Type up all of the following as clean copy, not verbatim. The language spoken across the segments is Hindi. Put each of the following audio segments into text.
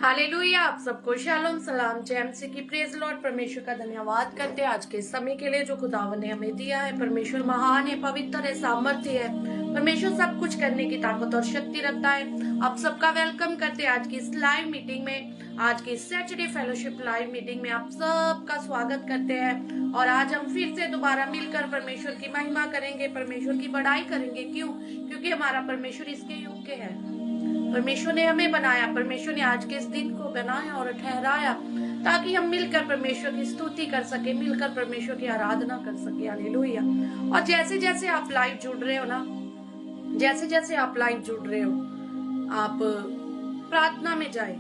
हालेलुया। आप सबको शालोम सलाम जय मसीह की। Praise Lord. परमेश्वर का धन्यवाद करते हैं आज के समय के लिए जो खुदावन ने हमें दिया है। परमेश्वर महान है, पवित्र है, सामर्थ्य है। परमेश्वर सब कुछ करने की ताकत और शक्ति रखता है। आप सबका वेलकम करते हैं आज की इस लाइव मीटिंग में। आज की सैटरडे फेलोशिप लाइव मीटिंग में आप सबका स्वागत करते हैं। और आज हम फिर से दोबारा मिलकर परमेश्वर की महिमा करेंगे, परमेश्वर की बड़ाई करेंगे। क्यों? क्योंकि हमारा परमेश्वर इसके योग्य है। परमेश्वर ने हमें बनाया, परमेश्वर ने आज के इस दिन को बनाया और ठहराया ताकि हम मिलकर परमेश्वर की स्तुति कर सके, मिलकर परमेश्वर की आराधना कर सके। हालेलुया। और जैसे जैसे आप लाइव जुड़ रहे हो ना, जैसे जैसे आप लाइव जुड़ रहे हो, आप प्रार्थना में जाए।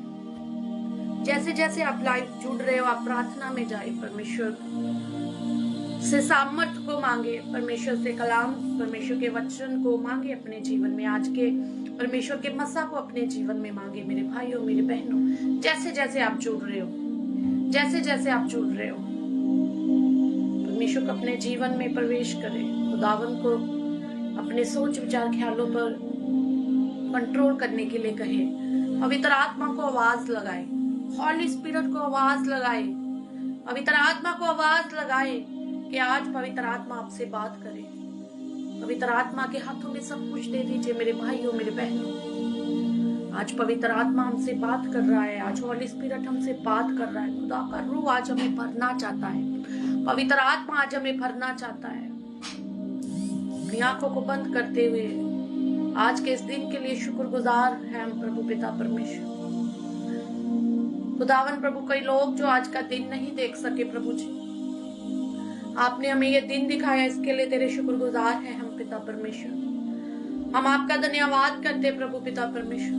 जैसे जैसे आप लाइव जुड़ रहे हो, आप प्रार्थना में जाए। परमेश्वर से सामर्थ्य को मांगे, परमेश्वर से कलाम, परमेश्वर के वचन को मांगे अपने जीवन में। आज के परमेश्वर के मसा को अपने जीवन में मांगे। मेरे भाइयों, मेरे बहनों, जैसे जैसे आप जुड़ रहे हो, जैसे जैसे आप जुड़ रहे हो, परमेश्वर को अपने जीवन में प्रवेश करे। खुदावन को अपने सोच विचार ख्यालों पर कंट्रोल करने के लिए कहे। पवित्र आत्मा को आवाज लगाए, हॉली स्पिरिट को आवाज लगाए, पवित्र आत्मा को आवाज लगाए कि आज पवित्र आत्मा आपसे बात करे। पवित्र आत्मा के हाथों में सब कुछ दे दीजिए मेरे भाइयों, मेरे बहनों। आज पवित्र आत्मा हमसे बात कर रहा है, आज हॉली स्पिरिट हमसे बात कर रहा है। खुदा का रूह आज हमें भरना चाहता है, पवित्र आत्मा आज हमें भरना चाहता है। अपनी आंखों को बंद करते हुए आज के इस दिन के लिए शुक्रगुजार है हम प्रभु पिता परमेश्वर। खुदावन प्रभु, कई लोग जो आज का दिन नहीं देख सके, प्रभु जी आपने हमें ये दिन दिखाया, इसके लिए तेरे शुक्रगुजार है हम पिता परमेश्वर। हम आपका धन्यवाद करते प्रभु पिता परमेश्वर।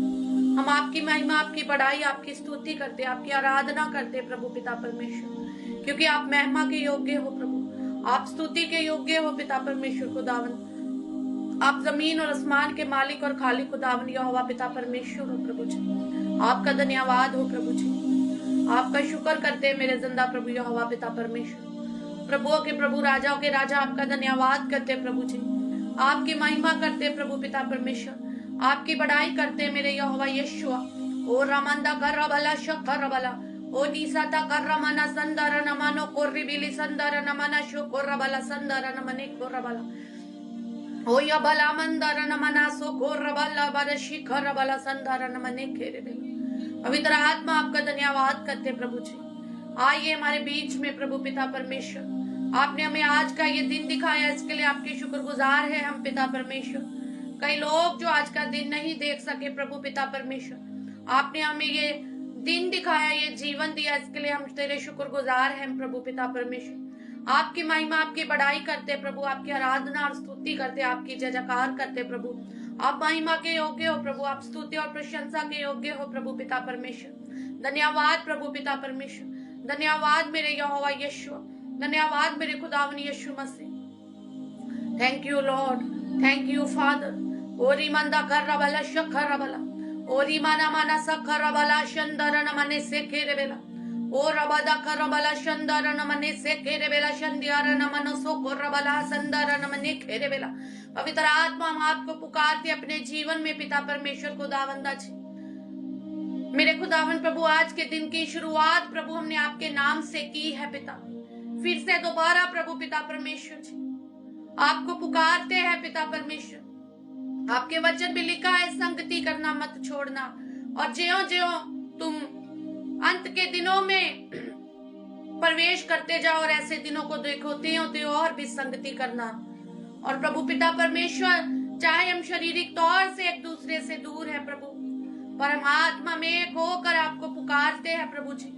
हम आपकी महिमा, आपकी बड़ाई, आपकी स्तुति करते, आपकी आराधना करते प्रभु पिता परमेश्वर, क्योंकि आप महिमा के योग्य हो प्रभु, आप स्तुति के योग्य हो पिता परमेश्वर। खुदावन आप जमीन और आसमान के मालिक और खालिक खुदावन यहोवा पिता परमेश्वर हो प्रभु जी। आपका धन्यवाद हो प्रभु जी, आपका शुक्र करते मेरे जिंदा प्रभु यहोवा पिता परमेश्वर। प्रभुओं के प्रभु, राजाओं के राजा, आपका धन्यवाद करते प्रभु जी, आपकी महिमा करते प्रभु पिता परमेश्वर, आपकी बड़ाई करते मेरे यहोवा यीशुआ। ओ रामंदा करबला शकरबला, ओ निसाता करमना संदर नमनो कोरिबिली संदर नमना शोकोरबला संदर नमने कोरबला, ओ यबला मंदर नमना सोकोरबला बरशी करबला संदर नमने केरेबेला। पवित्र आत्मा आपका धन्यवाद करते प्रभु जी। आइए हमारे बीच में प्रभु पिता परमेश्वर। आपने हमें आज का ये दिन दिखाया, इसके लिए आपके शुक्रगुजार है हम पिता परमेश्वर। कई लोग जो आज का दिन नहीं देख सके प्रभु पिता परमेश्वर, आपने हमें ये दिन दिखाया, ये जीवन दिया, इसके लिए हम तेरे शुक्रगुजार हैं प्रभु पिता परमेश्वर। आपकी महिमा, आपकी बड़ाई करते प्रभु, आपकी आराधना और स्तुति करते, आपकी जय जयकार करते प्रभु। आप महिमा के योग्य हो प्रभु, आप स्तुति और प्रशंसा के योग्य हो प्रभु पिता परमेश्वर। धन्यवाद प्रभु पिता परमेश्वर, धन्यवाद मेरे यहोवा यीशु, धन्यवाद मेरे खुदावन Yeshu Masih. Thank you Lord, thank you Father. ओरी मंदा करबला शकरबला, ओरी माना माना सकरबला शंदर नमने से केरेबेला, ओ रबदा करबला शंदर नमने से केरेबेला, शंदियार नमनो सो कोरबला संदर नमने केरेबेला। पवित्र आत्मा, हम आपको पुकारते अपने जीवन में पिता परमेश्वर खुदावंदा जी। मेरे खुदावन प्रभु, आज के दिन की शुरुआत प्रभु हमने आपके नाम से की है पिता। फिर से दोबारा प्रभु पिता परमेश्वर जी आपको पुकारते हैं पिता परमेश्वर। आपके वचन में लिखा है, संगति करना मत छोड़ना, और ज्यों ज्यों तुम अंत के दिनों में प्रवेश करते जाओ और ऐसे दिनों को देखो, त्यों त्यों और भी संगति करना। और प्रभु पिता परमेश्वर, चाहे हम शारीरिक तौर से एक दूसरे से दूर है प्रभु, पर हम आत्मा में एक होकर आपको पुकारते हैं प्रभु जी।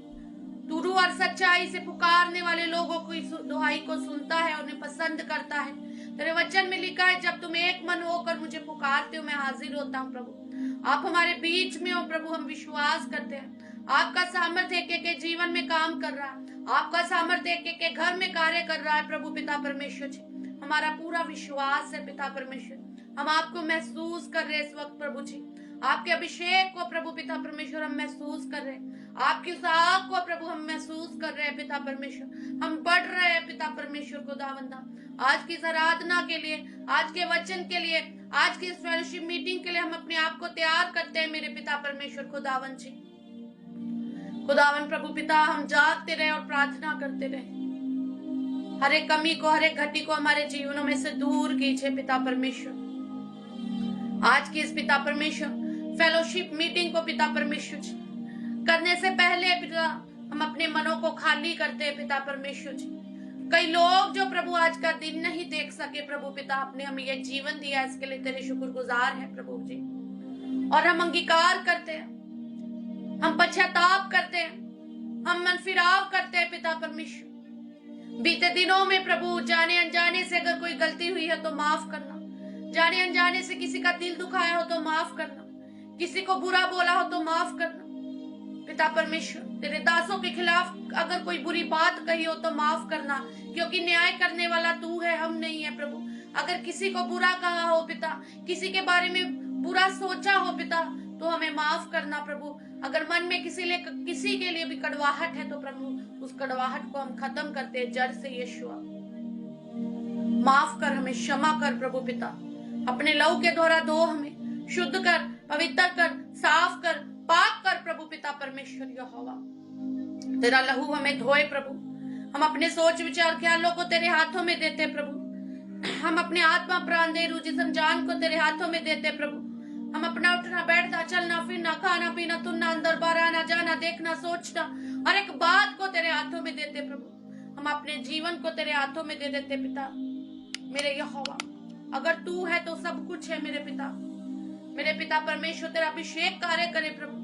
तू रूह और सच्चाई से पुकारने वाले लोगों की दुहाई को सुनता है, उन्हें पसंद करता है। तेरे वचन में लिखा है, जब तुम एक मन होकर मुझे पुकारते हो, मैं हाजिर होता हूँ प्रभु। आप हमारे बीच में हो प्रभु, हम विश्वास करते हैं आपका सामर्थ्य एक के जीवन में काम कर रहा है, आपका सामर्थ्य एक के घर में कार्य कर रहा है प्रभु पिता परमेश्वर जी। हमारा पूरा विश्वास है पिता परमेश्वर, हम आपको महसूस कर रहे इस वक्त प्रभु जी। आपके अभिषेक को प्रभु पिता परमेश्वर हम महसूस कर रहे हैं, आपकी साख को प्रभु हम महसूस कर रहे हैं पिता परमेश्वर। हम बढ़ रहे हैं पिता परमेश्वर खुदावंदा। आज की आराधना के लिए, आज के वचन के लिए, आज की फेलोशिप मीटिंग के लिए हम अपने आप को तैयार करते हैं मेरे पिता परमेश्वर खुदावन जी। खुदावन प्रभु पिता, हम जागते रहे और प्रार्थना करते रहे, हर एक कमी को, हर एक घटी को हमारे जीवनों में से दूर कीजिए पिता परमेश्वर। आज की इस पिता परमेश्वर फेलोशिप मीटिंग को पिता परमेश्वर जी करने से पहले पिता हम अपने मनों को खाली करते हैं पिता परमेश्वर जी। कई लोग जो प्रभु आज का दिन नहीं देख सके प्रभु पिता, आपने हमें ये जीवन दिया, इसके लिए तेरे शुक्रगुजार है प्रभु जी। और हम अंगीकार करते हैं, हम पश्चाताप करते हैं, हम मन फिराव करते हैं पिता परमेश्वर। बीते दिनों में प्रभु जाने अनजाने से अगर कोई गलती हुई है तो माफ करना, जाने अनजाने से किसी का दिल दुखाया हो तो माफ करना, किसी को बुरा बोला हो तो माफ करना पिता परमेश्वर। तेरे दासों के खिलाफ अगर कोई बुरी बात कही हो तो माफ करना, क्योंकि न्याय करने वाला तू है, हम नहीं है प्रभु। अगर किसी को बुरा कहा हो पिता, किसी के बारे में बुरा सोचा हो पिता, तो हमें माफ करना प्रभु। अगर मन में किसी के लिए भी कड़वाहट है तो प्रभु उस कड़वाहट को हम खत्म करते हैं जड़ से। यीशुआ माफ कर, हमें क्षमा कर प्रभु पिता। अपने लहू के द्वारा धो, हमें शुद्ध कर, पवित्र कर, साफ कर, पाक कर प्रभु पिता परमेश्वर। यहोवा तेरा लहू हमें धोए प्रभु। हम अपने सोच विचार ख्यालों को तेरे हाथों में देते प्रभु। हम अपने आत्मा प्राण देह रुचि संजान को तेरे हाथों में देते प्रभु। हम अपना उठना बैठना चलना फिरना खाना पीना तुरना अंदर बाहर आना जाना देखना सोचना हर एक बात को तेरे हाथों में देते प्रभु। हम अपने जीवन को तेरे हाथों में दे देते पिता मेरे यहोवा। अगर तू है तो सब कुछ है मेरे पिता। मेरे पिता परमेश्वर तेरा अभिषेक कार्य करे प्रभु,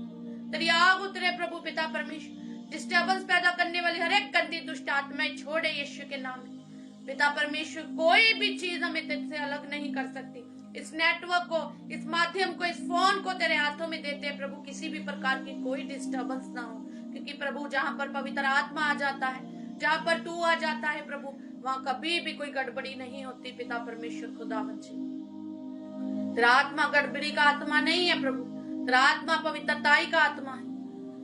तेरी आग उतरे प्रभु पिता परमेश्वर। डिस्टर्बेंस पैदा करने वाली हर एक गंदी दुष्ट आत्माएं छोड़े यीशु के नाम में पिता परमेश्वर। कोई भी चीज हमें तेरे से अलग नहीं कर सकती। इस नेटवर्क को, इस माध्यम को, इस फोन को तेरे हाथों में देते हैं प्रभु। किसी भी प्रकार की कोई डिस्टर्बेंस ना हो, क्योंकि प्रभु जहाँ पर पवित्र आत्मा आ जाता है, जहाँ पर तू आ जाता है प्रभु, वहाँ कभी भी कोई गड़बड़ी नहीं होती पिता परमेश्वर। खुदावन जी तेरा आत्मा गड़बड़ी का आत्मा नहीं है प्रभु। तेरा आत्मा पवित्रताई का आत्मा है।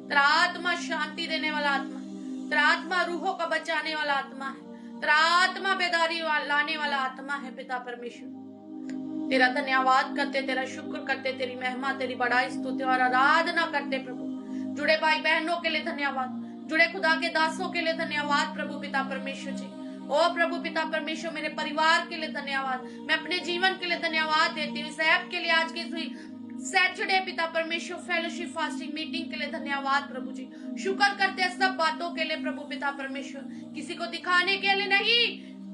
तेरा आत्मा शांति देने वाला आत्मा है। तेरा आत्मा रूहों का बचाने वाला आत्मा है। तेरा आत्मा बेदारी लाने वाला आत्मा है पिता परमेश्वर। तेरा धन्यवाद करते, तेरा शुक्र करते, तेरी महिमा, तेरी बड़ाई, स्तुति और आराधना करते प्रभु। जुड़े भाई बहनों के लिए धन्यवाद, जुड़े खुदा के दासों के लिए धन्यवाद प्रभु पिता परमेश्वर जी। ओ प्रभु पिता परमेश्वर मेरे परिवार के लिए धन्यवाद। मैं अपने जीवन के लिए धन्यवाद देती हूँ। इस ऐप के लिए, आज की हुई सैटरडे पिता परमेश्वर फेलोशिप फास्टिंग मीटिंग के लिए धन्यवाद प्रभु जी। शुक्र करते हैं सब बातों के लिए प्रभु पिता परमेश्वर। किसी को दिखाने के लिए नहीं,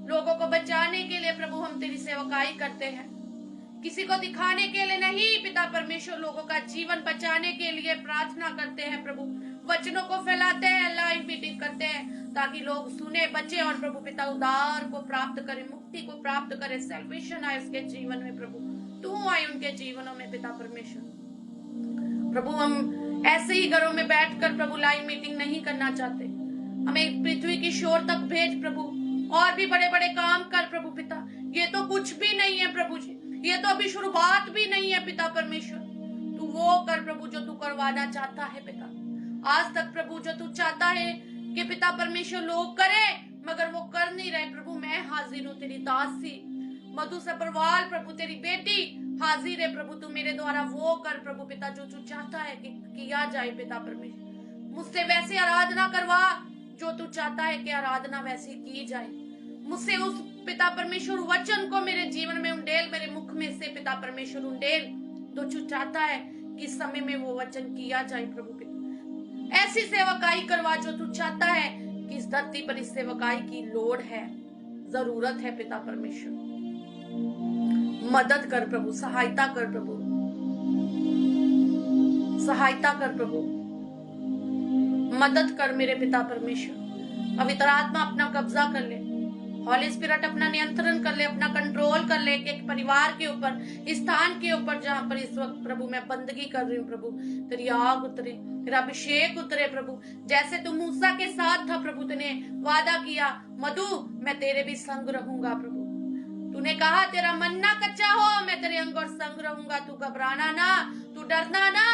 लोगों को बचाने के लिए प्रभु हम तेरी सेवकाई करते हैं। किसी को दिखाने के लिए नहीं पिता परमेश्वर, लोगों का जीवन बचाने के लिए प्रार्थना करते हैं प्रभु। वचनों को फैलाते हैं, लाइव मीटिंग करते हैं ताकि लोग सुने, बचे और प्रभु पिता उद्धार को प्राप्त करें, मुक्ति को प्राप्त करें, सैल्वेशन आए उसके जीवन में प्रभु। तू आए उनके जीवनों में पिता परमेश्वर। प्रभु हम ऐसे ही घरों में बैठकर प्रभु लाइव मीटिंग नहीं करना चाहते। हमें पृथ्वी की शोर तक भेज प्रभु, और भी बड़े बड़े काम कर प्रभु पिता। ये तो कुछ भी नहीं है प्रभु जी, ये तो अभी शुरुआत भी नहीं है पिता परमेश्वर। तू वो कर प्रभु जो तू करवाना चाहता है पिता। आज तक प्रभु जो तू चाहता है कि पिता परमेश्वर लोग करे, मगर वो कर नहीं रहे प्रभु। मैं हाजिर हूँ, तेरी दासी मधु सपरवाल प्रभु, तेरी बेटी हाजिर है प्रभु। तू मेरे द्वारा वो कर प्रभु पिता जो तू चाहता है कि किया जाए पिता परमेश्वर। मुझसे वैसे आराधना करवा जो तू चाहता है कि आराधना वैसे की जाए। मुझसे उस पिता परमेश्वर वचन को मेरे जीवन में उंडेल, मेरे मुख में से पिता परमेश्वर उंडेल तो तू चाहता है कि समय में वो वचन किया जाए प्रभु पिता। ऐसी सेवकाई करवा जो तू चाहता है कि इस धरती पर इस सेवकाई की लोड़ है, जरूरत है पिता परमेश्वर। मदद कर प्रभु, सहायता कर प्रभु, सहायता कर प्रभु, मदद कर मेरे पिता परमेश्वर। पवित्र आत्मा अपना कब्जा कर ले, हॉली स्पिरिट अपना नियंत्रण कर ले, अपना कंट्रोल कर ले एक परिवार के ऊपर, इस स्थान के ऊपर जहाँ पर इस वक्त प्रभु मैं बंदगी कर रही हूँ प्रभु। तेरी आग उतरे, तेरा अभिषेक उतरे प्रभु। जैसे तू मूसा के साथ था प्रभु, तूने वादा किया मधु मैं तेरे भी संग रहूंगा प्रभु। तूने कहा तेरा मन ना कच्चा हो, मैं तेरे अंग और संग रहूंगा। तू घबराना ना, तू डरना ना,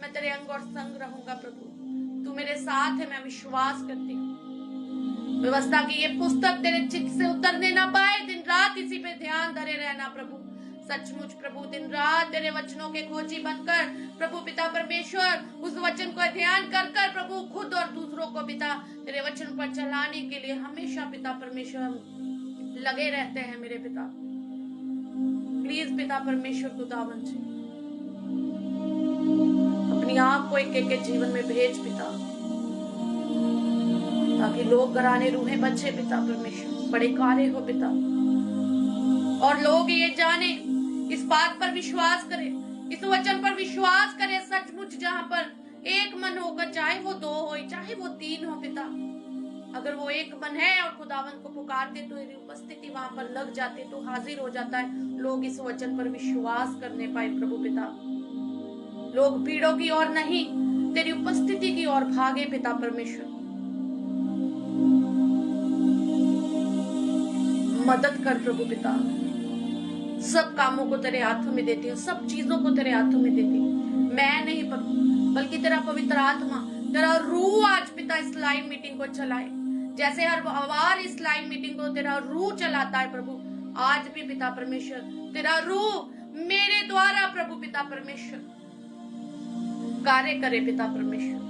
मैं तेरे अंग और संग रहूंगा प्रभु। तू मेरे साथ है, मैं विश्वास करती हूँ। व्यवस्था की ये पुस्तक तेरे चित्त से उतरने ना पाए, दिन रात इसी पे ध्यान धरे रहना प्रभु। सचमुच प्रभु दिन रात तेरे वचनों के खोजी बनकर प्रभु पिता परमेश्वर उस वचन को ध्यान कर कर प्रभु खुद और दूसरों को पिता तेरे वचन पर चलाने के लिए हमेशा पिता परमेश्वर लगे रहते हैं मेरे पिता। प्लीज पिता परमेश्वर खुदावन जी अपनी आंख को एक एक जीवन में भेज पिता, ताकि लोग घराने रूहें बचे पिता परमेश्वर, बड़े कार्य हो पिता, और लोग ये जाने, इस बात पर विश्वास करें, इस वचन पर विश्वास करें सचमुच, जहां पर एक मन होकर, चाहे वो 2 हो चाहे वो 3 हो पिता, अगर वो एक मन है और खुदावन को पुकारते तो तेरी उपस्थिति वहां पर लग जाती, तो हाजिर हो जाता है। लोग इस वचन पर विश्वास करने पाए प्रभु पिता, लोग भीड़ों की ओर नहीं तेरी उपस्थिति की ओर भागे पिता परमेश्वर। मदद कर प्रभु पिता, सब कामों को तेरे हाथों में देती हूँ, सब चीजों को तेरे हाथों में देती हूँ, मैं नहीं बल्कि तेरा पवित्र आत्मा, तेरा रूह आज पिता इस लाइव मीटिंग को चलाए, जैसे हर बार इस लाइव मीटिंग को तेरा रूह चलाता है प्रभु, आज भी पिता परमेश्वर तेरा रूह मेरे द्वारा प्रभु पिता परमेश्वर कार्य करे पिता परमेश्वर।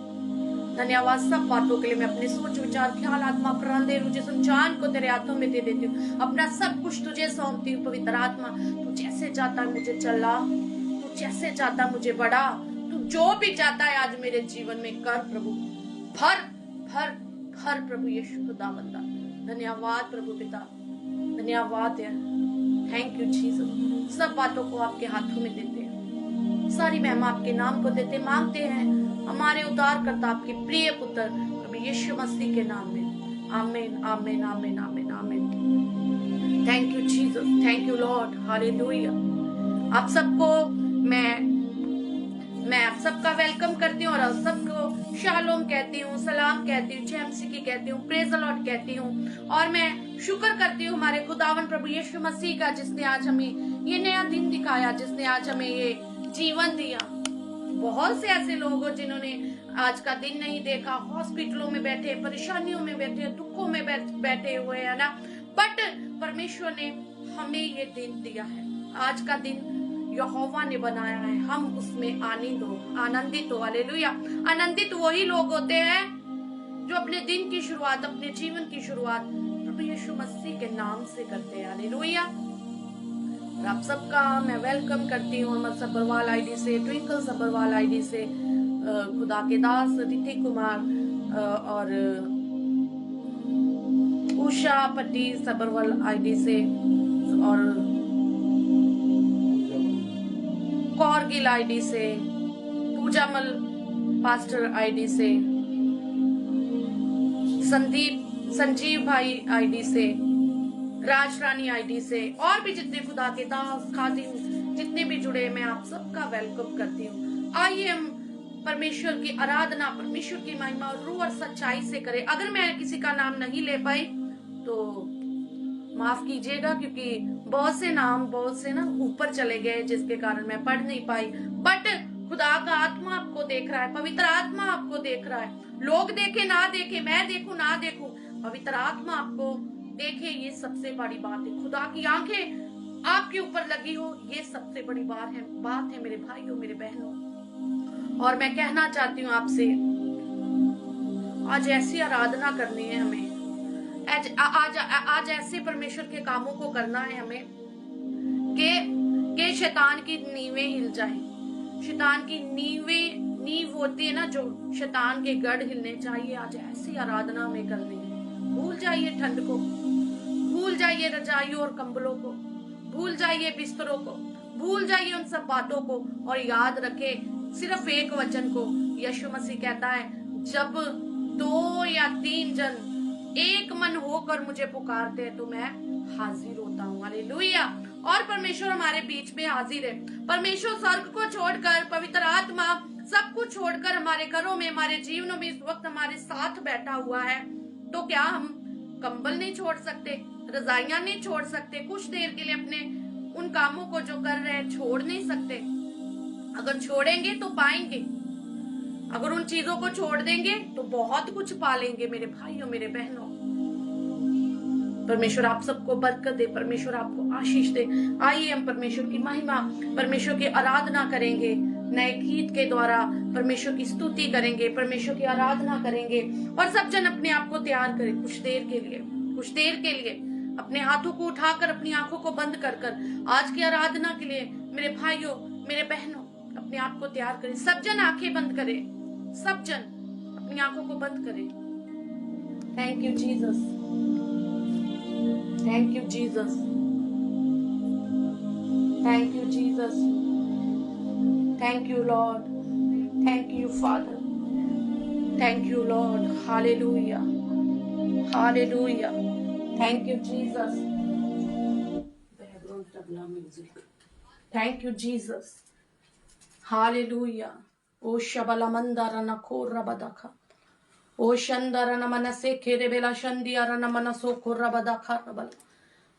धन्यवाद सब बातों के लिए। मैं अपने सोच विचार ख्याल आत्मा प्राण दे रुझे संचान को तेरे हाथों में दे देती हूँ, अपना सब कुछ तुझे सौंपती हूँ पवित्र आत्मा। तू जैसे चाहता है मुझे चला, तू जैसे चाहता है मुझे बढ़ा, तू जो भी चाहता है आज मेरे जीवन में कर प्रभु, भर भर भर प्रभु यीशु खुदावंदा। धन्यवाद प्रभु पिता, धन्यवाद है, थैंक यू जीसस। सब बातों को आपके हाथों में देते हैं, सारी महिमा आपके नाम को देते मांगते हैं हमारे उद्धार करता आपके प्रिय पुत्र प्रभु यीशु मसीह के नाम में, आमीन आमीन आमीन आमीन आमीन। Thank you Jesus, thank you Lord, hallelujah. आप सबको मैं आप सबका वेलकम करती हूँ और आप सबको शालोम कहती हूँ, सलाम कहती हूँ, जय मसीह की कहती हूँ, प्रेज द लॉर्ड कहती हूँ, और मैं शुक्र करती हूँ हमारे खुदावन प्रभु यीशु मसीह का, जिसने आज हमें ये नया दिन दिखाया, जिसने आज हमें ये जीवन दिया। बहुत से ऐसे लोग हो जिन्होंने आज का दिन नहीं देखा, हॉस्पिटलों में बैठे, परेशानियों में बैठे, दुखों में बैठे हुए है ना, बट परमेश्वर ने हमें ये दिन दिया है। आज का दिन यहोवा ने बनाया है, हम उसमें आनंदित हो। हालेलुया। आनंदित वही लोग होते हैं जो अपने दिन की शुरुआत, अपने जीवन की शुरुआत प्रभु यीशु मसीह के नाम से करते हैं। हालेलुया। आप सबका मैं वेलकम करती हूँ अमर सब्बरवाल आईडी से, ट्विंकल सब्बरवाल आईडी से, खुदा के दास रितिक कुमार और उषा पट्टी सब्बरवाल आईडी से, और कौरगिल आईडी से, पूजामल पास्टर आईडी से, संजीव भाई आईडी से, राज रानी आईडी से, और भी जितने खुदा के दास खादिम जितने भी जुड़े, मैं आप सबका वेलकम करती हूँ। आइए हम परमेश्वर की आराधना, परमेश्वर की महिमा और रूह और सच्चाई से करें। अगर मैं किसी का नाम नहीं ले पाई तो माफ कीजिएगा, क्योंकि बहुत से नाम बहुत से ना ऊपर चले गए, जिसके कारण मैं पढ़ नहीं पाई। बट खुदा का आत्मा आपको देख रहा है, पवित्र आत्मा आपको देख रहा है। लोग देखे ना देखे, मैं देखूं ना देखूं, पवित्र आत्मा आपको देखे, ये सबसे बड़ी बात है। खुदा की आंखें आपके ऊपर लगी हो, ये सबसे बड़ी बात है मेरे भाइयों, मेरे बहनों। और मैं कहना चाहती हूँ आपसे, आज ऐसी आराधना करनी है हमें, आज ऐसे परमेश्वर के कामों को करना है हमें कि शैतान की नींवें हिल जाएं। शैतान की नींव होती है ना, जो शैतान के गढ़ हिलने चाहिए। आज ऐसी आराधना हमें करनी है। भूल जाइए ठंड को, भूल जाइए रजाइयों और कंबलों को, भूल जाइए बिस्तरों को, भूल जाइए उन सब बातों को, और याद रखे सिर्फ एक वचन को। यीशु मसीह कहता है, जब 2 या 3 जन एक मन होकर मुझे पुकारते हैं तो मैं हाजिर होता हूँ। हालेलुया। और परमेश्वर हमारे बीच में हाजिर है। परमेश्वर स्वर्ग को छोड़कर, पवित्र आत्मा सब कुछ छोड़कर हमारे घरों में, हमारे जीवनों में इस वक्त हमारे साथ बैठा हुआ है। तो क्या हम कंबल नहीं छोड़ सकते, रजाइयां नहीं छोड़ सकते, कुछ देर के लिए अपने उन कामों को जो कर रहे हैं छोड़ नहीं सकते? अगर छोड़ेंगे तो पाएंगे, अगर उन चीजों को छोड़ देंगे तो बहुत कुछ पालेंगे मेरे भाइयों, मेरे बहनों। परमेश्वर आप सबको बरकत दे, परमेश्वर आपको आशीष दे। आइए हम परमेश्वर की महिमा, परमेश्वर की आराधना करेंगे, नए गीत के द्वारा परमेश्वर की स्तुति करेंगे, परमेश्वर की आराधना करेंगे। और सब जन अपने आप को तैयार करें कुछ देर के लिए, कुछ देर के लिए अपने हाथों को उठाकर, अपनी आंखों को बंद कर आज की आराधना के लिए मेरे भाइयों, मेरे बहनों, अपने आप को तैयार करें। सब जन आंखें बंद करें, सब जन अपनी आंखों को बंद करें। Thank you Jesus, thank you Jesus, thank you Jesus, thank you Lord, thank you Father, thank you Lord, hallelujah, hallelujah, thank you Jesus, thank you Jesus, hallelujah. ओ शबला मंदारा न खोरा बदखा, ओ शंदरा न मन से खेरे बेला शंदियारा न मन सो खोरा बदखा रबल,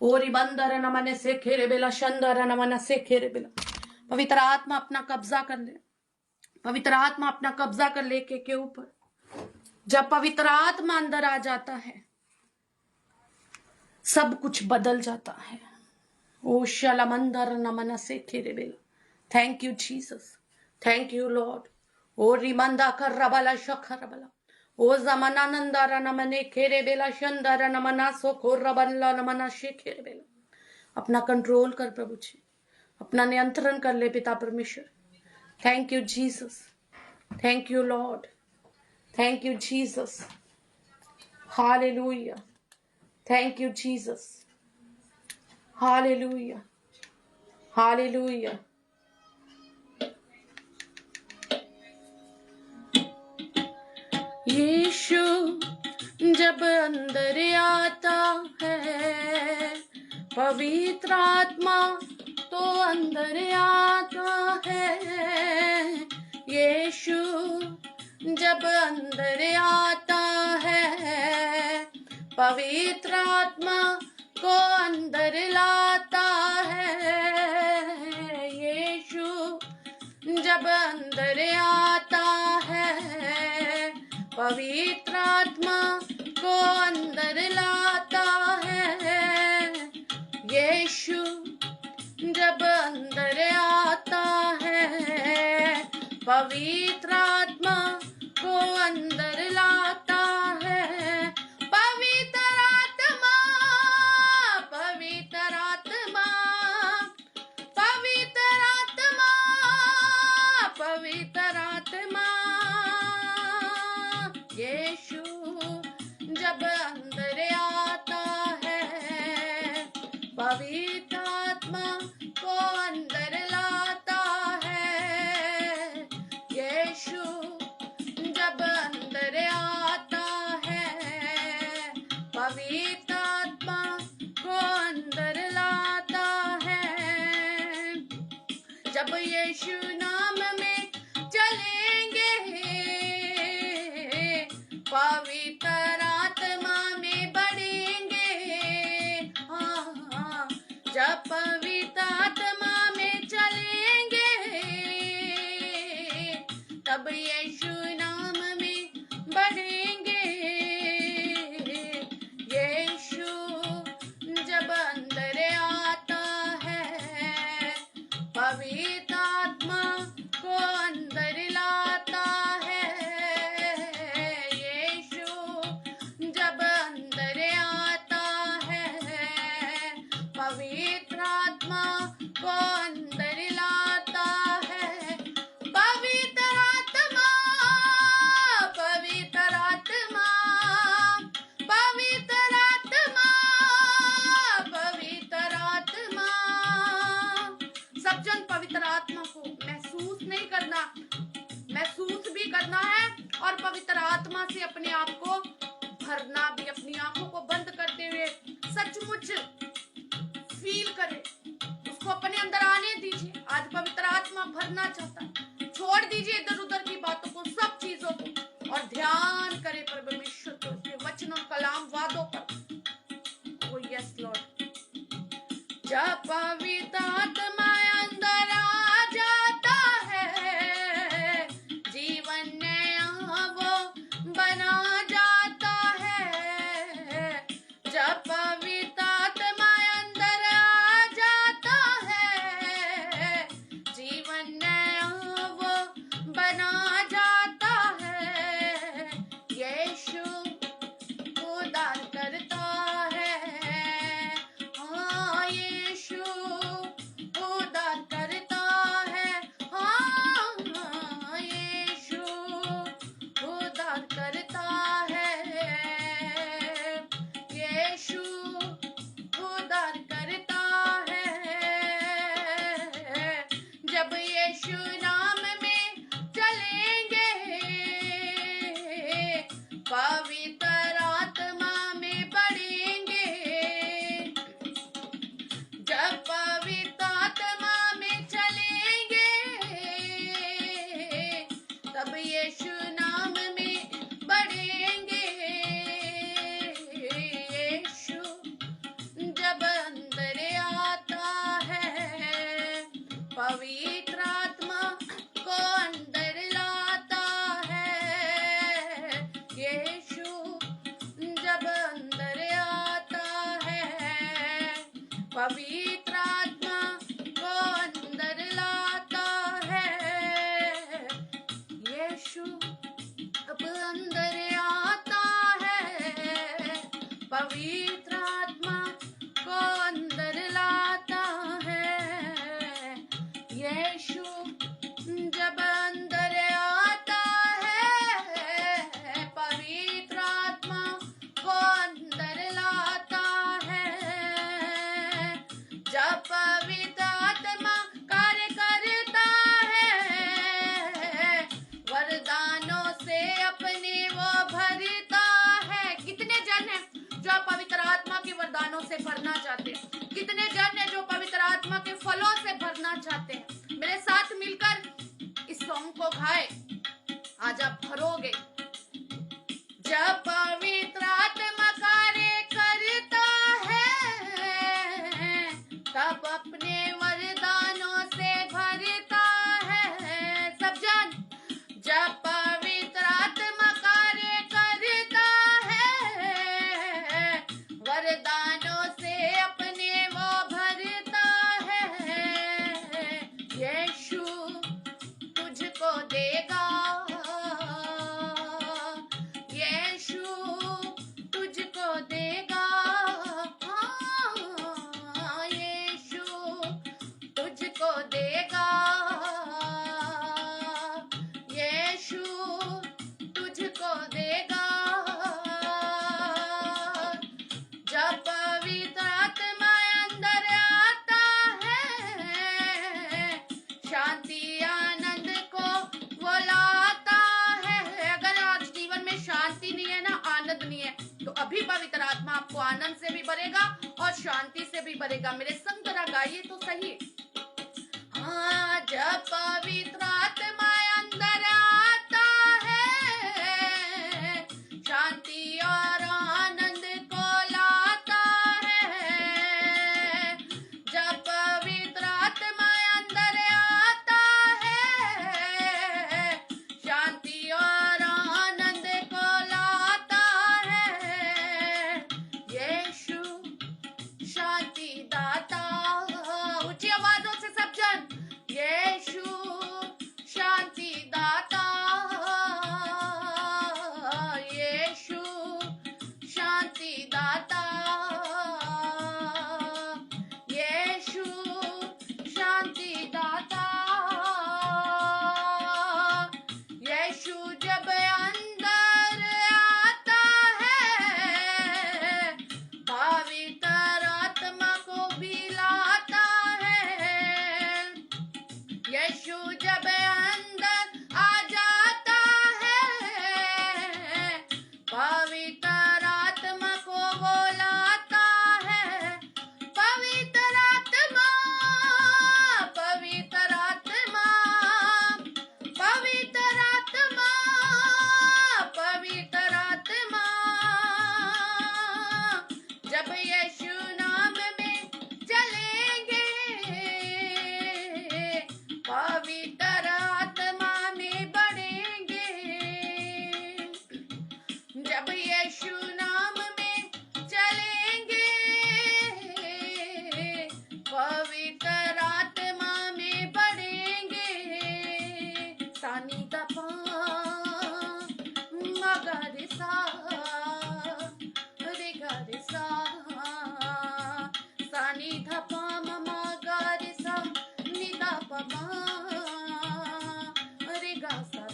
ओ रिबंदरा न मन से खेरे बेला शंदरा न मन से खेरे बेला। पवित्र आत्मा अपना कब्जा कर ले, पवित्र आत्मा अपना कब्जा कर ले के ऊपर। जब पवित्र आत्मा अंदर आ जाता है सब कुछ बदल जाता है। ओ शलमंदर नमन से खेरे बेला, thank you Jesus, thank you Lord. ओ रिमंदा कर रबला शखर रबला, ओ जमनानंदारा नमने खेरे बेला शंदरा नमना सो खोर रबला नमना शे खेरे बेला। अपना कंट्रोल कर प्रभु जी, अपना नियंत्रण कर ले पिता परमेश्वर। Thank you Jesus, thank you Lord, thank you Jesus, hallelujah, thank you Jesus, hallelujah, hallelujah. Yeshu जब अंदर आता है, पवित्र आत्मा तो अंदर आता है। यीशु जब अंदर आता है, पवित्र आत्मा को अंदर लाता है। यीशु जब अंदर आता है, पवित्र आत्मा को अंदर लाता है। यीशु जब अंदर आता है, पवित्र आत्मा को अंदर लाता है। पवित्र आत्मा, पवित्र आत्मा, पवित्र आत्मा, पवित्र आत्मा। यीशु जब अंदर आता है, पवित्र आत्मा को अंदर लाता है। यीशु जब अंदर आता है, पवित्र आत्मा को अंदर लाता है। जब यीशु नाम में चलेंगे, पवित्र आत्मा में बढ़ेंगे। हाँ, जब पवित्र आत्मा में चलेंगे, तब यीशु नाम में बढ़ेंगे। यीशु जब अंदर आता है, पवित्र आत्मा को अंदर लाता है। यीशु जब अंदर आता है, पवित्र आत्मा को अंदर लाता है। पवित्र आत्मा, पवित्र आत्मा, पवित्र आत्मा, पवित्र आत्मा। सब जन पवित्र आत्मा को महसूस नहीं करना, महसूस भी करना है और पवित्र आत्मा से अपने आप को भरना भी। अपनी आंखों को बंद करते हुए सचमुच फील करें, उसको अपने अंदर आने दीजिए। आज पवित्र आत्मा भरना चाहता है। छोड़ दीजिए इधर उधर की बातों को, सब चीजों को, और ध्यान करें परमेश्वर के उसके वचनों, कलाम, वादों पर। ओ यस लॉर्ड। जब पवित्र आत्मा अंदर आ जाता है, जीवन नया वो बना जाता है। जब पवित्र पवित्र आत्मा को अंदर लाता है। यीशु जब अंदर आता है, पवित्र आत्मा को अंदर लाता है। जब पवित्र आत्मा कार्य करता है, वरदानों से अपने वो भरता है। कितने जन हैं जो पवित्र आत्मा के वरदानों से भरना चाहते हैं? कितने जन हैं जो पवित्र आत्मा के फलों से भरना चाहते हैं? मेरे साथ मिलकर इस सॉन्ग को गाए, आज आप भरोगे। जब पवित्र आत्मा कार्य करता है, तब अपने वरदानों से भरता है। सब जन, जब पवित्र आत्मा कार्य करता है, वरदानों से अपने वो भरता है। यीशु तुझको देगा, यीशु तुझको देगा, हाँ, यीशु तुझको देगा, यीशु तुझको देगा। जब पवित्र आत्मा अंदर आता है, शांति आनंद को वो लाता है। अगर आज जीवन में शांति नहीं है ना, आनंद नहीं है, तो अभी पवित्र आत्मा आपको आनंद से भी भरेगा और शांति से भी भरेगा। मेरे संग जरा गाइए तो सही। हाँ, जब पवित्र आत्मा अंदर आता है, शांति और आनंद को लाता है। जब पवित्र आत्मा अंदर आता है, शांति और आनंद को लाता है। यीशु शांति दाता, ऊंची आवाजों से सब जन, यीशु शांति दाता, यीशु शांति दाता, यीशु शांति दाता। यीशु जब अंदर आता है, पवित्र आत्मा को भी लाता है। यीशु जब अंदर आ जाता है, पवित्र आत्मा को वो लाता है। पवित्र आत्मा, पवित्र आत्मा, पवित्र आत्मा, पवित्र आत्मा, जब यीशु नाम में चलेंगे, पवित्र आत्मा में बढ़ेंगे। जब यीशु नाम में चलेंगे, पवित्र आत्मा में बढ़ेंगे। सानी दपा मगर सा रे गर सा, सानी धपा ममा गर सा नि दपा रे गा सा,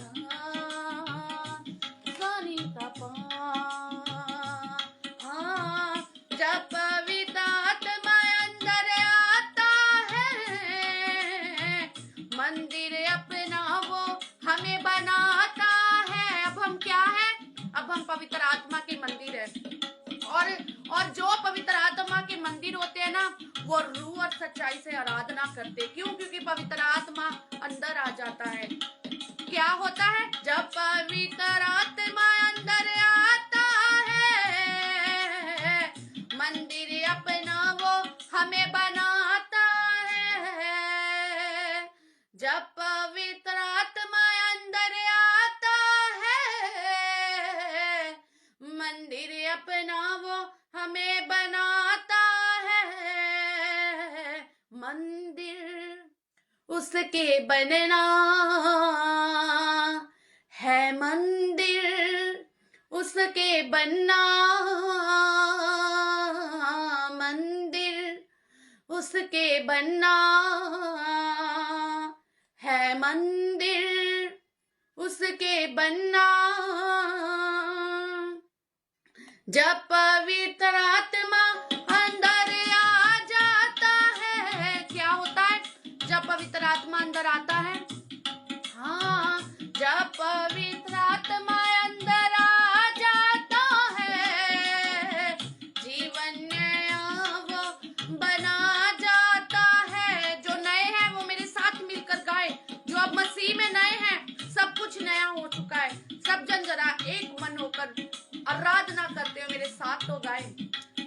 सानी दपा। जब पवित्र आत्मा अंदर आता है, मंदिर अपना वो हमें बनाता है। अब हम क्या है? अब हम पवित्र आत्मा के मंदिर है। और जो पवित्र आत्मा के मंदिर होते हैं ना, वो रूह और सच्चाई से आराधना करते। क्यों? क्योंकि पवित्र आत्मा अंदर आ जाता है। क्या होता है? जब पवित्र आत्मा अंदर आता है, मंदिर अपना वो हमें बनाता है। जब पवित्र आत्मा अंदर आता है, मंदिर अपना वो हमें बनाता है। मंदिर उसके बनना है, मंदिर उसके बनना उसके बनना है मंदिर, उसके बनना। जब पवित्र आत्मा अंदर आ जाता है, क्या होता है जब पवित्र आत्मा अंदर आता है? हाँ, जब पवित्र आत्मा अंदर आ जाता है, जीवन नया वो बना जाता है। जो नए हैं वो मेरे साथ मिलकर गाए, जो अब मसीह में नए हैं, सब कुछ नया हो चुका है। सब जन जरा एक मन होकर आराधना करते हो, मेरे साथ तो गाए।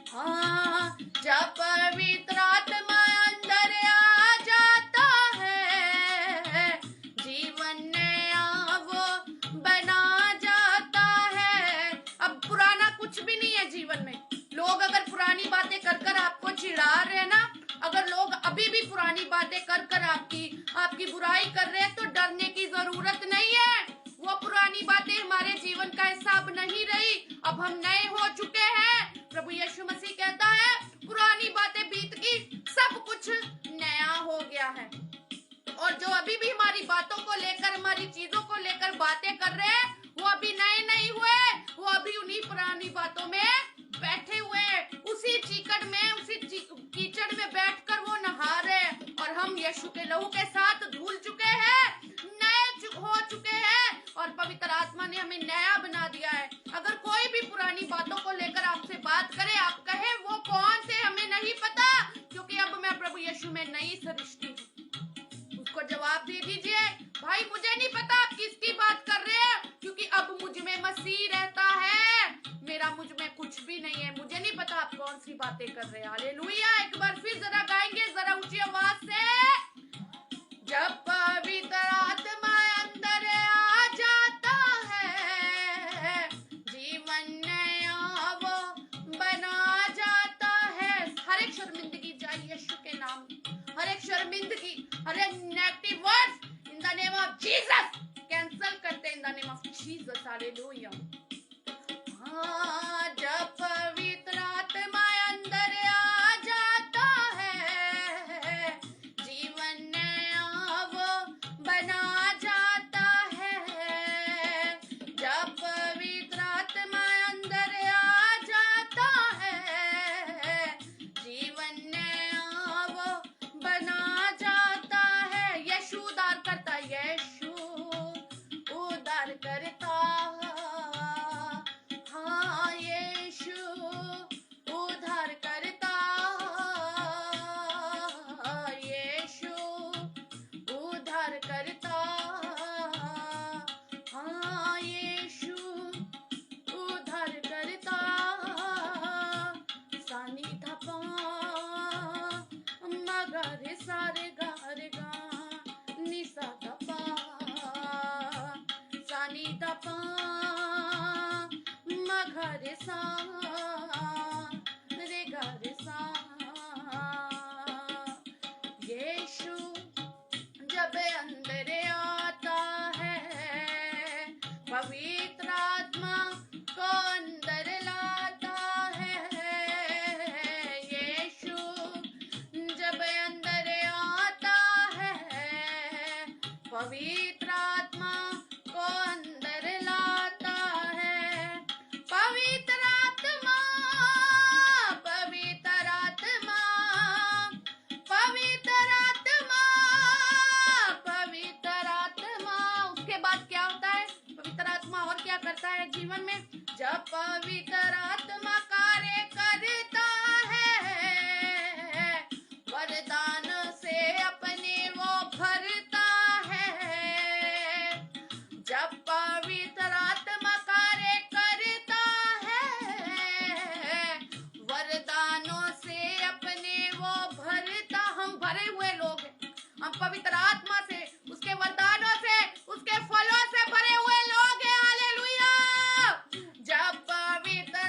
हाँ, जब पवित्र आत्मा अंदर आ जाता है, जीवन नया वो बना जाता है। अब पुराना कुछ भी नहीं है जीवन में। लोग अगर पुरानी बातें कर कर आपको चिढ़ा रहे हैं ना, अगर लोग अभी भी पुरानी बातें कर कर आपकी बुराई कर रहे हैं, तो डरने की जरूरत नहीं है। वो पुरानी बातें हमारे जीवन का हिसाब नहीं रही, अब हम नए हो चुके हैं। प्रभु यीशु मसीह कहता है पुरानी बातें बीत गई, सब कुछ नया हो गया है। और जो अभी भी हमारी बातों को लेकर, हमारी चीजों को लेकर बातें कर रहे हैं, वो अभी नए नहीं हुए, वो अभी उन्हीं पुरानी बातों में बैठे हुए, उसी चीकड़ में, उसी कीचड़ में बैठकर वो नहा रहे हैं। और हम यीशु के लहू के साथ धुल चुके हैं, नए हो चुके हैं, और पवित्र आत्मा ने हमें नया बना दिया है। अगर कोई भी पुरानी बातों को लेकर आपसे बात करे, आप कहें वो कौन थे, हमें नहीं पता, क्योंकि अब मैं प्रभु यीशु में नई सृष्टि हूँ। उसको जवाब दे दीजिए, भाई मुझे नहीं पता आप किसकी बात कर रहे हैं, क्योंकि अब मुझ में मसीह रहता है, मेरा मुझ में कुछ भी नहीं है। मुझे नहीं पता आप कौन सी बातें कर रहे हैं। हालेलुया। एक बार फिर जरा गाएंगे, जरा ऊंची आवाज से। जब पवित्र आत्मा अंदर आ जाता है, जीवन नया वो बना जाता है। हर एक शर्मिंदगी जाए यीशु के नाम, हर एक शर्मिंदगी, हर एक negative words in the name of Jesus cancel करते हैं, इन the name of Jesus. Hallelujah. हाँ, जब पवित्र आत्मा अंदर आ जाता है, जीवन नया वो बना जाता है। जब पवित्र आत्मा अंदर आ जाता है, जीवन नया वो बना जाता है। यीशु उद्धार करता, यीशु उद्धार करता, हाँ यीशु उद्धार करता, यीशु उद्धार करता, हाँ यीशु उद्धार करता। सानी धपा मगर सारे गारे गा निसा धपा, सानी धपा मगर सा रे गा सा। यीशु जब अंदर आता है, पवित्र आत्मा को अंदर लाता है। यीशु जब अंदर आता है, पवित्र आत्मा को अंदर लाता है। पवित्र आत्मा, पवित्र आत्मा, पवित्र आत्मा, पवित्र आत्मा। उसके बाद क्या होता है? पवित्र आत्मा और क्या करता है जीवन में? जब पवित्र आत्मा कार्य करता है, वरदान से अपने वो भरता है। जब पवित्र आत्मा कार्य करता है, वरदानों से अपने वो भरता। हम भरे हुए लोग हैं, हम पवित्र आत्मा से, उसके वरदानों से, उसके फलों से भरे हुए लोग हैं। हालेलुया। जब पवित्र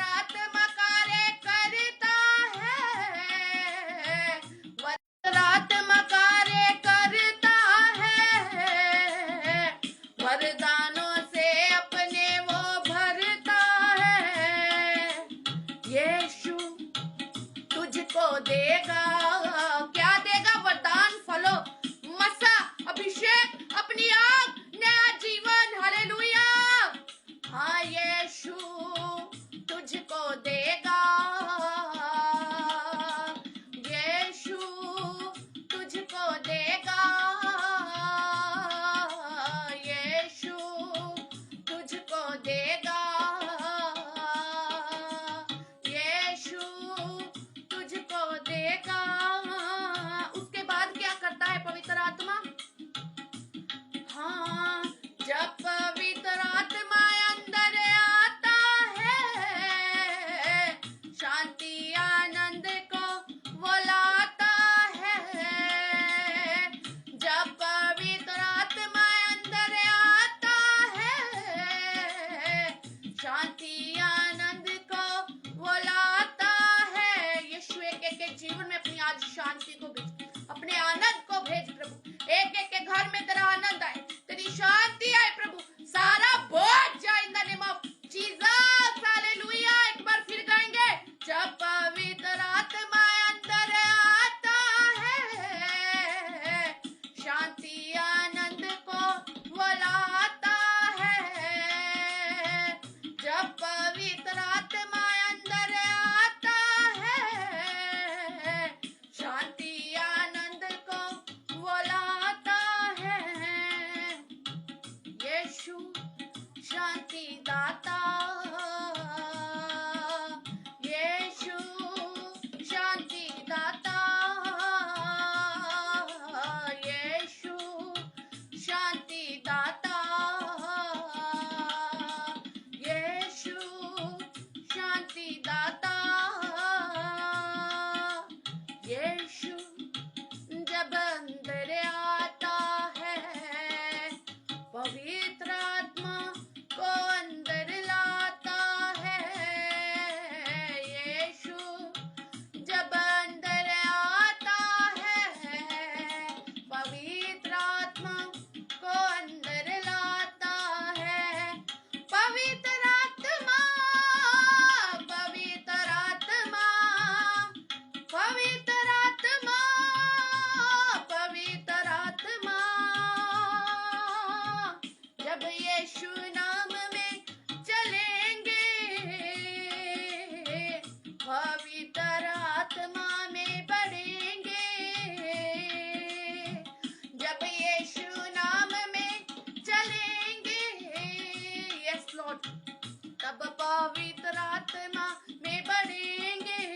पवित्र आत्मा में बढ़ेंगे।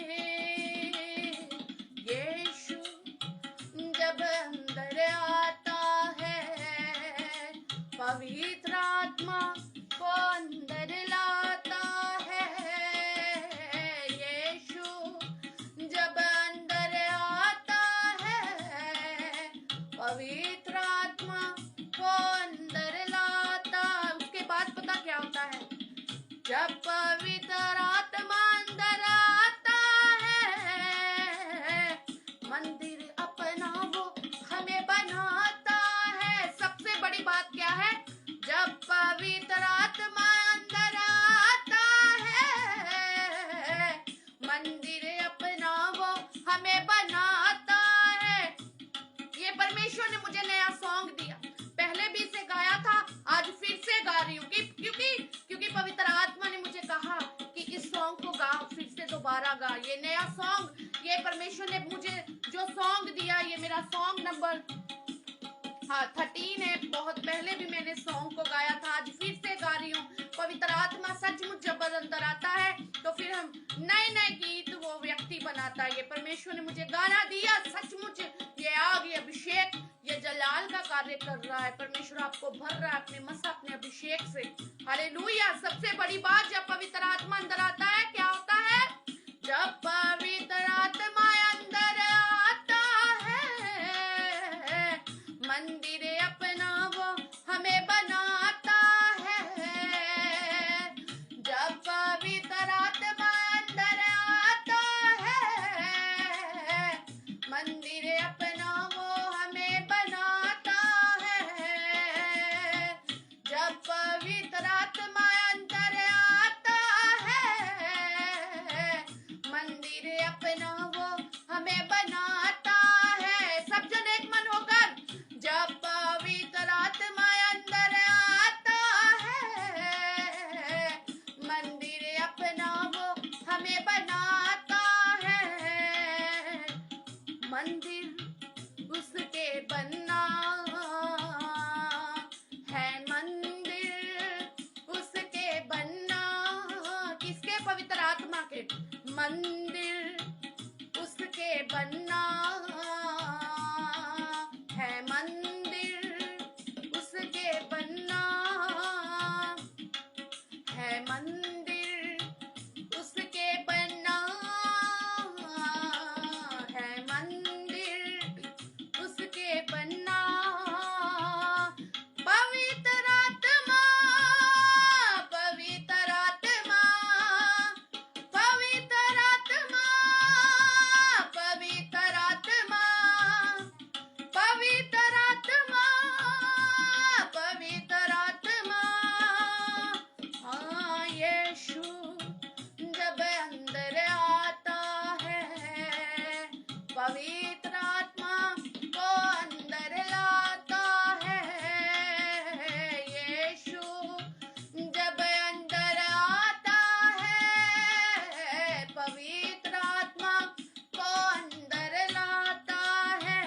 यीशु जब अंदर आता है, पवित्र आत्मा को अंदर लाता है। यीशु जब अंदर आता है, पवित्र आत्मा को अंदर लाता। उसके बाद पता क्या होता है? जब पवित्र आत्मा अंदर आता है, मंदिर अपना वो हमें बनाता है। सबसे बड़ी बात क्या है? जब पवित्र आत्मा अंदर आता है, मंदिर अपना वो हमें बनाता है। ये परमेश्वर ने मुझे नया सॉन्ग दिया, पहले भी इसे गाया था, आज फिर से गा रही हूँ क्योंकि पवित्र आत्मा ने मुझे कहा कि इस सॉन्ग को गा, फिर से दोबारा गा। ये नया सॉन्ग, ये परमेश्वर ने मुझे जो सॉन्ग दिया, ये मेरा सॉन्ग नंबर 13 है। बहुत पहले भी मैंने सॉन्ग को गाया था, आज फिर से गा रही हूँ। पवित्र आत्मा सचमुच जब अंदर आता है तो फिर हम नए नए गीत वो व्यक्ति बनाता है। ये परमेश्वर ने मुझे गाना दिया, सचमुच ये आग, ये अभिषेक, ये जलाल का कार्य कर रहा है। परमेश्वर आपको भर रहा है अपने मसा, अपने अभिषेक से। हालेलुया। सबसे बड़ी बात, जब पवित्र आत्मा अंदर आता है, क्या होता है? जब पवित्र आत्मा अंदर आता है, मंदिर अपना वो हमें बनाता है। जब पवित्र आत्मा अंदर आता है, मंदिर अपना वो हमें बनाता है। जब पवित्र आत्मा अंदर आता है, मंदिर अपना वो हमें बनाता है। सब जन एक मन होकर, जब पवित्र आत्मा अंदर आता है, मंदिर अपना वो हमें बनाता है। मंदिर उसके बनना है, मंदिर उसके बनना। किसके? पवित्र आत्मा के। मंदिर उसके बनना है, मंदिर उसके बनना है, मंदिर उसके बनना है, मंदिर उसके बनना। पवित्र आत्मा, पवित्र आत्मा, पवित्र आत्मा, पवित्र आत्मा, पवित्र आत्मा, पवित्र आत्मा। हाँ, यीशु जब अंदर आता है, पवित्र आत्मा को अंदर लाता है। यीशु जब अंदर आता है, पवित्र आत्मा को अंदर लाता है।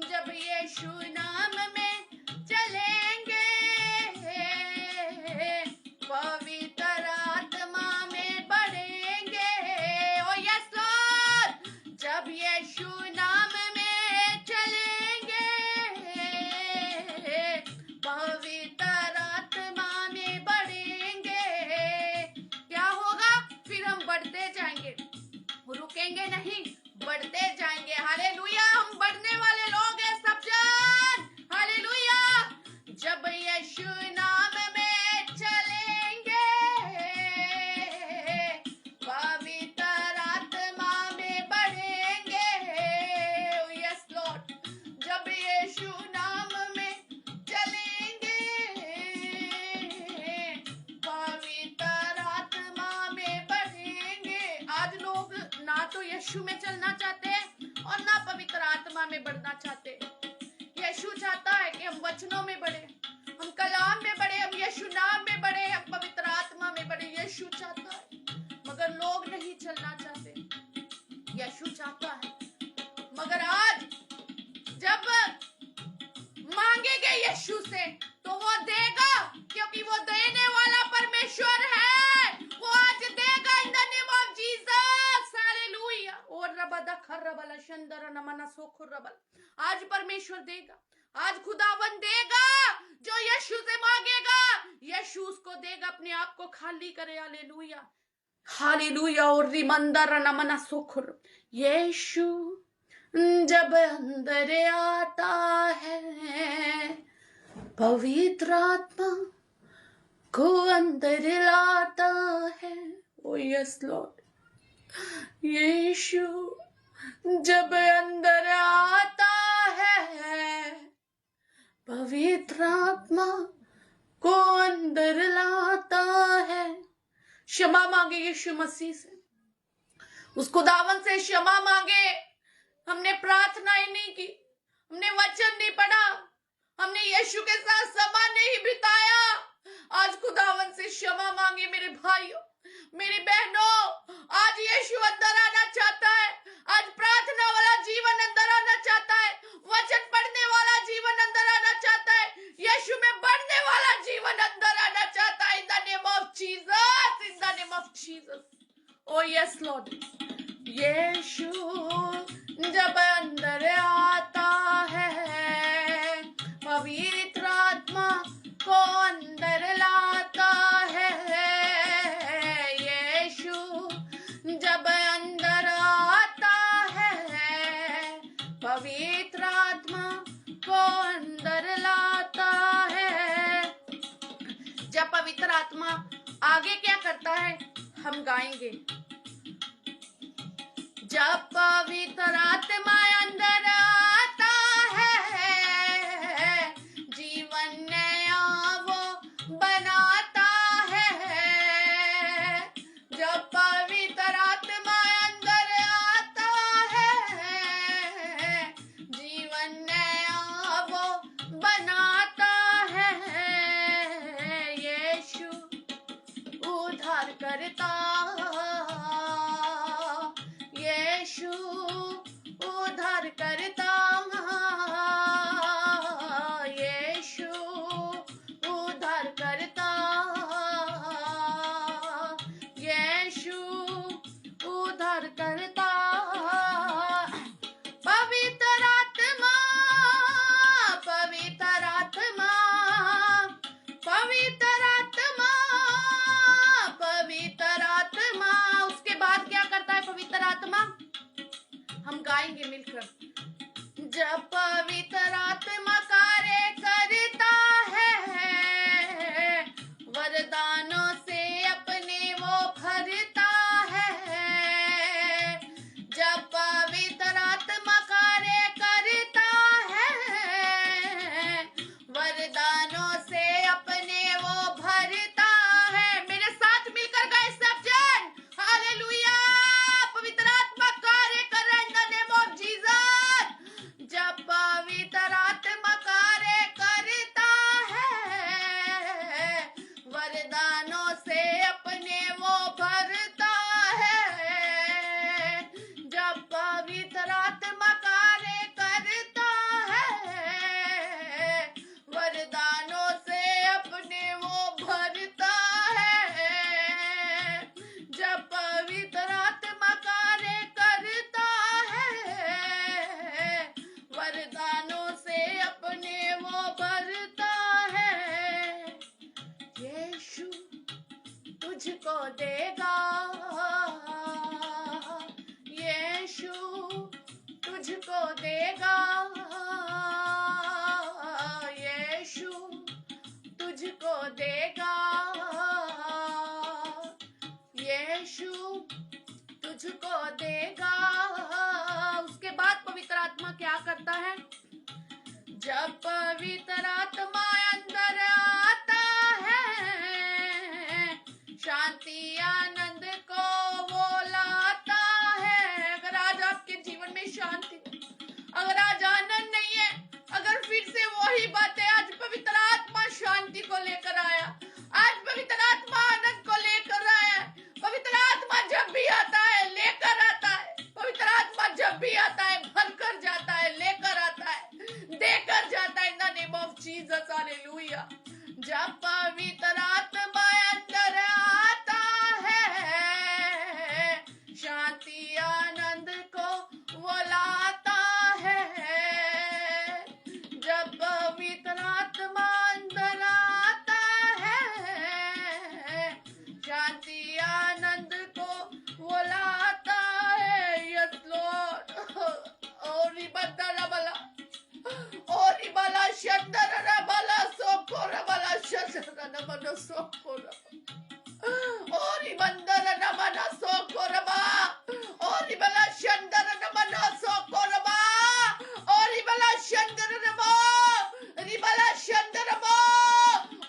जब यीशु नाम में चलेंगे, पवित्र आत्मा में बढ़ेंगे। ओ यस लॉर्ड। जब यीशु नाम में चलेंगे, पवित्र आत्मा में बढ़ेंगे। क्या होगा? फिर हम बढ़ते जाएंगे, रुकेंगे नहीं, बढ़ते जाएंगे। हालेलुया। हम बढ़ने वाले लोग हैं सब जन। हालेलुया। जब यीशु नाम में चलेंगे, पवित्र आत्मा में बढ़ेंगे। Yes Lord. जब यीशु नाम में चलेंगे, पवित्र आत्मा में बढ़ेंगे। आज लोग ना तो यीशु में चलना चाहते हैं और ना पवित्र आत्मा में बढ़ना चाहते हैं। यीशु चाहता है कि हम वचनों में बढ़े, हम कलाम में बढ़े, हम यीशु नाम में बढ़े, हम पवित्र आत्मा में बढ़े। यीशु चाहता है, मगर लोग नहीं चलना चाहते। यीशु चाहता है, मगर आज जब मांगेंगे यीशु से तो वो देगा, क्योंकि वो देने वाला परमेश्वर रबल शंदर नमना सोखुर रबल। आज परमेश्वर देगा, आज खुदावन देगा। जो यीशु से मांगेगा यीशु उसको देगा, अपने आप को खाली करे। Hallelujah, hallelujah. और रिमंदर नमना सोखुर। यीशु जब अंदर आता है, पवित्र आत्मा को अंदर लाता है। ओ यस लॉर्ड, यीशु जब अंदर आता है, पवित्र आत्मा को अंदर लाता है। क्षमा मांगे यीशु मसीह से, उस खुदावन से क्षमा मांगे। हमने प्रार्थना ही नहीं की, हमने वचन नहीं पढ़ा, हमने यीशु के साथ समय नहीं बिताया। आज खुदावन से क्षमा मांगे मेरे भाइयों, मेरी बहनों। आज यीशु अंदर आना चाहता है। आज प्रार्थना वाला जीवन अंदर आना चाहता है, वचन पढ़ने वाला जीवन अंदर आना चाहता है, यीशु में बढ़ने वाला जीवन अंदर आना चाहता है। In the name of Jesus, in the name of Jesus. Oh yes Lord, Yeshu जब अंदर आता है, पवित्र आत्मा को अंदर लाता है। यीशु जब अंदर आता है, पवित्र आत्मा को अंदर लाता है। जब पवित्र आत्मा आगे क्या करता है, हम गाएंगे। जब पवित्र आत्मा अंदर आता है, जीवन नया वो बनाता है। जब पवित्र आत्मा अंदर आता है, जीवन नया वो बनाता है। यीशु उद्धार करता, यीशु उद्धार करता, यीशु उद्धार करता, यीशु उद्धार करता। पवित्र आत्मा, पवित्र आत्मा, पवित्र आत्मा, पवित्र आत्मा। उसके बाद क्या करता है पवित्र आत्मा, हम गाएंगे मिलकर। जब पवित्र आत्मा कार्य करता है, वरदानों से अपने वो भरता है। जब पवित्र आत्मा कार्य करता है, वरदानों से अपने वो भरता है। मेरे साथ मिलकर गाए सब जन, हालेलुया। पवित्र आत्मा कार्य कर रहा है in the name of Jesus. जब पवित्र आत्मा कार्य करता है, वरदानों से अपने वो भरता है। जब पवित्र आत्मा कार्य करता है, वरदानों से अपने वो भरता है। जब पवित्र आत्मा कार्य करता है, वरदानों से अपने वो भरता है। यीशु तुझको देगा, यीशु तुझको देगा, यीशु तुझको देगा, यीशु तुझको देगा। उसके बाद पवित्र आत्मा क्या करता है, जब पवित्र आत्मा अंदर आता है, शांति आनंद को वो लाता है। अगर आज आपके जीवन में शांति, अगर आज आनंद नहीं है, अगर फिर से वही बातें, आज पवित्र आत्मा शांति को लेकर आया, आज पवित्र आत्मा आनंद को लेकर आया। पवित्र आत्मा जब भी आता है लेकर आता है, पवित्र आत्मा जब भी आता है भर कर जाता है, लेकर आता है, देकर जाता है। In the name of Jesus, hallelujah. जब पवित्र आत्मा अंदर आता शांति आनंद को वो लाता है। Yes Lord. और बंदर बला और बला शंदर बला सोको बला शंदर बला सोको और बंदर नमना सोको रबा और बला शंदर नमना सोको रबा और बला शंदर रबा रिबला शंदर रबा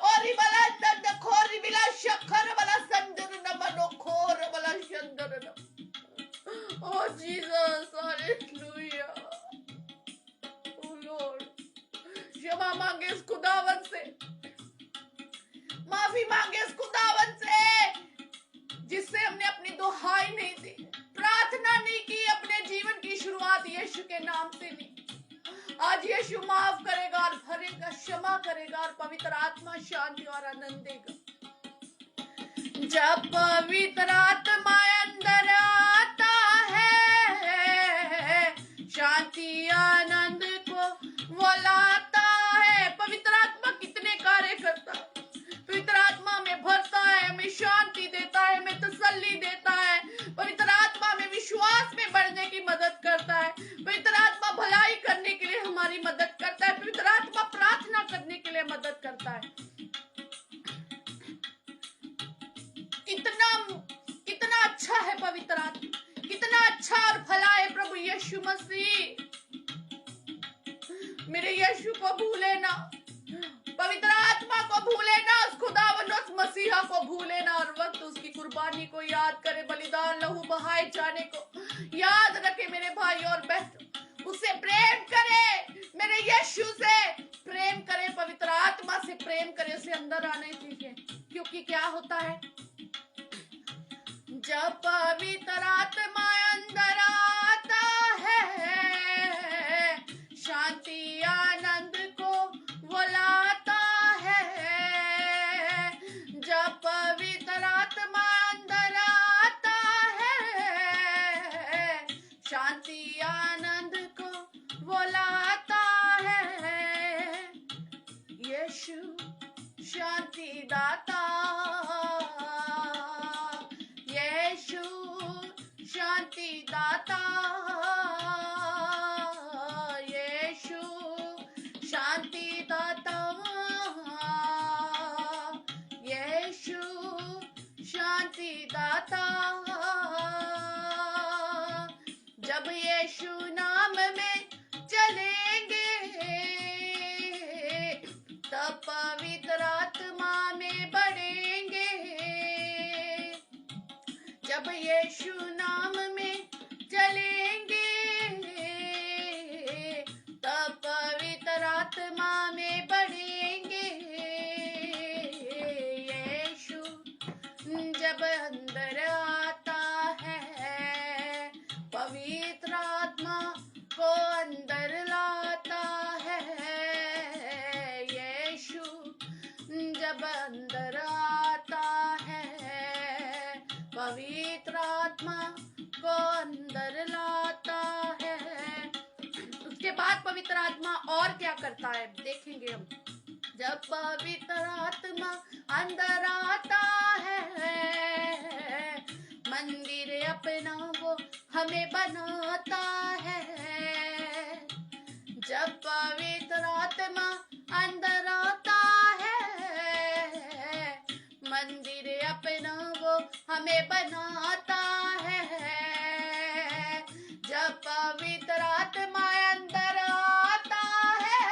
और बला दंड खोरी बिला शखर बला संदर नमनो खोर बला शंदर नम। Oh Jesus, hallelujah. Oh Lord, क्षमा मांगे इस खुदावन से, माफी मांगे इस खुदावन से जिससे हमने अपनी दुहाई नहीं दी, प्रार्थना नहीं की, अपने जीवन की शुरुआत यीशु के नाम से नहीं। आज यीशु माफ करेगा और भरेगा, क्षमा करेगा और पवित्र आत्मा शांति और आनंद देगा। जब पवित्र आत्मा अंदर आता है, शांति आनंद को वो लाता है। पवित्र आत्मा कितने कार्य करता है। पवित्र आत्मा हमें भरता है, हमें शांति देता है, हमें तसल्ली देता है। पवित्र आत्मा हमें विश्वास में बढ़ने की मदद करता है। पवित्र आत्मा भलाई करने के लिए हमारी मदद करता है। पवित्र आत्मा प्रार्थना करने के लिए मदद करता है। कितना अच्छा है पवित्र आत्मा, कितना अच्छा और भला है प्रभु यीशु मसीह। मेरे यीशु को भूले ना, पवित्र आत्मा को भूले ना, उस खुदावंद उस मसीहा को भूले ना, और वक्त उसकी कुर्बानी को याद करे, बलिदान लहू बहाए जाने को याद रखे। मेरे भाई और बहन, उससे प्रेम करे, मेरे यीशु से प्रेम करे, पवित्र आत्मा से प्रेम करे, उसे अंदर आने दीजिए। क्योंकि क्या होता है, जब पवित्र आत्मा अंदर आता है, शांति आनंद को वो लाता है। जब पवित्र आत्मा अंदर आता है, शांति आनंद को वो लाता है। यीशु शांति दाता, यीशु शांति दाता, यीशु शांति दाता, यीशु शांति दाता। जब यीशु नाम में चलेंगे तब पवित्र आत्मा में बढ़ेंगे। जब यीशु नाम में चलेंगे तब पवित्र आत्मा में बढ़ेंगे। यीशु जब अंदर आता है, पवित्र आत्मा को अंदर लाता है। यीशु जब अंदर आता है, पवित्र आत्मा को अंदर लाता है। उसके बाद पवित्र आत्मा और क्या करता है देखेंगे हम। जब पवित्र आत्मा अंदर आता है, मंदिर अपना वो हमें बनाता है। जब पवित्र आत्मा अंदर आता है, मंदिर अपना वो हमें बनाता है। जब पवित्र आत्मा अंदर आता है,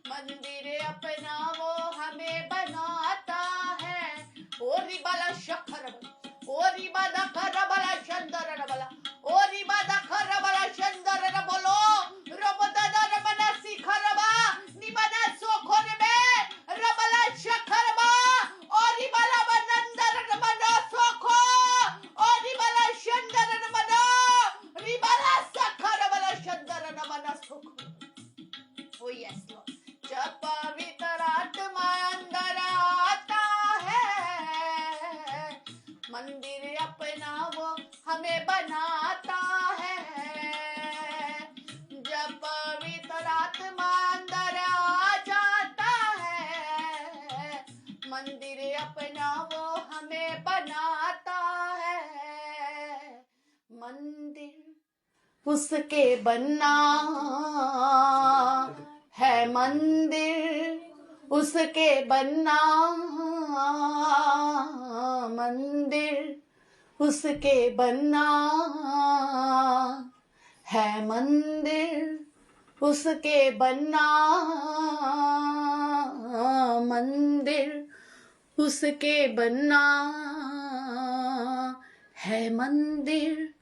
मंदिर अपना वो हमें बनाता है। ओरी बाला शखर, ओरी बादा खर बाला शंदर बला, ओरी बादा खर बाला शंदर बोलो, रबदा रबना सिखरबा निबना सोखर में रबला शखरबा, ओरी बाला बनंदर रबना सोखो, ओरी बाला शंदर रबना मंदिर अपना वो हमें बनाता है, मंदिर उसके बनना है, मंदिर उसके बनना, मंदिर उसके बनना है, मंदिर उसके बनना, मंदिर उसके बनना है, मंदिर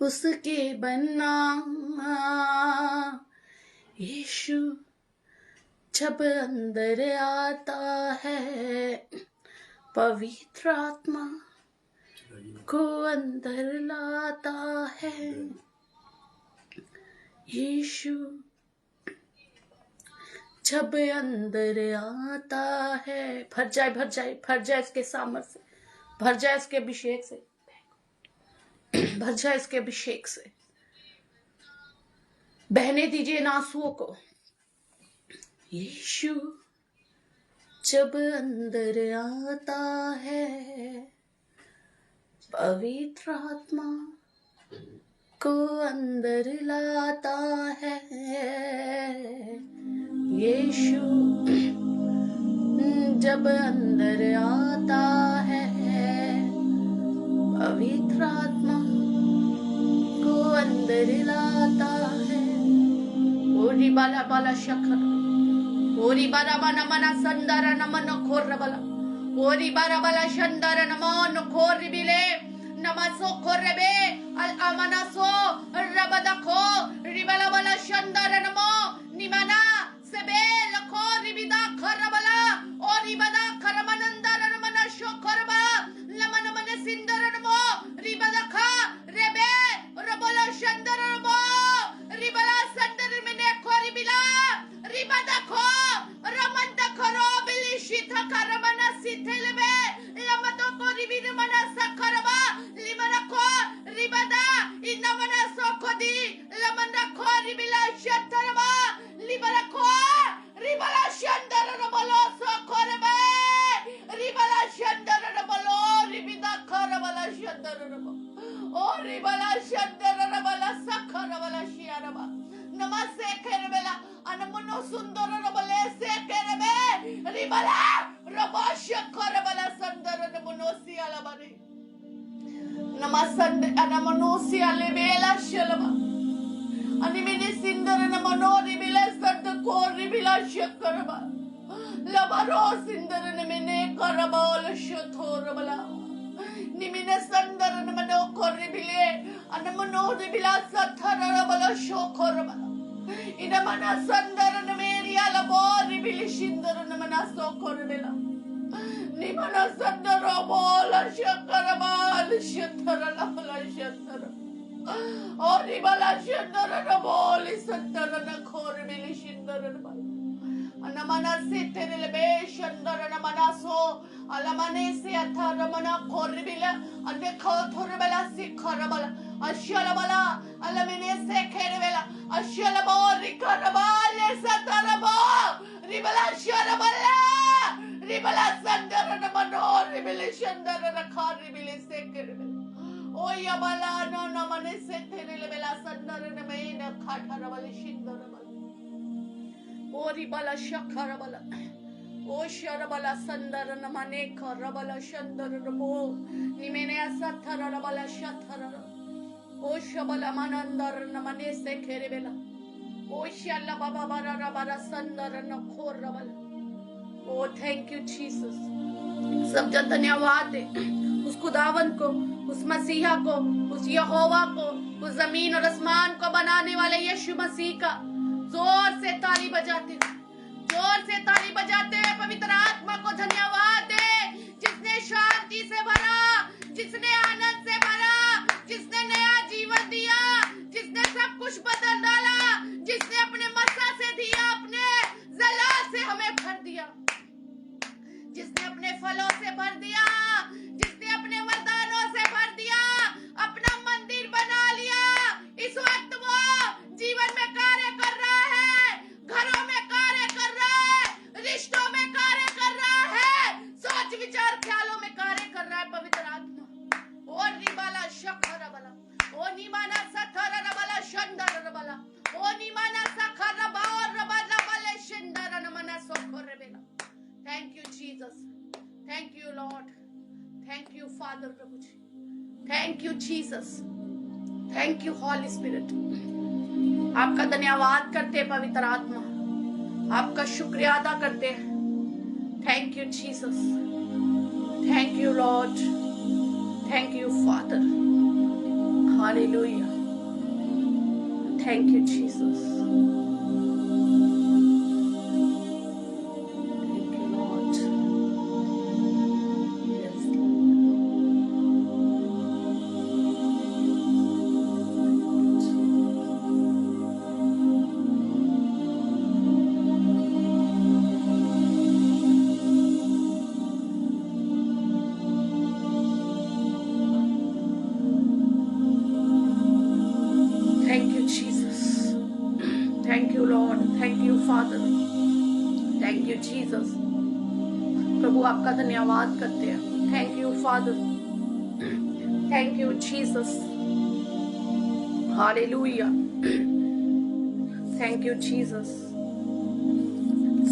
उसके बनना। यीशु जब अंदर आता है, पवित्र आत्मा को अंदर लाता है। यीशु जब अंदर आता है, भर जाए भर जाए भर जाए इसके सामर्थ से, भर जाए इसके अभिषेक से, भर जाए इसके अभिषेक से। बहने दीजिए इन आंसुओं को। यीशु जब अंदर आता है, पवित्र आत्मा को अंदर लाता है। यीशु जब अंदर आता है, पवित्र आत्मा को अंदर लाता है। ओरी बाला बाला शखर, ओरी बारा बाना मना संदर नमन खोर बला, ओरी बारा बाला शंदर नमन खोर बिले नमसो खोरबे अल अमनसो रबदखो रिबला बला शंदर नमो निमना सेबे लखो रिबिदा खरबला ओरी बदा खरमनंदर नमन शो खरबा लमन मन सिंदर नमो रिबदखा रेबे रबला शंदर नमो रिबला संदर मिने खोरिबिला रिबदखो रमंद खरो बिली शिथा करमना सिथेलबे लमतो को रिबिद मना सखरबा लिमना को रिबदा इनमना सोखोदी लमना को रिबिला शतरबा लिमना को रिबला शंदर रबलो सोखरबे रिबला शंदर रबलो रिबिदा खरबला शंदर रब ओ रिबला शंदर रबला सखरबला शियारबा नमस्ते खेरबेला अनमनो सुंदर रबले से खेरबे रिबला रबश खरबला संदर नमनो सियाला बने नमस्ते अनमनो सियाले बेला शलबा अनिमिनी सिंदर नमनो रिबिले संद को रिबिला शकरबा लबरो सिंदर नमने करबल शथोरबला निमिने संदर नमनो को रिबिले अनमनो रिबिला सथरबला शोखरबला इनमना संदर नमेरिया लबो रिबिली सिंदर नमना सोखरबला निमना संदर बोल शकरबल शथरला बला शथर और रिबला शंदर बोल संदर न खोर बिली सिंदर बल अनमना सितरेले बे शंदर नमना सो अलमने से अथर मना खोर बिला अने खोर बला सिखर बला अशल बला अलमने से खेर बला अशल बो रिकर बाले सतर बो रिबला शर बला रिबला संदर नमनो रिबिली शंदर न खार रिबिली से खेर बला ओ या बला नो नमने से तेरे बेला संदर न में न खाठर वाली शिंदर बला ओ रिबला शखर बला ओ शर बला संदर न मने खर बला शंदर न बो निमेने असथर बला शथर ओ शबला मनंदर न मने से खेरे बेला ओ शल्ला बाबा बरा बरा संदर न खोर बला ओ थैंक यू जीसस। सब जन धन्यवाद दे उस खुदावन को, उस मसीहा को, उस यहोवा को, उस जमीन और आसमान को बनाने वाले यीशु मसीह का जोर से ताली बजाते हुए पवित्र आत्मा को धन्यवाद दे, जिसने शांति से भरा, जिसने आनंद से भरा, जिसने नया जीवन दिया, जिसने सब कुछ बदल डाला, जिसने अपने मसा से दिया, अपने जला से हमें भर दिया, जिसने अपने फलों से भर दिया, जिसने अपने वरदानों से भर दिया, अपना मंदिर बना लिया। इस वक्त वो जीवन में कार्य कर रहा है, घरों में कार्य कर रहा है, रिश्तों में कार्य कर रहा है। So Lord, thank you Father प्रभु ji, thank you Jesus, thank you Holy Spirit. आपका धन्यवाद करते हैं पवित्र आत्मा, आपका शुक्रिया अदा करते हैं। Thank you Jesus, thank you Lord, thank you Father, hallelujah, thank you Jesus, thank you Lord, yes thank you Jesus, thank you Lord, thank you Father, thank you Jesus. प्रभु आपका धन्यवाद करते हैं। Thank you Father, thank you Jesus, hallelujah, thank you Jesus.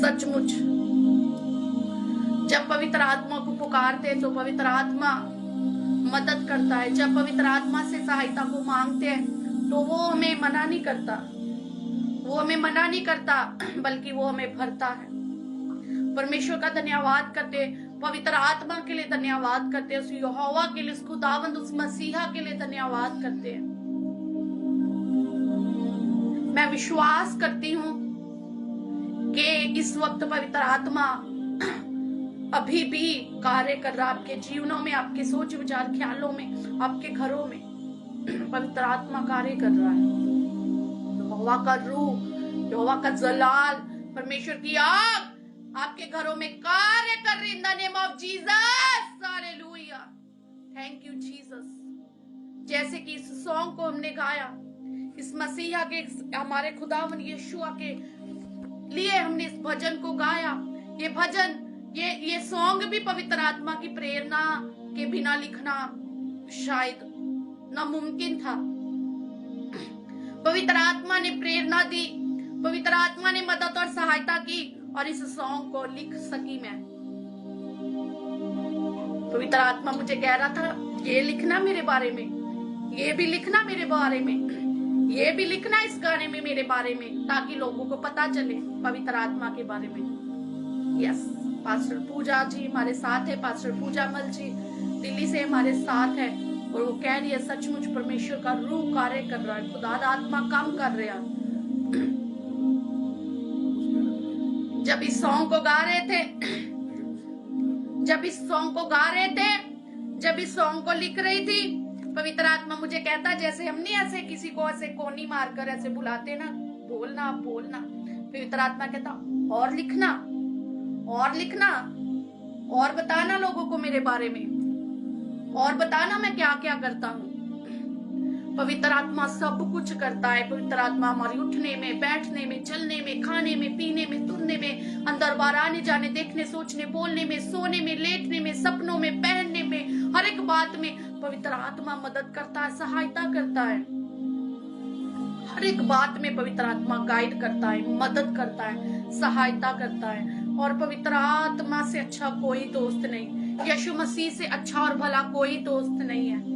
सचमुच जब पवित्र आत्मा को पुकारते हैं तो पवित्र आत्मा मदद करता है। जब पवित्र आत्मा से सहायता को मांगते हैं तो वो हमें मना नहीं करता, वो हमें मना नहीं करता, बल्कि वो हमें भरता है। परमेश्वर का धन्यवाद करते, पवित्र आत्मा के लिए धन्यवाद करते, उस यहोवा के लिए, उस खुदावंद, उस मसीहा के लिए धन्यवाद करते हैं। मैं विश्वास करती हूँ कि इस वक्त पवित्र आत्मा अभी भी कार्य कर रहा है आपके जीवनों में, आपके सोच विचार ख्यालों में, आपके घरों में। पवित्र आत्मा कार्य कर रहा है। यहोवा का रूह, यहोवा का जलाल, परमेश्वर की आग आपके घरों में कार्य कर रही, इन the name of Jesus, hallelujah, thank you Jesus. जैसे कि इस सॉन्ग को हमने गाया, इस मसीहा के, हमारे खुदावन यीशुआ के लिए हमने इस भजन को गाया। ये भजन, ये सॉन्ग भी पवित्र आत्मा की प्रेरणा के बिना लिखना शायद नामुमकिन था। पवित्र आत्मा ने प्रेरणा दी, पवित्र आत्मा ने मदद और सहायता की और इस सॉन्ग को लिख सकी मैं। पवित्र आत्मा मुझे कह रहा था, ये लिखना मेरे बारे में, ये भी लिखना मेरे बारे में, ये भी लिखना इस गाने में मेरे बारे में, ताकि लोगों को पता चले पवित्र आत्मा के बारे में। यस, पास्टर पूजा जी हमारे साथ है, पास्टर पूजा मल जी दिल्ली से हमारे साथ है, और वो कह रही है सचमुच परमेश्वर का रूह कार्य कर रहा है, खुदा आत्मा काम कर रहा है। जब इस सॉन्ग को गा रहे थे, जब इस सॉन्ग को गा रहे थे, जब इस सॉन्ग को लिख रही थी, पवित्र आत्मा मुझे कहता, जैसे हम नहीं ऐसे किसी को ऐसे कोनी मारकर ऐसे बुलाते ना, बोलना बोलना, पवित्र आत्मा कहता और लिखना, और लिखना, और बताना लोगों को मेरे बारे में, और बताना मैं क्या क्या करता हूँ। पवित्र आत्मा सब कुछ करता है। पवित्र आत्मा हमारी उठने में, बैठने में, चलने में, खाने में, पीने में, तुरने में, अंदर बाहर आने जाने, देखने, सोचने, बोलने में, सोने में, लेटने में, सपनों में, पहनने में, हर एक बात में पवित्र आत्मा मदद करता है, सहायता करता है। हर एक बात में पवित्र आत्मा गाइड करता है, मदद करता है, सहायता करता है। और पवित्र आत्मा से अच्छा कोई दोस्त नहीं, यीशु मसीह से अच्छा और भला कोई दोस्त नहीं है।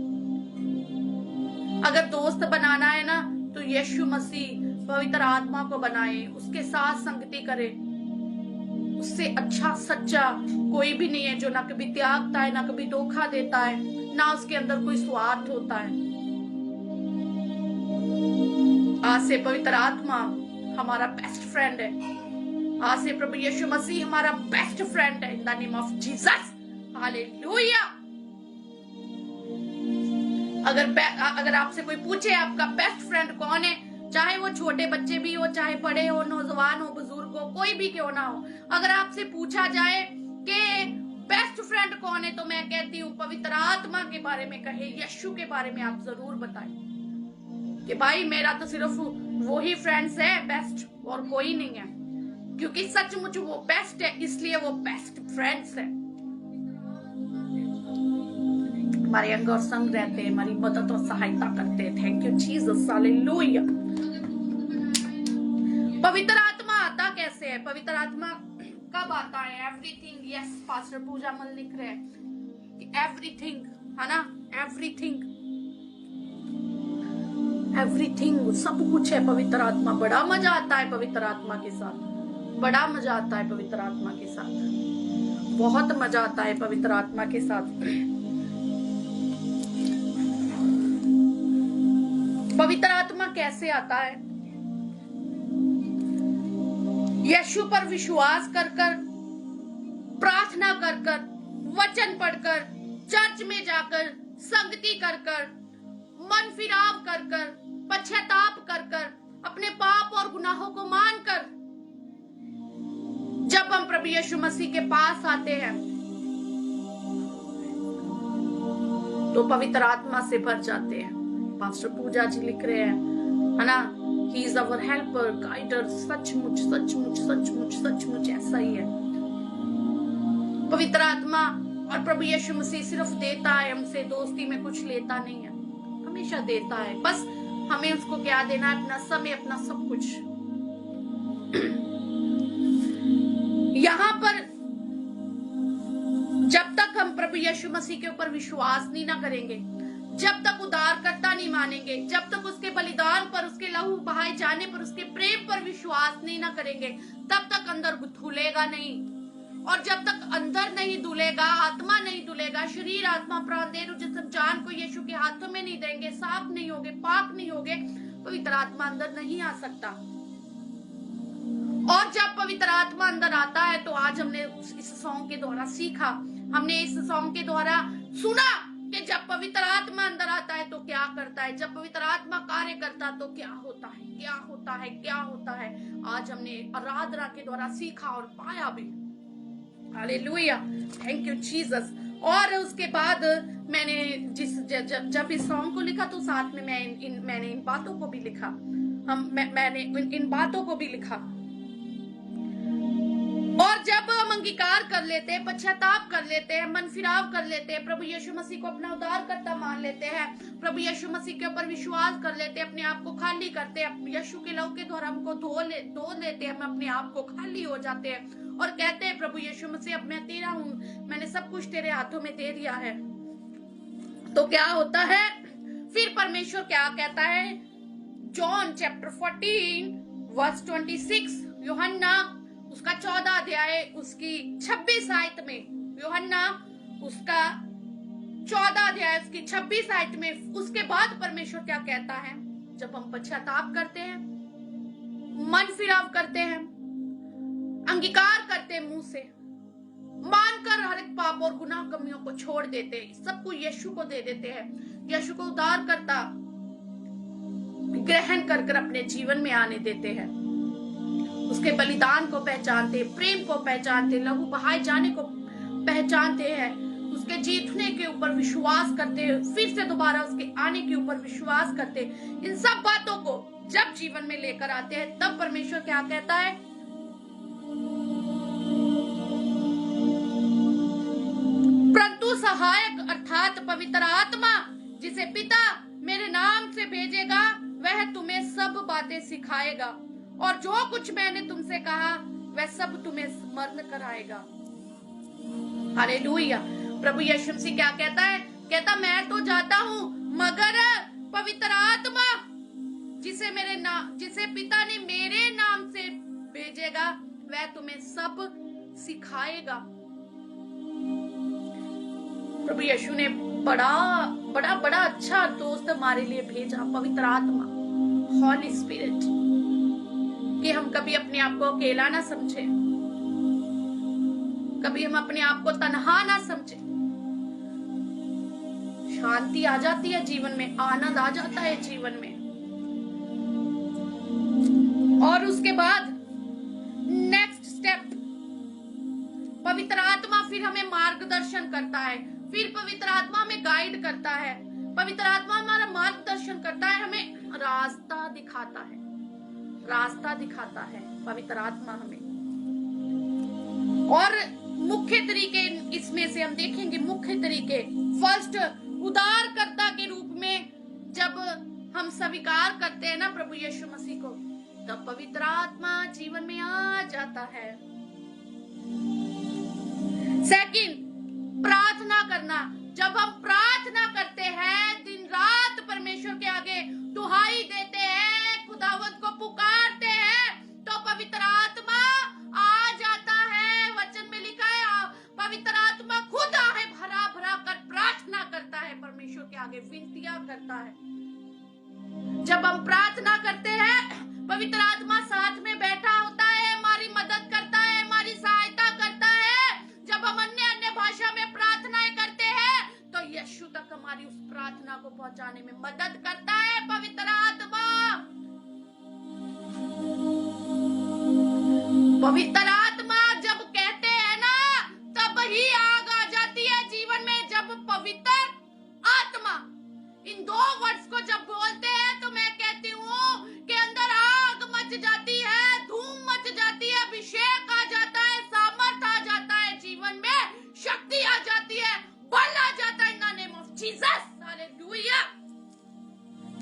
अगर दोस्त बनाना है ना, तो यीशु मसीह पवित्र आत्मा को बनाए, उसके साथ संगति करे। उससे अच्छा सच्चा कोई भी नहीं है, जो ना कभी त्यागता है, ना कभी धोखा देता है, ना उसके अंदर कोई स्वार्थ होता है। आज से पवित्र आत्मा हमारा बेस्ट फ्रेंड है। आज से प्रभु यीशु मसीह हमारा बेस्ट फ्रेंड है, in the name of Jesus, hallelujah. अगर आपसे कोई पूछे आपका बेस्ट फ्रेंड कौन है, चाहे वो छोटे बच्चे भी हो, चाहे बड़े हो, नौजवान हो, बुजुर्ग हो, कोई भी क्यों ना हो, अगर आपसे पूछा जाए कि बेस्ट फ्रेंड कौन है, तो मैं कहती हूँ पवित्र आत्मा के बारे में कहे, यीशु के बारे में आप जरूर बताएं कि भाई मेरा तो सिर्फ वो ही फ्रेंड्स है बेस्ट, और कोई नहीं है, क्योंकि सचमुच वो बेस्ट है, इसलिए वो बेस्ट फ्रेंड्स है। हमारे अंग और संग रहते हैं, हमारी मदद और सहायता करते हैं। Thank you Jesus, hallelujah. पवित्र आत्मा आता कैसे है? पवित्र आत्मा कब आता है? एवरीथिंग। यस, पास्टर पूजा मल लिख रहे हैं कि एवरीथिंग, है ना, एवरीथिंग, एवरीथिंग, सब कुछ है पवित्र आत्मा। बड़ा मजा आता है पवित्र आत्मा के साथ, बड़ा मजा आता है पवित्र आत्मा के साथ, बहुत मजा आता है पवित्र आत्मा के साथ। पवित्र आत्मा कैसे आता है? यीशु पर विश्वास कर कर, प्रार्थना कर कर, वचन पढ़कर, चर्च में जाकर, संगति कर कर, मन फिराव कर कर, पश्चाताप कर कर, अपने पाप और गुनाहों को मानकर जब हम प्रभु यीशु मसीह के पास आते हैं तो पवित्र आत्मा से भर जाते हैं। पास्टर पूजा जी लिख रहे हैं, है ना, he is our helper, guider. सचमुच सचमुच सचमुच सचमुच ऐसा ही है। पवित्र आत्मा और प्रभु यीशु मसीह सिर्फ देता है हमसे, दोस्ती में कुछ लेता नहीं है, हमेशा देता है। बस हमें उसको क्या देना है? अपना समय, अपना सब कुछ। यहां पर जब तक हम प्रभु यीशु मसीह के ऊपर विश्वास नहीं ना करेंगे, जब तक उद्धारकर्ता नहीं मानेंगे, जब तक उसके बलिदान पर, उसके लहू बहाए जाने पर, उसके प्रेम पर विश्वास नहीं ना करेंगे, तब तक अंदर धुलेगा नहीं। और जब तक अंदर नहीं धुलेगा, आत्मा नहीं धुलेगा, शरीर, आत्मा, प्राण, देह, जिस्म, जान को यीशु के हाथों में नहीं देंगे, साफ नहीं होगे, पाक नहीं होगे, पवित्र आत्मा अंदर नहीं आ सकता। और जब पवित्र आत्मा अंदर आता है तो आज हमने इस सॉन्ग के द्वारा सीखा, हमने इस सॉन्ग के द्वारा सुना कि जब पवित्र आत्मा अंदर आता है तो क्या करता है, जब पवित्र आत्मा कार्य करता तो क्या होता है, क्या होता है, क्या होता है। आज हमने आराधना के द्वारा सीखा और पाया भी। Hallelujah, thank you Jesus. और उसके बाद मैंने जब इस सॉन्ग को लिखा तो साथ में मैंने इन बातों को भी लिखा, मैंने इन बातों को भी लिखा। और जब हम अंगीकार कर लेते हैं, पश्चाताप कर लेते हैं, मन फिराव कर लेते हैं, प्रभु यीशु मसीह को अपना उद्धारकर्ता मान लेते हैं, प्रभु यीशु मसीह के ऊपर विश्वास कर लेते हैं, अपने आप को खाली करते हैं, यीशु के लहू के द्वारा हमको धो लेते हैं, हम अपने आप को खाली हो जाते हैं और कहते हैं प्रभु यीशु मसीह अब मैं तेरा हूं, मैंने सब कुछ तेरे हाथों में दे दिया है। तो क्या होता है फिर? परमेश्वर क्या कहता है? जॉन चैप्टर 14 वर्स 26, यूहन्ना उसका 14 अध्याय उसकी 26 आयत में, यूहन्ना उसका 14 अध्याय उसकी 26 आयत में, उसके बाद परमेश्वर क्या कहता है? जब हम पश्चाताप करते हैं, मन फिराव करते हैं, अंगीकार करते हैं, मुंह से मानकर हर एक पाप और गुनाह कमियों को छोड़ देते हैं, सबको यीशु को दे देते हैं, यीशु को उद्धारकर्ता ग्रहण कर कर अपने जीवन में आने देते हैं, उसके बलिदान को पहचानते, प्रेम को पहचानते, लहू बहाए जाने को पहचानते हैं, उसके जीतने के ऊपर विश्वास करते, फिर से दोबारा उसके आने के ऊपर विश्वास करते, इन सब बातों को जब जीवन में लेकर आते हैं, तब परमेश्वर क्या कहता है? परंतु सहायक अर्थात पवित्र आत्मा जिसे पिता मेरे नाम से भेजेगा, वह तुम्हें सब बातें सिखाएगा और जो कुछ मैंने तुमसे कहा वह सब तुम्हें स्मरण कराएगा। हालेलुया। प्रभु यीशु मसीह क्या कहता है? कहता मैं तो जाता हूं, मगर पवित्र आत्मा जिसे पिता ने मेरे नाम से भेजेगा, वह तुम्हें सब सिखाएगा। प्रभु यीशु ने बड़ा बड़ा बड़ा अच्छा दोस्त हमारे लिए भेजा, पवित्र आत्मा, हॉली स्पिरिट, कि हम कभी अपने आप को अकेला ना समझे, कभी हम अपने आप को तन्हा ना समझे। शांति आ जाती है जीवन में, आनंद आ जाता है जीवन में। और उसके बाद नेक्स्ट स्टेप, पवित्र आत्मा फिर हमें मार्गदर्शन करता है, फिर पवित्र आत्मा हमें गाइड करता है, पवित्र आत्मा हमारा मार्गदर्शन करता है, हमें रास्ता दिखाता है, रास्ता दिखाता है पवित्र आत्मा हमें। और मुख्य तरीके इसमें से हम देखेंगे, मुख्य तरीके, फर्स्ट, उद्धारकर्ता के रूप में जब हम स्वीकार करते हैं ना प्रभु यीशु मसीह को, तब पवित्र आत्मा जीवन में आ जाता है। सेकंड, प्रार्थना करना। जब हम प्रार्थना करते हैं, दिन रात परमेश्वर के आगे दुहाई देते हैं, खुदावंत को पुकारते हैं, तो पवित्र आत्मा आ जाता है। वचन में लिखा है पवित्र आत्मा खुद आहे भरा भरा कर प्रार्थना करता है, परमेश्वर के आगे विनतियां करता है। जब हम प्रार्थना करते हैं, पवित्र आत्मा साथ में बैठा होता है, हमारी मदद करता है, हमारी सहायता करता है। जब हम अन्य अन्य भाषा में प्रार्थनाएं करते हैं, तो यीशु तक हमारी उस प्रार्थना को पहुंचाने में मदद करता है पवित्र आत्मा। पवित्र आत्मा जब कहते हैं ना, तब ही आग आ जाती है जीवन में। जब पवित्र आत्मा इन दो वर्ड्स को जब बोलते हैं, तो मैं कहती हूँ कि अंदर आग मच जाती है, धूम मच जाती है, अभिषेक आ जाता है, सामर्थ आ जाता है, जीवन में शक्ति आ जाती है, बल आ जाता है। In the name of Jesus, hallelujah.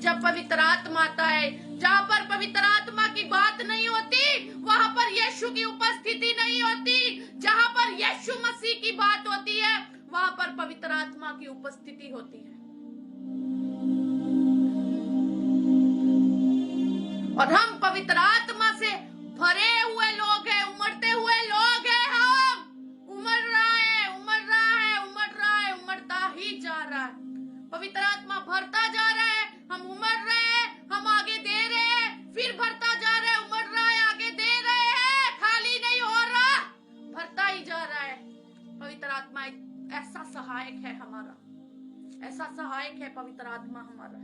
जब पवित्र आत्मा आता है, जहाँ पर पवित्र आत्मा की बात नहीं होती, वहां पर यीशु की उपस्थिति नहीं होती। जहाँ पर यीशु मसीह की बात होती है, वहां पर पवित्र आत्मा की उपस्थिति होती है। और हम पवित्र आत्मा से भरे हुए लोग हैं, उमड़ते हुए लोग हैं। हम उमड़ रहा है, उमड़ रहा है, उमड़ रहा है, उमड़ता ही जा रहा है। पवित्र आत्मा भरता जा रहा है, हम उमड़ रहे हैं, हम आगे दे रहे हैं, फिर भरता जा रहा है, उमड़ रहा है, आगे दे रहे हैं, खाली नहीं हो रहा, भरता ही जा रहा है। पवित्र आत्मा ऐसा सहायक है हमारा, ऐसा सहायक है पवित्र आत्मा हमारा।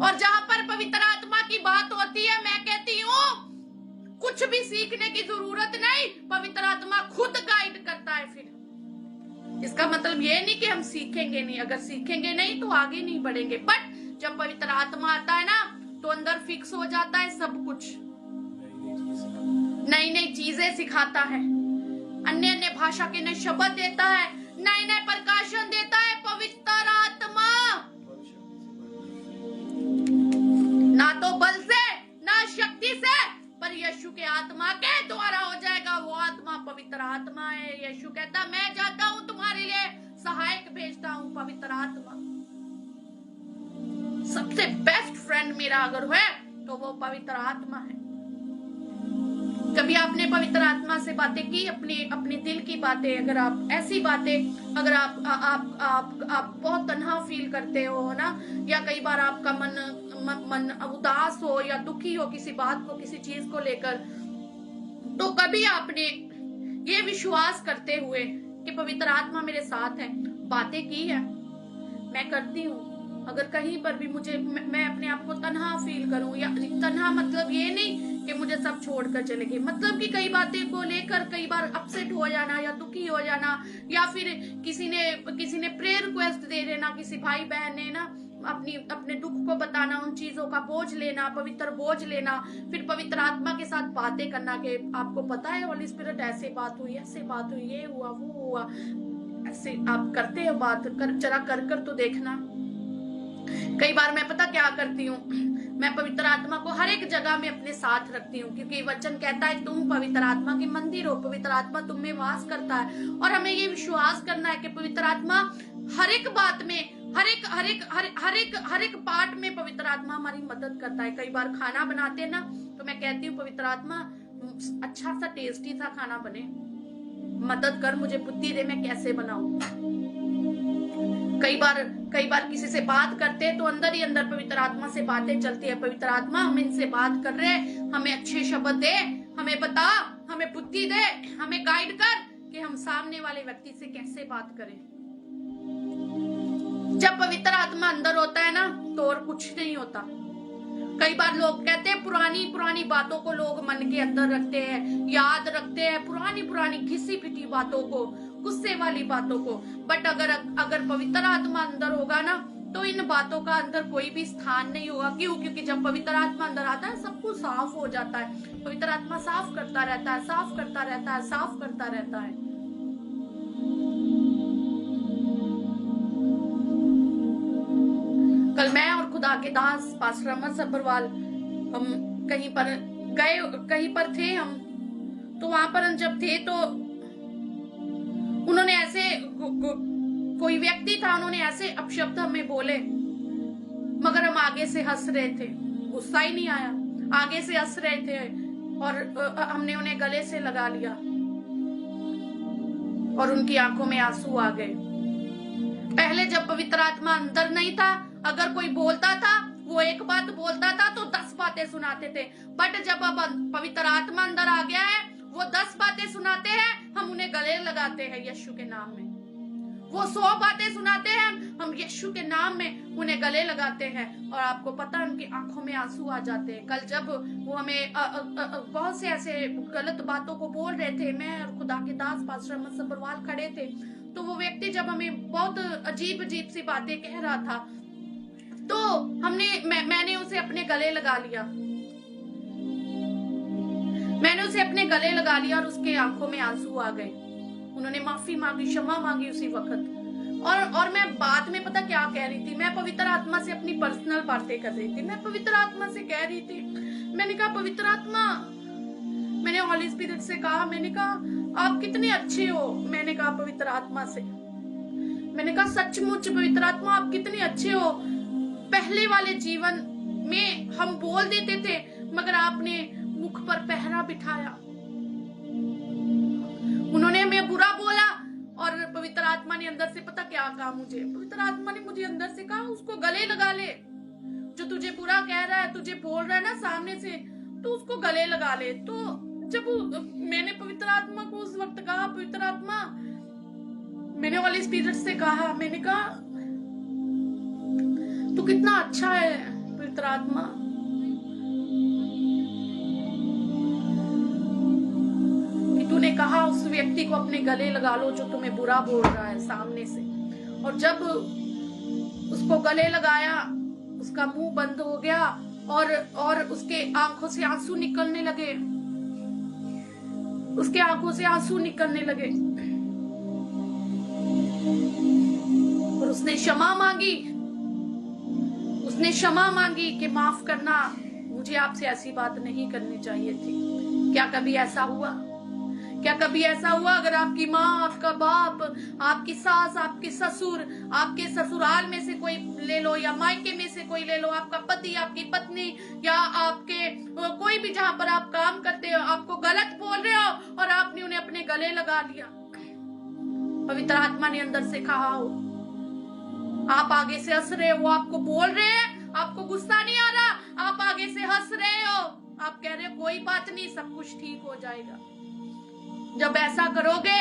और जहां पर पवित्र आत्मा की बात होती है, मैं कहती हूँ कुछ भी सीखने की जरूरत नहीं, पवित्र आत्मा खुद गाइड करता है। फिर इसका मतलब ये नहीं कि हम सीखेंगे नहीं, अगर सीखेंगे नहीं तो आगे नहीं बढ़ेंगे। बट जब पवित्र आत्मा आता है ना, तो अंदर फिक्स हो जाता है सब कुछ, नई नई चीजें सिखाता है, अन्य अन्य भाषा के नए शब्द देता है, नए नए प्रकाशन देता है पवित्र आत्मा। ना तो बल से, ना शक्ति से, पर यीशु के आत्मा के द्वारा हो जाएगा। वो आत्मा पवित्र आत्मा है। यीशु कहता, मैं जाता हूँ, तुम्हारे लिए सहायक भेजता हूँ, पवित्र आत्मा। सबसे बेस्ट फ्रेंड मेरा अगर है तो वो पवित्र आत्मा है। कभी आपने पवित्र आत्मा से बातें की, अपने दिल की बातें, अगर आप ऐसी बातें, अगर आप बहुत तन्हा फील करते हो ना, या कई बार आपका मन उदास हो या दुखी हो किसी बात को, किसी चीज को लेकर, तो कभी आपने ये विश्वास करते हुए कि पवित्र आत्मा मेरे साथ है, बातें की है? मैं करती हूँ। अगर कहीं पर भी मैं अपने आप को तन्हा फील करूं, या तन्हा मतलब ये नहीं कि मुझे सब छोड़कर चले गए, मतलब कि कई बातें को लेकर कई बार अपसेट हो जाना या दुखी हो जाना, या फिर किसी ने प्रेयर रिक्वेस्ट दे देना, किसी भाई बहन ने ना अपने दुख को बताना, उन चीजों का बोझ लेना, पवित्र बोझ लेना, फिर पवित्र आत्मा के साथ बातें करना कि आपको पता है होली स्पिरिट ऐसे बात हुई, ऐसे बात हुई, ये हुआ, वो हुआ, ऐसे आप करते हो बात, जरा कर तो देखना। कई बार मैं पता क्या करती हूँ, मैं पवित्र आत्मा को हर एक जगह में अपने साथ रखती हूँ, क्योंकि वचन कहता है तुम पवित्र आत्मा के मंदिर हो, पवित्र आत्मा तुम में वास करता है। और हमें ये विश्वास करना है कि पवित्र आत्मा हर एक बात में, हर एक पार्ट में पवित्र आत्मा हमारी मदद करता है। कई बार खाना बनाते हैं ना, तो मैं कहती हूँ पवित्र आत्मा अच्छा सा टेस्टी सा खाना बने, मदद कर, मुझे बुद्धि दे, मैं कैसे बनाऊं। कई बार किसी से बात करते हैं तो अंदर ही अंदर पवित्र आत्मा से बातें चलती है, पवित्र आत्मा हम इनसे बात कर रहे हैं, हमें अच्छे शब्द दे, हमें बता, हमें बुद्धि दे, हमें गाइड कर कि हम सामने वाले व्यक्ति से कैसे बात करें। जब पवित्र आत्मा अंदर होता है ना, तो और कुछ नहीं होता। कई बार लोग कहते हैं पुरानी बातों को लोग मन के अंदर रखते हैं, याद रखते हैं, पुरानी घिसी पिटी बातों को, गुस्से वाली बातों को। बट अगर पवित्र आत्मा अंदर होगा ना, तो इन बातों का अंदर कोई भी स्थान नहीं होगा। क्यों? क्योंकि जब पवित्र आत्मा अंदर आता है, सब कुछ साफ हो जाता है। पवित्र आत्मा साफ करता रहता है, साफ करता रहता है, साफ करता रहता है। कल मैं और खुदा के दास पास्टर अमर सब्बरवाल हम कहीं पर थे हम, तो वहां पर हम जब थे तो उन्होंने ऐसे कोई व्यक्ति था, उन्होंने ऐसे अपशब्द हमें बोले, मगर हम आगे से हंस रहे थे, गुस्सा ही नहीं आया, आगे से हंस रहे थे और हमने उन्हें गले से लगा लिया और उनकी आंखों में आंसू आ गए। पहले जब पवित्र आत्मा अंदर नहीं था, अगर कोई बोलता था, वो एक बात बोलता था तो 10 बातें सुनाते थे, बट जब अब पवित्र आत्मा अंदर आ गया है, वो 10 बातें सुनाते हैं, हम उन्हें गले लगाते हैं यीशु के नाम में। वो 100 बातें सुनाते हैं, हम यीशु के नाम में उन्हें गले लगाते हैं। और आपको पता है, उनकी आंखों में आंसू आ जाते हैं। कल जब वो हमें बहुत से ऐसे गलत बातों को बोल रहे थे, मैं और खुदा के दास पास्टर अहमद सब्रवाल खड़े थे, तो वो व्यक्ति जब हमें बहुत अजीब अजीब सी बातें कह रहा था, तो मैंने उसे अपने गले लगा लिया, मैंने उसे अपने गले लगा लिया और उसके आंखों में आंसू आ गए। उन्होंने माफी मांगी, क्षमा मांगी उसी वक्त। और मैं बाद में पता क्या कह रही थी, मैं पवित्र आत्मा से अपनी पर्सनल बातें कर रही थी। मैं पवित्र आत्मा से कह रही थी, मैंने कहा पवित्र आत्मा, मैंने हॉली स्पिरिट से कहा, मैंने कहा आप कितने अच्छे हो। मैंने कहा पवित्र आत्मा से, मैंने कहा सचमुच पवित्र आत्मा आप कितने अच्छे हो। पहले वाले जीवन में हम बोल देते थे, मगर आपने मुख पर पहरा बिठाया। उन्होंने हमें बुरा बोला और पवित्र आत्मा ने अंदर से पता क्या कहा मुझे, पवित्र आत्मा ने मुझे अंदर से कहा उसको गले लगा ले, जो तुझे बुरा कह रहा है, तुझे बोल रहा है ना सामने से, तो उसको गले लगा ले। तो जब मैंने पवित्र आत्मा को उस वक्त कहा, पवित्र आत्मा, मैंने हॉली स्पिरिट से कहा, मैंने कहा तू कितना अच्छा है पवित्र आत्मा, कि तूने कहा उस व्यक्ति को अपने गले लगा लो जो तुम्हें बुरा बोल रहा है सामने से। और जब उसको गले लगाया, उसका मुंह बंद हो गया और उसके आंखों से आंसू निकलने लगे, उसके आंखों से आंसू निकलने लगे और उसने क्षमा मांगी, उसने क्षमा मांगी कि माफ करना, मुझे आपसे ऐसी बात नहीं करनी चाहिए थी। क्या कभी ऐसा हुआ? क्या कभी ऐसा हुआ अगर आपकी माँ, आपका बाप, आपकी सास, आपके ससुर, आपके ससुराल में से कोई ले लो या मायके में से कोई ले लो, आपका पति, आपकी पत्नी या आपके कोई भी जहां पर आप काम करते हो, आपको गलत बोल रहे हो और आपने उन्हें अपने गले लगा लिया। पवित्र आत्मा ने अंदर से कहा हो, आप आगे से हंस रहे हो, वो आपको बोल रहे हैं, आपको गुस्सा नहीं आ रहा, आप आगे से हंस रहे हो, आप कह रहे हो कोई बात नहीं, सब कुछ ठीक हो जाएगा। जब ऐसा करोगे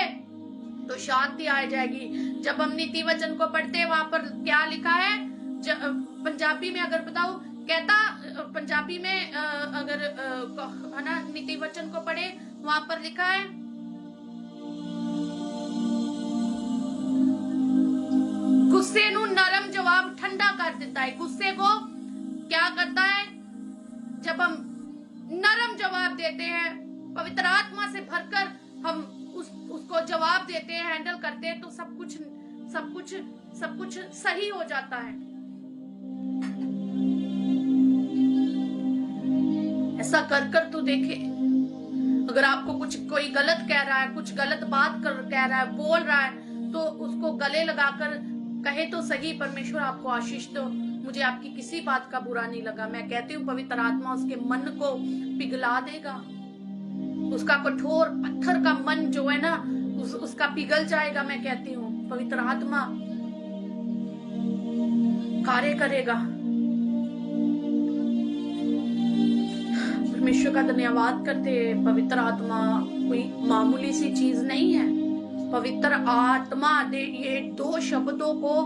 तो शांति आ जाएगी। जब हम नीति वचन को पढ़ते हैं, वहां पर क्या लिखा है, पंजाबी में अगर बताओ, कहता पंजाबी में अगर है ना नीति वचन को पढ़े, वहां पर लिखा है, गुस्से नू नरम जवाब ठंडा कर देता है। गुस्से को क्या करता है, जब हम नरम जवाब देते हैं, पवित्र आत्मा से भरकर हम उसको जवाब देते हैं, हैंडल करते हैं, तो सब कुछ सही हो जाता है। ऐसा कर तो देखे। अगर आपको कोई गलत कह रहा है, कुछ गलत बात कह रहा है, बोल रहा है, तो उसको गले लगाकर कहे तो सही, परमेश्वर आपको आशीष दो, मुझे आपकी किसी बात का बुरा नहीं लगा। मैं कहती हूँ पवित्र आत्मा उसके मन को पिघला देगा, उसका कठोर पत्थर का मन जो है ना, उसका पिघल जाएगा। मैं कहती हूँ पवित्र आत्मा कार्य करेगा। परमेश्वर का धन्यवाद करते। पवित्र आत्मा कोई मामूली सी चीज नहीं है। पवित्र आत्मा, ये 2 शब्दों को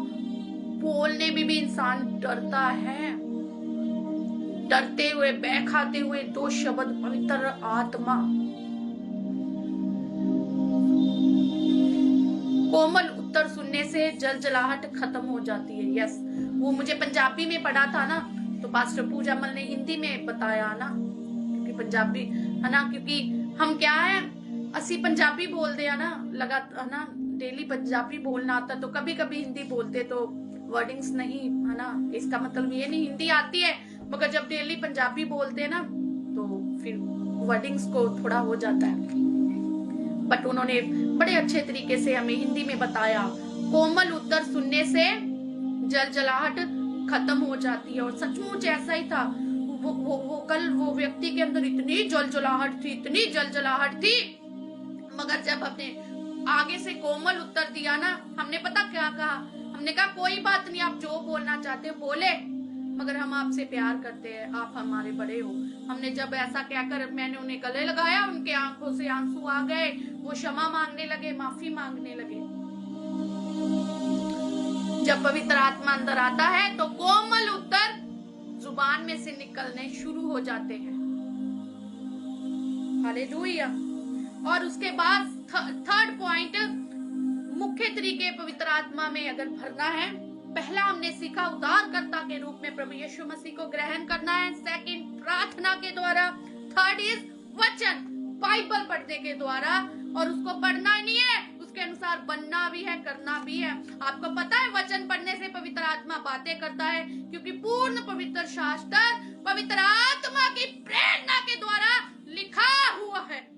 बोलने में भी इंसान डरता है, डरते हुए, बह खाते हुए 2 शब्द, पवित्र आत्मा। कोमल उत्तर सुनने से जलजलाहट खत्म हो जाती है। यस, वो मुझे पंजाबी में पढ़ा था ना, तो पास्टर पूजा मल ने हिंदी में बताया ना, क्योंकि पंजाबी है ना, क्योंकि हम क्या है, असी पंजाबी बोलते हैं ना, लगातार ना, डेली पंजाबी बोलना आता, तो कभी कभी हिंदी बोलते तो वर्डिंग्स नहीं, है ना, इसका मतलब ये नहीं हिंदी आती है, मगर जब डेली पंजाबी बोलते हैं ना, तो फिर वर्डिंग्स को थोड़ा हो जाता है। बट उन्होंने बड़े अच्छे तरीके से हमें हिंदी में बताया, कोमल उत्तर सुनने से जलजलाहट खत्म हो जाती है। और सचमुच ऐसा ही था। वो कल वो व्यक्ति के अंदर इतनी जलजलाहट थी, मगर जब हमने आगे से कोमल उत्तर दिया ना, हमने पता क्या कहा? हमने कहा कोई बात नहीं, आप जो बोलना चाहते हो बोले, मगर हम आपसे प्यार करते हैं, आप हमारे बड़े हो। हमने जब ऐसा कहकर मैंने उन्हें गले लगाया, उनके आंखों से आंसू आ गए, वो क्षमा मांगने लगे, माफी मांगने लगे। जब पवित्र आत्मा अंदर आता है तो कोमल उत्तर जुबान में से निकलने शुरू हो जाते हैं। हालेलुया। और उसके बाद थर्ड पॉइंट, मुख्य तरीके पवित्र आत्मा में अगर भरना है, पहला हमने सीखा उद्धारकर्ता के रूप में प्रभु यीशु मसीह को ग्रहण करना है। सेकंड, प्रार्थना के द्वारा। थर्ड इज वचन, बाइबल पढ़ने के द्वारा। और उसको पढ़ना ही नहीं है, उसके अनुसार बनना भी है, करना भी है। आपको पता है वचन पढ़ने से पवित्र आत्मा बातें करता है, क्योंकि पूर्ण पवित्र शास्त्र पवित्र आत्मा की प्रेरणा के द्वारा लिखा हुआ है।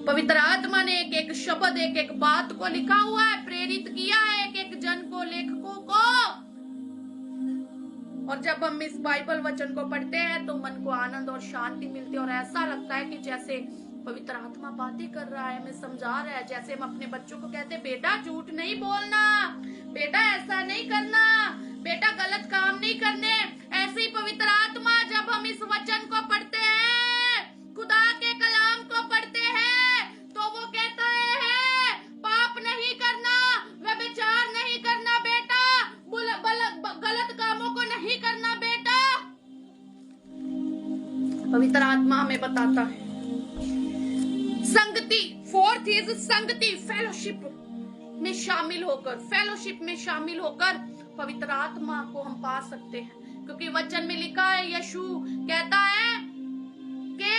पवित्र आत्मा ने एक एक शब्द, एक एक बात को लिखा हुआ है, प्रेरित किया है एक एक जन को, लेखकों को। और जब हम इस बाइबल वचन को पढ़ते हैं तो मन को आनंद और शांति मिलती है, और ऐसा लगता है कि जैसे पवित्र आत्मा बातें कर रहा है, हमें समझा रहा है। जैसे हम अपने बच्चों को कहते हैं, बेटा झूठ नहीं बोलना, बेटा ऐसा नहीं करना, बेटा गलत काम नहीं करने। ऐसे ही पवित्र आत्मा, जब हम इस वचन को पढ़ते हैं, खुदा के कलाम को पढ़ते हैं, तो वो कहता है पाप नहीं करना, व्यभिचार नहीं करना बेटा, गलत कामों को नहीं करना बेटा। पवित्र आत्मा हमें बताता है। संगति, फोर्थ इज संगति, फेलोशिप में शामिल होकर पवित्र आत्मा को हम पा सकते हैं। क्योंकि वचन में लिखा है, यीशु कहता है कि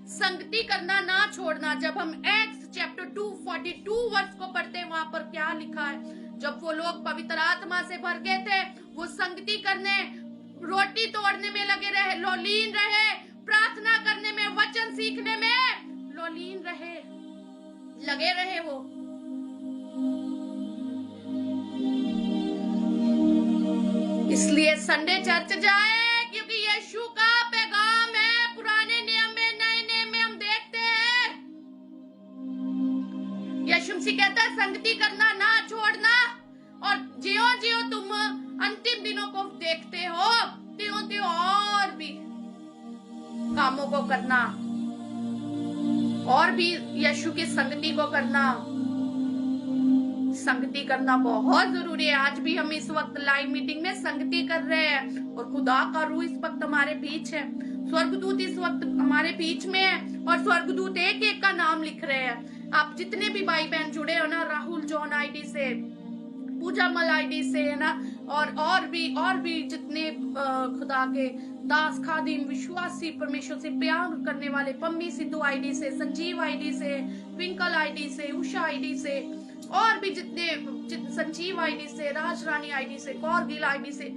संगति करना ना छोड़ना। जब हम एक्ट्स चैप्टर 2:42 वर्ष को पढ़ते हैं, वहां पर क्या लिखा है? जब वो लोग पवित्र आत्मा से भर गए थे, वो संगति करने, रोटी तोड़ने में लगे रहे, लीन रहे, प्रार्थना करने में, वचन सीखने में लीन रहे, लगे रहे। वो इसलिए संडे चर्च जाए, क्योंकि यीशु का पैगाम है। पुराने नियम में, नए नियम में हम देखते हैं, यीशु मसीह कहता है संगति करना ना छोड़ना। और ज्यों ज्यों तुम अंतिम दिनों को देखते हो, त्यों त्यों और भी कामों को करना, और भी यीशु की संगति को करना। संगति करना बहुत जरूरी है। आज भी हम इस वक्त लाइव मीटिंग में संगति कर रहे हैं, और खुदा का रूह इस वक्त हमारे बीच है, स्वर्गदूत इस वक्त हमारे बीच में है, और स्वर्गदूत एक एक का नाम लिख रहे हैं। आप जितने भी भाई बहन जुड़े हो ना, राहुल जॉन आईडी से, पूजा मल आईडी से, है ना, और भी जितने खुदा के दास, खादिम, विश्वासी, परमेश्वर से प्यार करने वाले, पम्मी सिद्धू आईडी से, संजीव आईडी से, ट्विंकल आईडी से, उषा आईडी से, और भी जितने संजीव आईडी से, राजरानी आईडी से, कौरगिल आईडी से,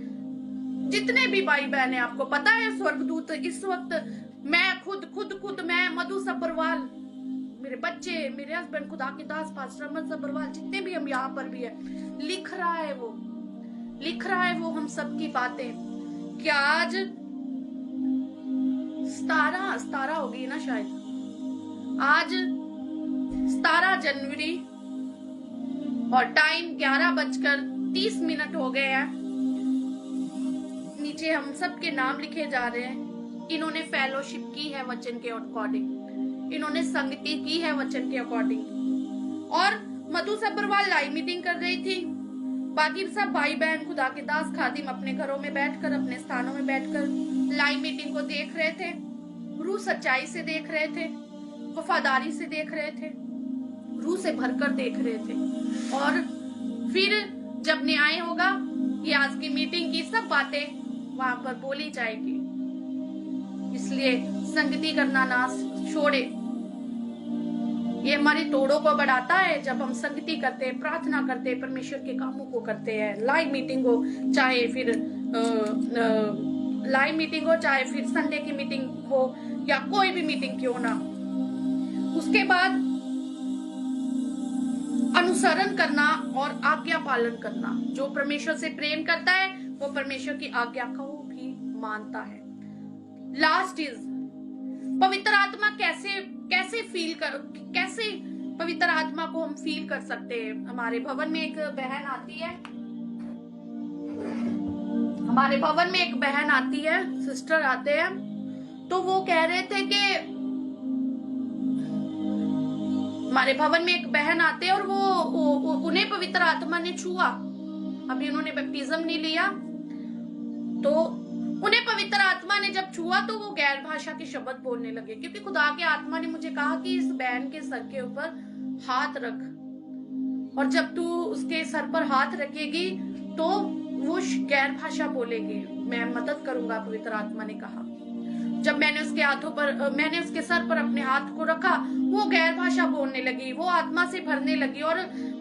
जितने भी भाई बहन है, आपको पता है स्वर्गदूत इस वक्त, मैं खुद मैं, मधु सब्बरवाल, मेरे बच्चे, मेरे हस्बैंड, खुदा के दास पास्टर अहमद सब्बरवाल, जितने भी हम यहाँ पर भी है, लिख रहा है वो हम सबकी बातें। क्या आज 17 होगी ना शायद, आज 17 जनवरी और टाइम 11:30 हो गए हैं। नीचे हम सबके नाम लिखे जा रहे हैं। इन्होंने फेलोशिप की है वचन के अकॉर्डिंग, इन्होंने संगति की है वचन के अकॉर्डिंग। और मधु सब्बरवाल लाइव मीटिंग कर रही थी, बाकी सब भाई बहन, खुदा के दास, खादिम अपने घरों में बैठकर, अपने स्थानों में बैठकर लाइव मीटिंग को देख रहे थे, रूह सच्चाई से देख रहे थे, वफादारी से देख रहे थे, रूह से भरकर देख रहे थे। और फिर जब न्याय होगा, ये आज की मीटिंग की सब बातें वहां पर बोली जाएगी। इसलिए संगति करना ना छोड़े। ये हमारे तोड़ों को बढ़ाता है जब हम संगति करते हैं, प्रार्थना करते हैं, परमेश्वर के कामों को करते हैं। लाइव मीटिंग हो, चाहे फिर चाहे फिर संडे की मीटिंग हो, या कोई भी मीटिंग क्यों ना। उसके बाद अनुसरण करना और आज्ञा पालन करना। जो परमेश्वर से प्रेम करता है वो परमेश्वर की आज्ञा को भी मानता है। लास्ट इज पवित्र आत्मा कैसे पवित्र आत्मा को हम फील कर सकते हैं। हमारे भवन में एक बहन आती है, सिस्टर आते हैं, तो वो कह रहे थे कि हमारे भवन में एक बहन आते हैं और वो उन्हें पवित्र आत्मा ने छुआ। अभी उन्होंने बैप्टिज्म नहीं लिया, तो उन्हें पवित्र आत्मा ने जब छुआ तो वो गैर भाषा के शब्द बोलने लगे, क्योंकि खुदा के आत्मा ने मुझे कहा कि इस बहन के सर के ऊपर हाथ रख, और जब तू उसके सर पर हाथ रखेगी तो वो गैर भाषा बोलेगी, मैं मदद करूंगा, पवित्र आत्मा ने कहा। जब मैंने उसके सर पर अपने हाथ को रखा, वो गैर भाषा बोलने लगी, वो आत्मा से भरने लगी। और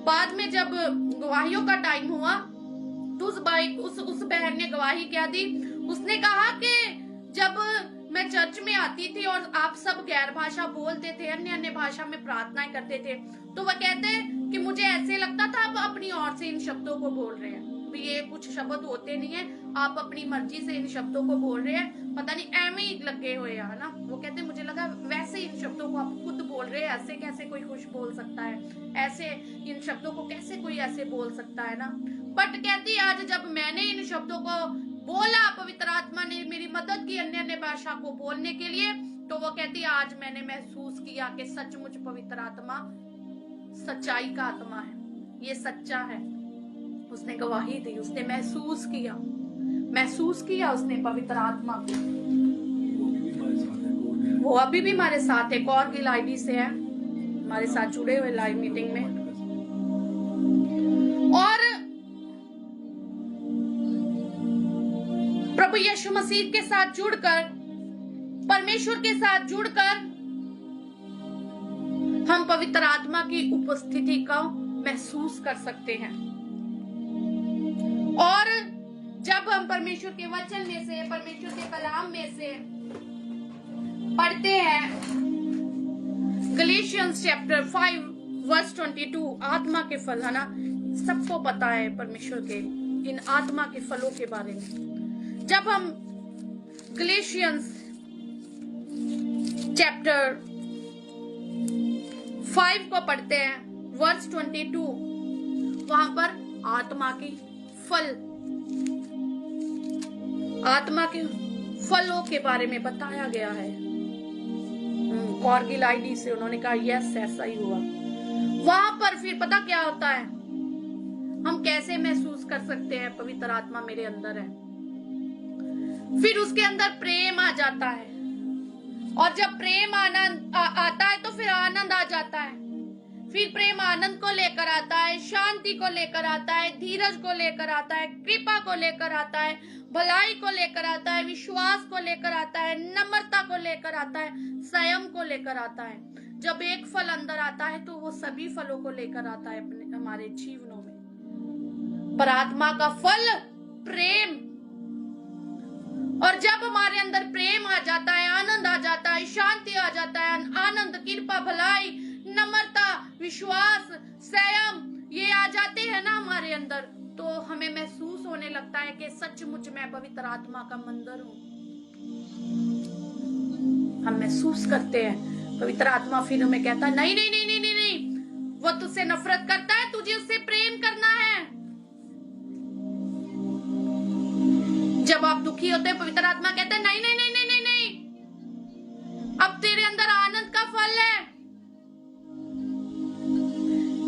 बाद में जब गवाहियों का टाइम हुआ तो उस बहन ने गवाही क्या दी। उसने कहा कि जब मैं चर्च में आती थी और आप सब गैर भाषा बोलते थे, अन्य अन्य भाषा में प्रार्थनाएं करते थे, तो वह कहते कि मुझे ऐसे लगता था आप अपनी ओर से इन शब्दों को बोल रहे हैं। ये कुछ शब्द होते नहीं है, आप अपनी मर्जी से इन शब्दों को बोल रहे हैं, पता नहीं एवं ही लगे हुए है ना। वो कहते मुझे लगा वैसे इन शब्दों को आप खुद बोल रहे हैं, ऐसे कैसे कोई खुश बोल सकता है, ऐसे इन शब्दों को कैसे कोई ऐसे बोल सकता है ना। बट कहती आज जब मैंने इन शब्दों को बोला, पवित्र आत्मा ने मेरी मदद की अन्य अन्य भाषा को बोलने के लिए, तो वो कहती आज मैंने महसूस किया कि सचमुच पवित्र आत्मा सच्चाई का आत्मा है, ये सच्चा है। उसने गवाही दी, उसने महसूस किया उसने पवित्र आत्मा को। वो अभी भी हमारे साथ है, कॉर्गिल आईडी से है, हमारे साथ जुड़े हुए लाइव मीटिंग में। और प्रभु यीशु मसीह के साथ जुड़कर, परमेश्वर के साथ जुड़कर हम पवित्र आत्मा की उपस्थिति को महसूस कर सकते हैं। और जब हम परमेश्वर के वचन में से, परमेश्वर के कलाम में से पढ़ते हैं, गलेशियंस चैप्टर 5 वर्स 22, आत्मा के फल, है ना, सबको पता है परमेश्वर के इन आत्मा के फलों के बारे में। जब हम गलेशियंस चैप्टर 5 को पढ़ते हैं वर्स 22, वहां पर आत्मा के फलों के बारे में बताया गया है। कॉर्गिल आईडी से उन्होंने कहा यस ऐसा ही हुआ। वहां पर फिर पता क्या होता है, हम कैसे महसूस कर सकते हैं पवित्र आत्मा मेरे अंदर है। फिर उसके अंदर प्रेम आ जाता है, और जब प्रेम आनंद आता है तो फिर आनंद आ जाता है। फिर प्रेम आनंद को लेकर आता है, शांति को लेकर आता है, धीरज को लेकर आता है, कृपा को लेकर आता है, भलाई को लेकर आता है, विश्वास को लेकर आता है, नम्रता को लेकर आता है, संयम को लेकर आता है। जब एक फल अंदर आता है तो वो सभी फलों को लेकर आता है अपने हमारे जीवनों में। पर आत्मा का फल प्रेम, और जब हमारे अंदर प्रेम आ जाता है, आनंद आ जाता है, शांति आ जाता है, आनंद, कृपा, भलाई, नम्रता, विश्वास, संयम, ये आ जाते हैं ना हमारे अंदर, तो हमें महसूस होने लगता है कि सचमुच मैं पवित्र आत्मा का मंदिर हूं। हम महसूस करते हैं पवित्र आत्मा फिर हमें कहता है नहीं नहीं नहीं नहीं नहीं नहीं, वो तुझसे नफरत करता है, तुझे उससे प्रेम करना है। जब आप दुखी होते हैं पवित्र आत्मा कहता है नहीं नहीं नहीं नहीं नहीं नहीं, अब तेरे अंदर आनंद का फल है।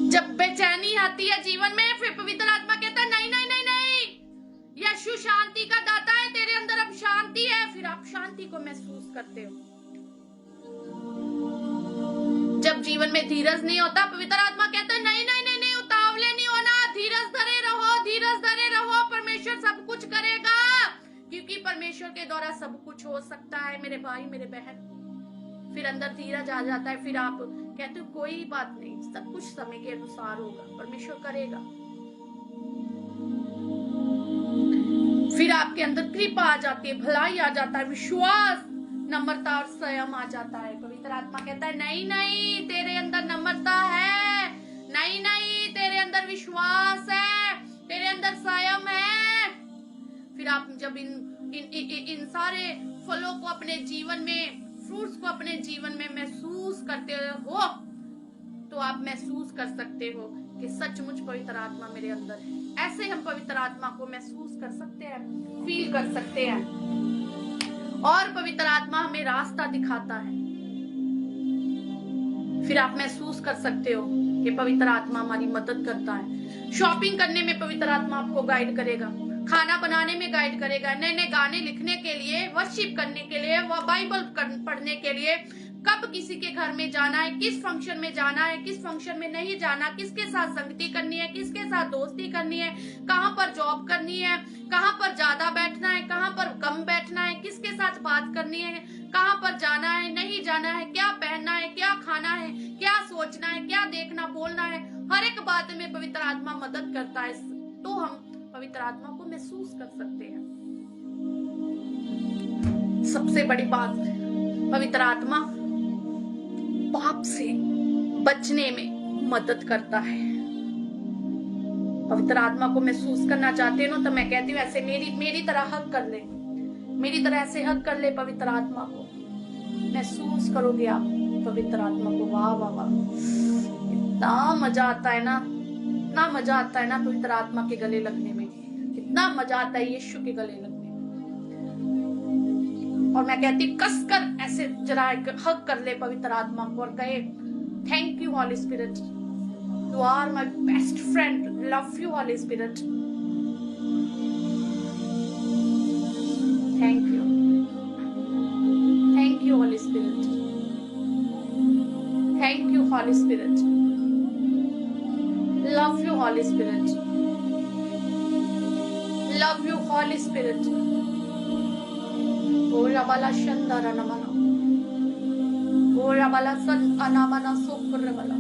जब बेचैनी आती है जीवन में, फिर पवित्र आत्मा कहता है नहीं नहीं नहीं नहीं, यीशु शांति का दाता है, तेरे अंदर अब शांति है। फिर आप शांति को महसूस करते हो। जब जीवन में धीरज नहीं होता, पवित्र आत्मा कहता है नहीं नहीं नहीं नहीं, उतावले नहीं होना, धीरज धरे रहो, परमेश्वर सब कुछ करेगा, क्योंकि परमेश्वर के द्वारा सब कुछ हो सकता है मेरे भाई मेरे बहन। फिर अंदर धीरज आ जाता है, फिर आप कहते हो कोई बात नहीं, सब कुछ समय के अनुसार होगा, परमेश्वर करेगा। फिर आपके अंदर कृपा आ जाती है, भलाई आ जाता है, विश्वास, नम्रता और संयम आ जाता है। पवित्र आत्मा कहता है नहीं नहीं, तेरे अंदर नम्रता है, नहीं नहीं, अंदर विश्वास है, तेरे अंदर संयम है। फिर आप जब इन सारे फलों को अपने जीवन में, फ्रूट्स को अपने जीवन में महसूस करते हो, तो आप महसूस कर सकते हो कि सचमुच पवित्र आत्मा मेरे अंदर है। ऐसे हम पवित्र आत्मा को महसूस कर सकते हैं, फील कर सकते हैं। और पवित्र आत्मा हमें रास्ता दिखाता है। फिर आप महसूस कर सकते हो कि पवित्र आत्मा हमारी मदद करता है। शॉपिंग करने में पवित्र आत्मा आपको गाइड करेगा, खाना बनाने में गाइड करेगा, नए नए गाने लिखने के लिए, वर्शिप करने के लिए, बाइबल पढ़ने के लिए, कब किसी के घर में जाना है, किस फंक्शन में जाना है, किस फंक्शन में नहीं जाना, किसके साथ संगति करनी है, किसके साथ दोस्ती करनी है, कहाँ पर जॉब करनी है, कहाँ पर ज्यादा बैठना है, कहाँ पर कम बैठना है, किसके साथ बात करनी है, कहाँ पर जाना है, नहीं जाना है, क्या पहनना है, क्या खाना है, क्या सोचना है, क्या देखना बोलना है, हर एक बात में पवित्र आत्मा मदद करता है। तो हम पवित्र आत्मा को महसूस कर सकते हैं। सबसे बड़ी बात, पवित्र आत्मा पाप से बचने में मदद करता है। पवित्र आत्मा को महसूस करना चाहते हो तो मैं कहती हूँ ऐसे मेरी तरह हक कर ले, मेरी तरह ऐसे हक कर ले पवित्र आत्मा को। महसूस करोगे आप पवित्र आत्मा को। वाह वाह वाह, इतना मजा आता है ना, इतना मजा आता है ना पवित्र आत्मा के गले लगने में, इतना मजा आता है यीशु के गले लगने में। और मैं कहती कसकर ऐसे जरा हक कर ले पवित्र आत्मा को और कहे thank you Holy Spirit, you are my best friend, love you Holy Spirit, thank you Holy Spirit, thank you Holy Spirit, love you Holy Spirit, love you Holy Spirit. Ora bala shandara namana, ora bala san anamana sokore bala,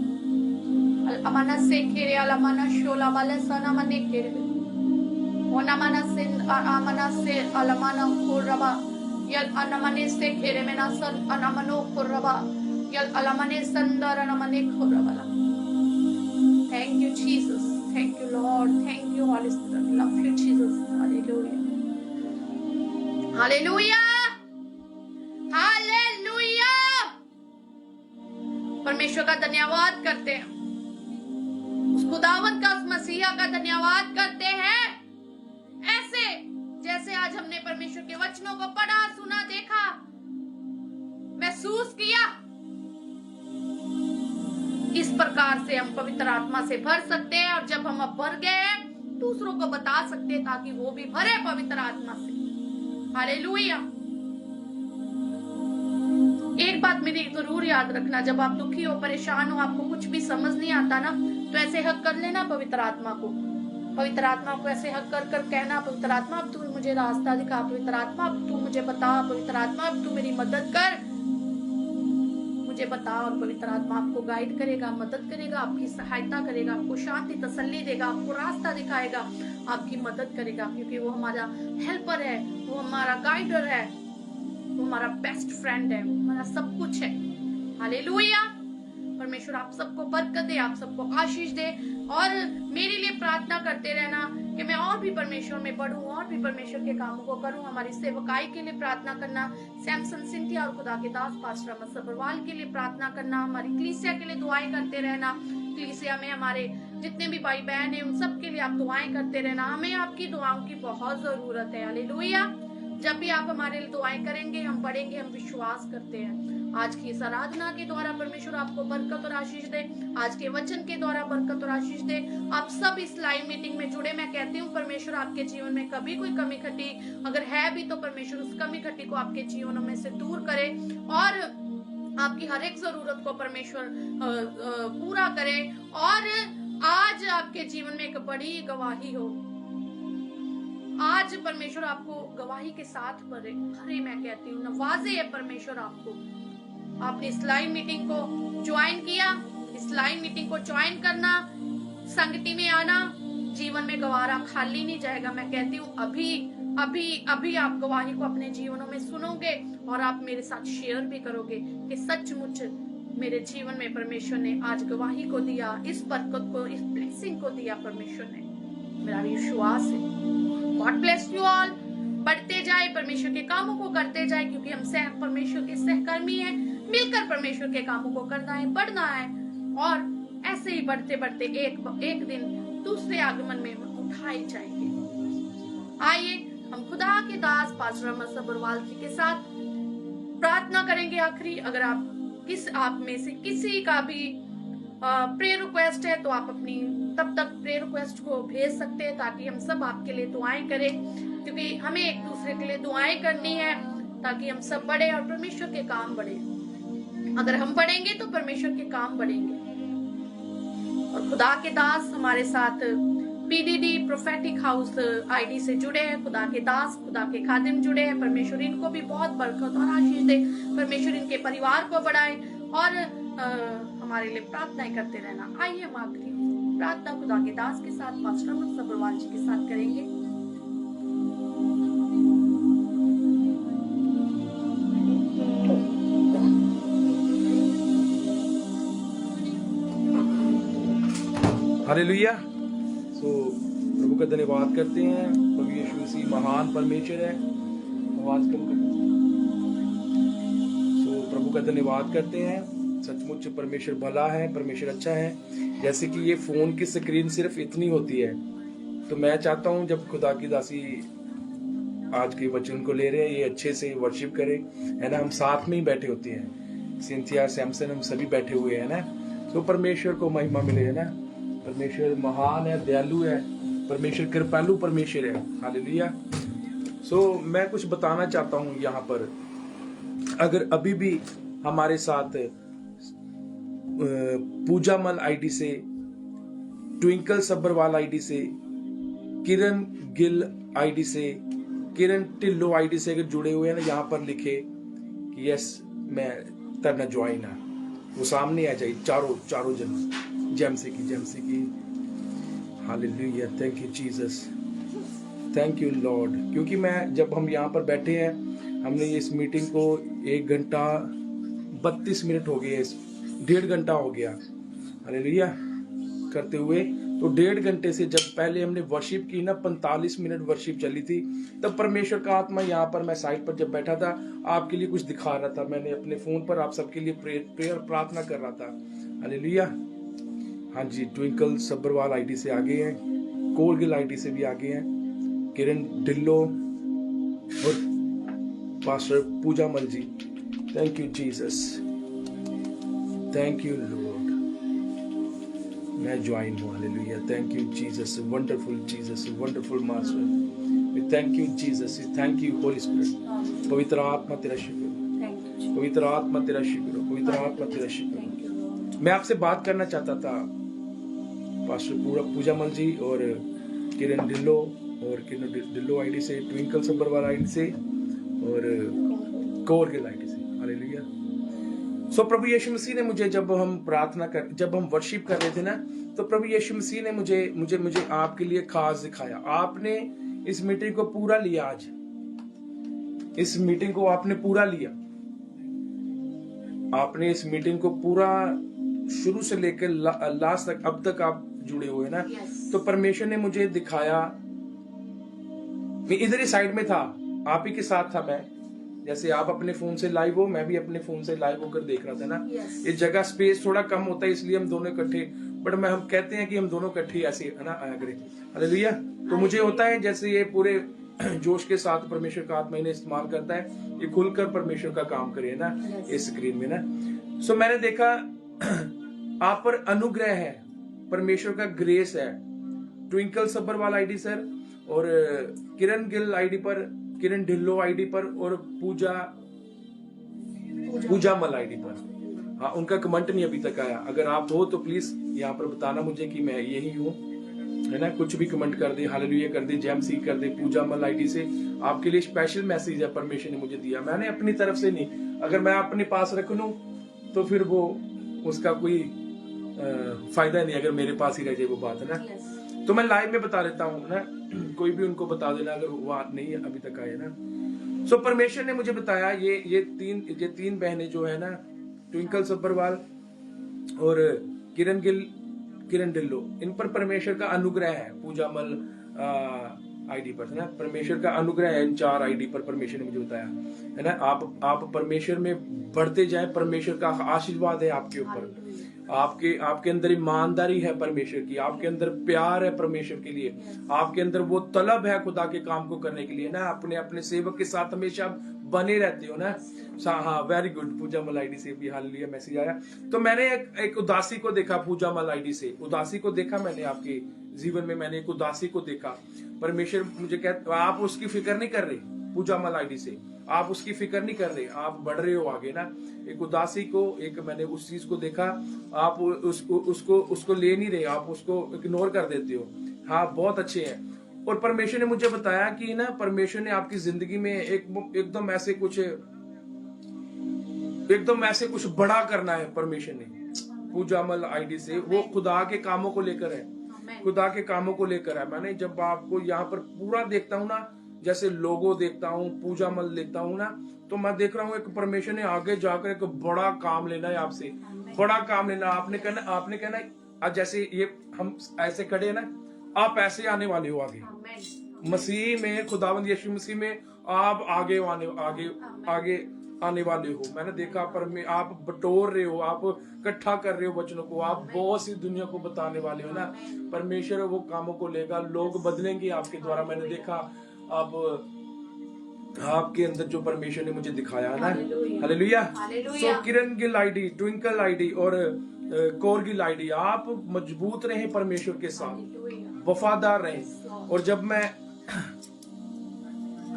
al amana sekere al amana shola bala sana mane kere, ona mana sin amana se al amana koraba, yal anamane sekere mena san anamano koraba, yal alamane sandara namane korabala. Thank you Jesus, thank you Lord, thank you Holy Spirit, love you Jesus, hallelujah, hallelujah. परमेश्वर का धन्यवाद करते हैं, उस खुदावंत का, उस मसीहा का धन्यवाद करते हैं। ऐसे जैसे आज हमने परमेश्वर के वचनों को पढ़ा, सुना, देखा, महसूस किया, इस प्रकार से हम पवित्र आत्मा से भर सकते हैं। और जब हम अब भर गए हैं दूसरों को बता सकते हैं ताकि वो भी भरे पवित्र आत्मा से। हालेलुया। एक बात मेरी जरूर याद रखना, जब आप दुखी हो, परेशान हो, आपको कुछ भी समझ नहीं आता ना, तो ऐसे हक कर लेना पवित्र आत्मा को। पवित्र आत्मा को ऐसे हक कर कर कहना, पवित्र आत्मा अब तू मुझे रास्ता दिखा, पवित्र आत्मा अब तू मुझे बता, पवित्र आत्मा अब तू मेरी मदद कर, मुझे बता। और पवित्र आत्मा आपको गाइड करेगा, मदद करेगा, आपकी सहायता करेगा, आपको शांति तसल्ली देगा, आपको रास्ता दिखाएगा, आपकी मदद करेगा, क्योंकि वो हमारा हेल्पर है, वो हमारा गाइडर है, वो हमारा बेस्ट फ्रेंड है, हमारा सब कुछ है। हालेलुया। परमेश्वर आप सबको बरकत दे, आप सबको आशीष दे। और मेरे लिए प्रार्थना करते रहना कि मैं और भी परमेश्वर में बढ़ूं, और भी परमेश्वर के कामों को करूं। हमारी सेवकाई के लिए प्रार्थना करना, सैमसन सिंथिया और खुदा के दास पास्टर अहमद सब्रवाल के लिए प्रार्थना करना, हमारी कलीसिया के लिए दुआएं करते रहना। कलीसिया में हमारे जितने भी भाई बहन हैं उन सब के लिए आप दुआएं करते रहना। हमें आपकी दुआओं की बहुत जरूरत है। हालेलुया। जब भी आप हमारे लिए दुआएं करेंगे हम बढ़ेंगे, हम विश्वास करते हैं। आज की इस आराधना के द्वारा परमेश्वर आपको बरकत और आशीष दे, आज के वचन के द्वारा बरकत और आशीष दे। आप सब इस लाइव मीटिंग में जुड़े, मैं कहती हूँ परमेश्वर आपके जीवन में कभी कोई कमी खटी अगर है भी तो परमेश्वर उस कमी खटी को आपके जीवनों में से दूर करे और आपकी हर एक जरूरत को परमेश्वर पूरा करे। और आज आपके जीवन में एक बड़ी गवाही हो, आज परमेश्वर आपको गवाही के साथ भरे, मैं कहती हूँ नवाजे है परमेश्वर आपको। आपने इस लाइव मीटिंग को ज्वाइन किया, इस लाइव मीटिंग को ज्वाइन करना, संगति में आना, जीवन में गवारा खाली नहीं जाएगा। मैं कहती हूँ अभी आप गवाही को अपने जीवनों में सुनोगे और आप मेरे साथ शेयर भी करोगे कि सचमुच मेरे जीवन में परमेश्वर ने आज गवाही को दिया, इस बरकत को, इस ब्लेसिंग को दिया परमेश्वर ने। मेरा विश्वास है। God bless you all. बढ़ते जाए, परमेश्वर के कामों को करते जाए, क्योंकि हम परमेश्वर के सहकर्मी हैं। मिलकर परमेश्वर के कामों को करना है, बढ़ना है, और ऐसे ही बढ़ते बढ़ते एक दिन दूसरे आगमन में उठाए जाएंगे। आइए हम खुदा के दास पास्टर अहमद सब्रवाल जी के साथ प्रार्थना करेंगे आखिरी। अगर आप में से किसी का भी प्रेयर रिक्वेस्ट है तो आप अपनी तब तक प्रेयर रिक्वेस्ट को भेज सकते हैं, ताकि हम सब आपके लिए दुआएं करें, क्योंकि हमें एक दूसरे के लिए दुआएं करनी है, ताकि हम सब बढ़े और परमेश्वर के काम बढ़े। अगर हम बढ़ेंगे तो परमेश्वर के काम बढ़ेंगे। और खुदा के दास हमारे साथ पीडीडी प्रोफेटिक हाउस आईडी से जुड़े हैं। खुदा के दास, खुदा के खादिम जुड़े हैं। परमेश्वर इनको भी बहुत बरकत और आशीष दे। परमेश्वर इनके परिवार को बढ़ाए और हमारे लिए प्रार्थनाएं करते रहना। आइए हम आखिरी प्रार्थना खुदा के दास के साथ पास्टर अहमद सब्रवाल जी के साथ करेंगे। हालेलुया। प्रभु का धन्यवाद करते हैं। प्रभु यीशु मसीह महान परमेश्वर है। आवाज कम कर। प्रभु का धन्यवाद करते हैं। सचमुच परमेश्वर भला है, परमेश्वर अच्छा है। जैसे कि ये फोन की स्क्रीन सिर्फ इतनी होती है, तो मैं चाहता हूँ जब खुदा की दासी आज के वचन को ले रहे हैं, ये अच्छे से वर्शिप करें, है ना। हम साथ में ही बैठे होते हैं, सिंथिया सैमसन हम सभी बैठे हुए हैं ना। तो परमेश्वर को महिमा मिले, है ना। परमेश्वर महान है, दयालु है, परमेश्वर कृपालु परमेश्वर है। हालेलुया। मैं कुछ बताना चाहता हूँ यहाँ पर। अगर अभी भी हमारे साथ पूजामल आईडी से, ट्विंकल सब्रवाल आईडी से, किरण गिल आईडी से, किरण टिल्लो आईडी से अगर जुड़े हुए हैं ना, यहाँ पर लिखे कि यस मैं तरना ज्वाइन है, वो सामने आ जाए। चारों जन जेमसी की। Hallelujah. Thank you Jesus, thank you Lord. क्योंकि जब हम यहाँ पर बैठे हैं, हमने इस मीटिंग को 1 घंटा 32 मिनट हो गए, 1.5 घंटा हो गया हालेलुया करते हुए। तो 1.5 घंटे से जब पहले हमने वर्शिप की ना, 45 मिनट वर्शिप चली थी, तब परमेश्वर का आत्मा यहाँ पर, मैं साइड पर जब बैठा था, आपके लिए कुछ दिखा रहा था। मैंने अपने फोन पर आप सबके लिए प्रेयर प्रार्थना कर रहा था। हालेलुया। हाँ जी, ट्विंकल सब्रवाल आईडी से आगे हैं, कोरगिल आईडी से भी आगे हैं, किरण ढिल्लो और pastor Poojamal ji. Thank you Jesus, thank you Lord. मैं ज्वाइन हूँ। Hallelujah. Thank you Jesus, wonderful Jesus, wonderful master. Thank you Jesus, thank you holy spirit. पवित्र आत्मा तेरा शुक्र, पवित्र आत्मा तेरा शुक्र, पवित्र आत्मा तेरा शुक्र। मैं आपसे बात करना चाहता था पास्टर पूजामल जी और किरण ढिल्लो, और किरण ढिल्लो आईडी से, ट्विंकल सब्रवाल आईडी से और कोरगिल आईडी से। हालेलुया। प्रभु यीशु मसीह ने मुझे, जब हम वर्शिप कर रहे थे ना, तो प्रभु यीशु मसीह ने मुझे आपके लिए खास दिखाया। आपने इस मीटिंग को पूरा लिया। आज इस मीटिंग को आपने पूरा लिया। आपने इस मीटिंग को पूरा शुरू से लेकर लास्ट तक, अब तक आप जुड़े हुए ना। तो परमेश्वर ने मुझे दिखाया, मैं इधर ही साइड में था, आप ही के साथ था। मैं जैसे आप अपने फोन से लाइव हो, मैं भी अपने फोन से लाइव होकर देख रहा था ना। ये जगह स्पेस थोड़ा कम होता है, इसलिए हम दोनों इकट्ठे, बट हम कहते हैं कि हम दोनों इकट्ठे ऐसे है ना आया करें। हालेलुया। तो मुझे होता है जैसे ये पूरे जोश के साथ परमेश्वर का आत्मा इन्हें इस्तेमाल करता है, ये खुलकर परमेश्वर का काम करे ना इस स्क्रीन में ना। मैंने देखा आप पर अनुग्रह है, परमेश्वर का ग्रेस है। ट्विंकल सब्रवाल आईडी सर और किरण गिल आईडी पर, किरण ढिल्लो आईडी पर और पूजामल आईडी पर। हाँ, उनका कमेंट नहीं अभी तक आया। अगर आप हो तो प्लीज यहाँ पर बताना मुझे कि मैं यही हूँ, है ना। कुछ भी कमेंट कर दे, हालेलुया कर दे, जेमसी कर दे, पूजामल आईडी से। आपके लिए स्पेशल मैसेज है, परमेश्वर ने मुझे दिया। मैंने अपनी तरफ से नहीं, अगर मैं अपने पास रख लूं तो फिर वो उसका कोई फायदा नहीं, अगर मेरे पास ही रह जाए वो बात, है ना। तो मैं लाइव में बता देता हूँ ना, कोई भी उनको बता देना अगर वो नहीं अभी तक आए ना। परमेश्वर ने मुझे बताया ये तीन बहनें जो है ना, ट्विंकल सब्बरवाल और किरण ढिल्लो, इन पर परमेश्वर का अनुग्रह है। पूजामल आईडी पर है ना, परमेश्वर का अनुग्रह है इन 4 आईडी पर, परमेश्वर ने मुझे बताया है ना। आप परमेश्वर में बढ़ते जाए, परमेश्वर का आशीर्वाद है आपके ऊपर, आपके अंदर ईमानदारी है परमेश्वर की, आपके अंदर प्यार है परमेश्वर के लिए, आपके अंदर वो तलब है खुदा के काम को करने के लिए ना, अपने सेवक के साथ हमेशा बने रहते हो ना। हाँ, वेरी गुड। पूजामल आईडी से भी हालेलुया मैसेज आया। तो मैंने एक उदासी को देखा, पूजामल आईडी से उदासी को देखा मैंने, आपके जीवन में मैंने एक उदासी को देखा। परमेश्वर मुझे कहता, आप उसकी फिक्र नहीं कर रहे, पूजामल आईडी से आप उसकी फिक्र नहीं कर रहे, आप बढ़ रहे हो आगे ना। एक उदासी को, एक मैंने उस चीज को देखा, आप उसको ले नहीं रहे, आप उसको इग्नोर कर देते हो। हाँ, बहुत अच्छे हैं। और परमेश्वर ने मुझे बताया कि ना, परमेश्वर ने आपकी जिंदगी में एकदम ऐसे कुछ बड़ा करना है परमेश्वर ने। पूजामल आईडी से वो खुदा के कामों को लेकर है, खुदा के कामों को लेकर है। मैंने जब आपको यहाँ पर पूरा देखता हूँ ना, जैसे लोगो देखता हूँ, पूजामल देखता हूँ ना, तो मैं देख रहा हूँ एक परमेश्वर ने आगे जाकर एक बड़ा काम लेना है आपसे, बड़ा काम लेना। आपने कहना आज जैसे ये हम ऐसे खड़े हैं ना, आप ऐसे आने वाले हो आगे मसीह में, खुदावंद यीशु मसीह में आप आगे आने वाले हो। मैंने देखा पर आप बटोर रहे हो, आप इकट्ठा कर रहे हो वचनों को, आप बहुत सी दुनिया को बताने वाले हो ना। परमेश्वर वो कामों को लेगा, लोग बदलेंगे आपके द्वारा। मैंने देखा अब आपके अंदर जो परमेश्वर ने मुझे दिखाया ना, हालेलुया। सो किरण गिल आईडी, ट्विंकल आईडी और कोर गिल आईडी, आप मजबूत रहे परमेश्वर के साथ, वफादार रहे। और जब मैं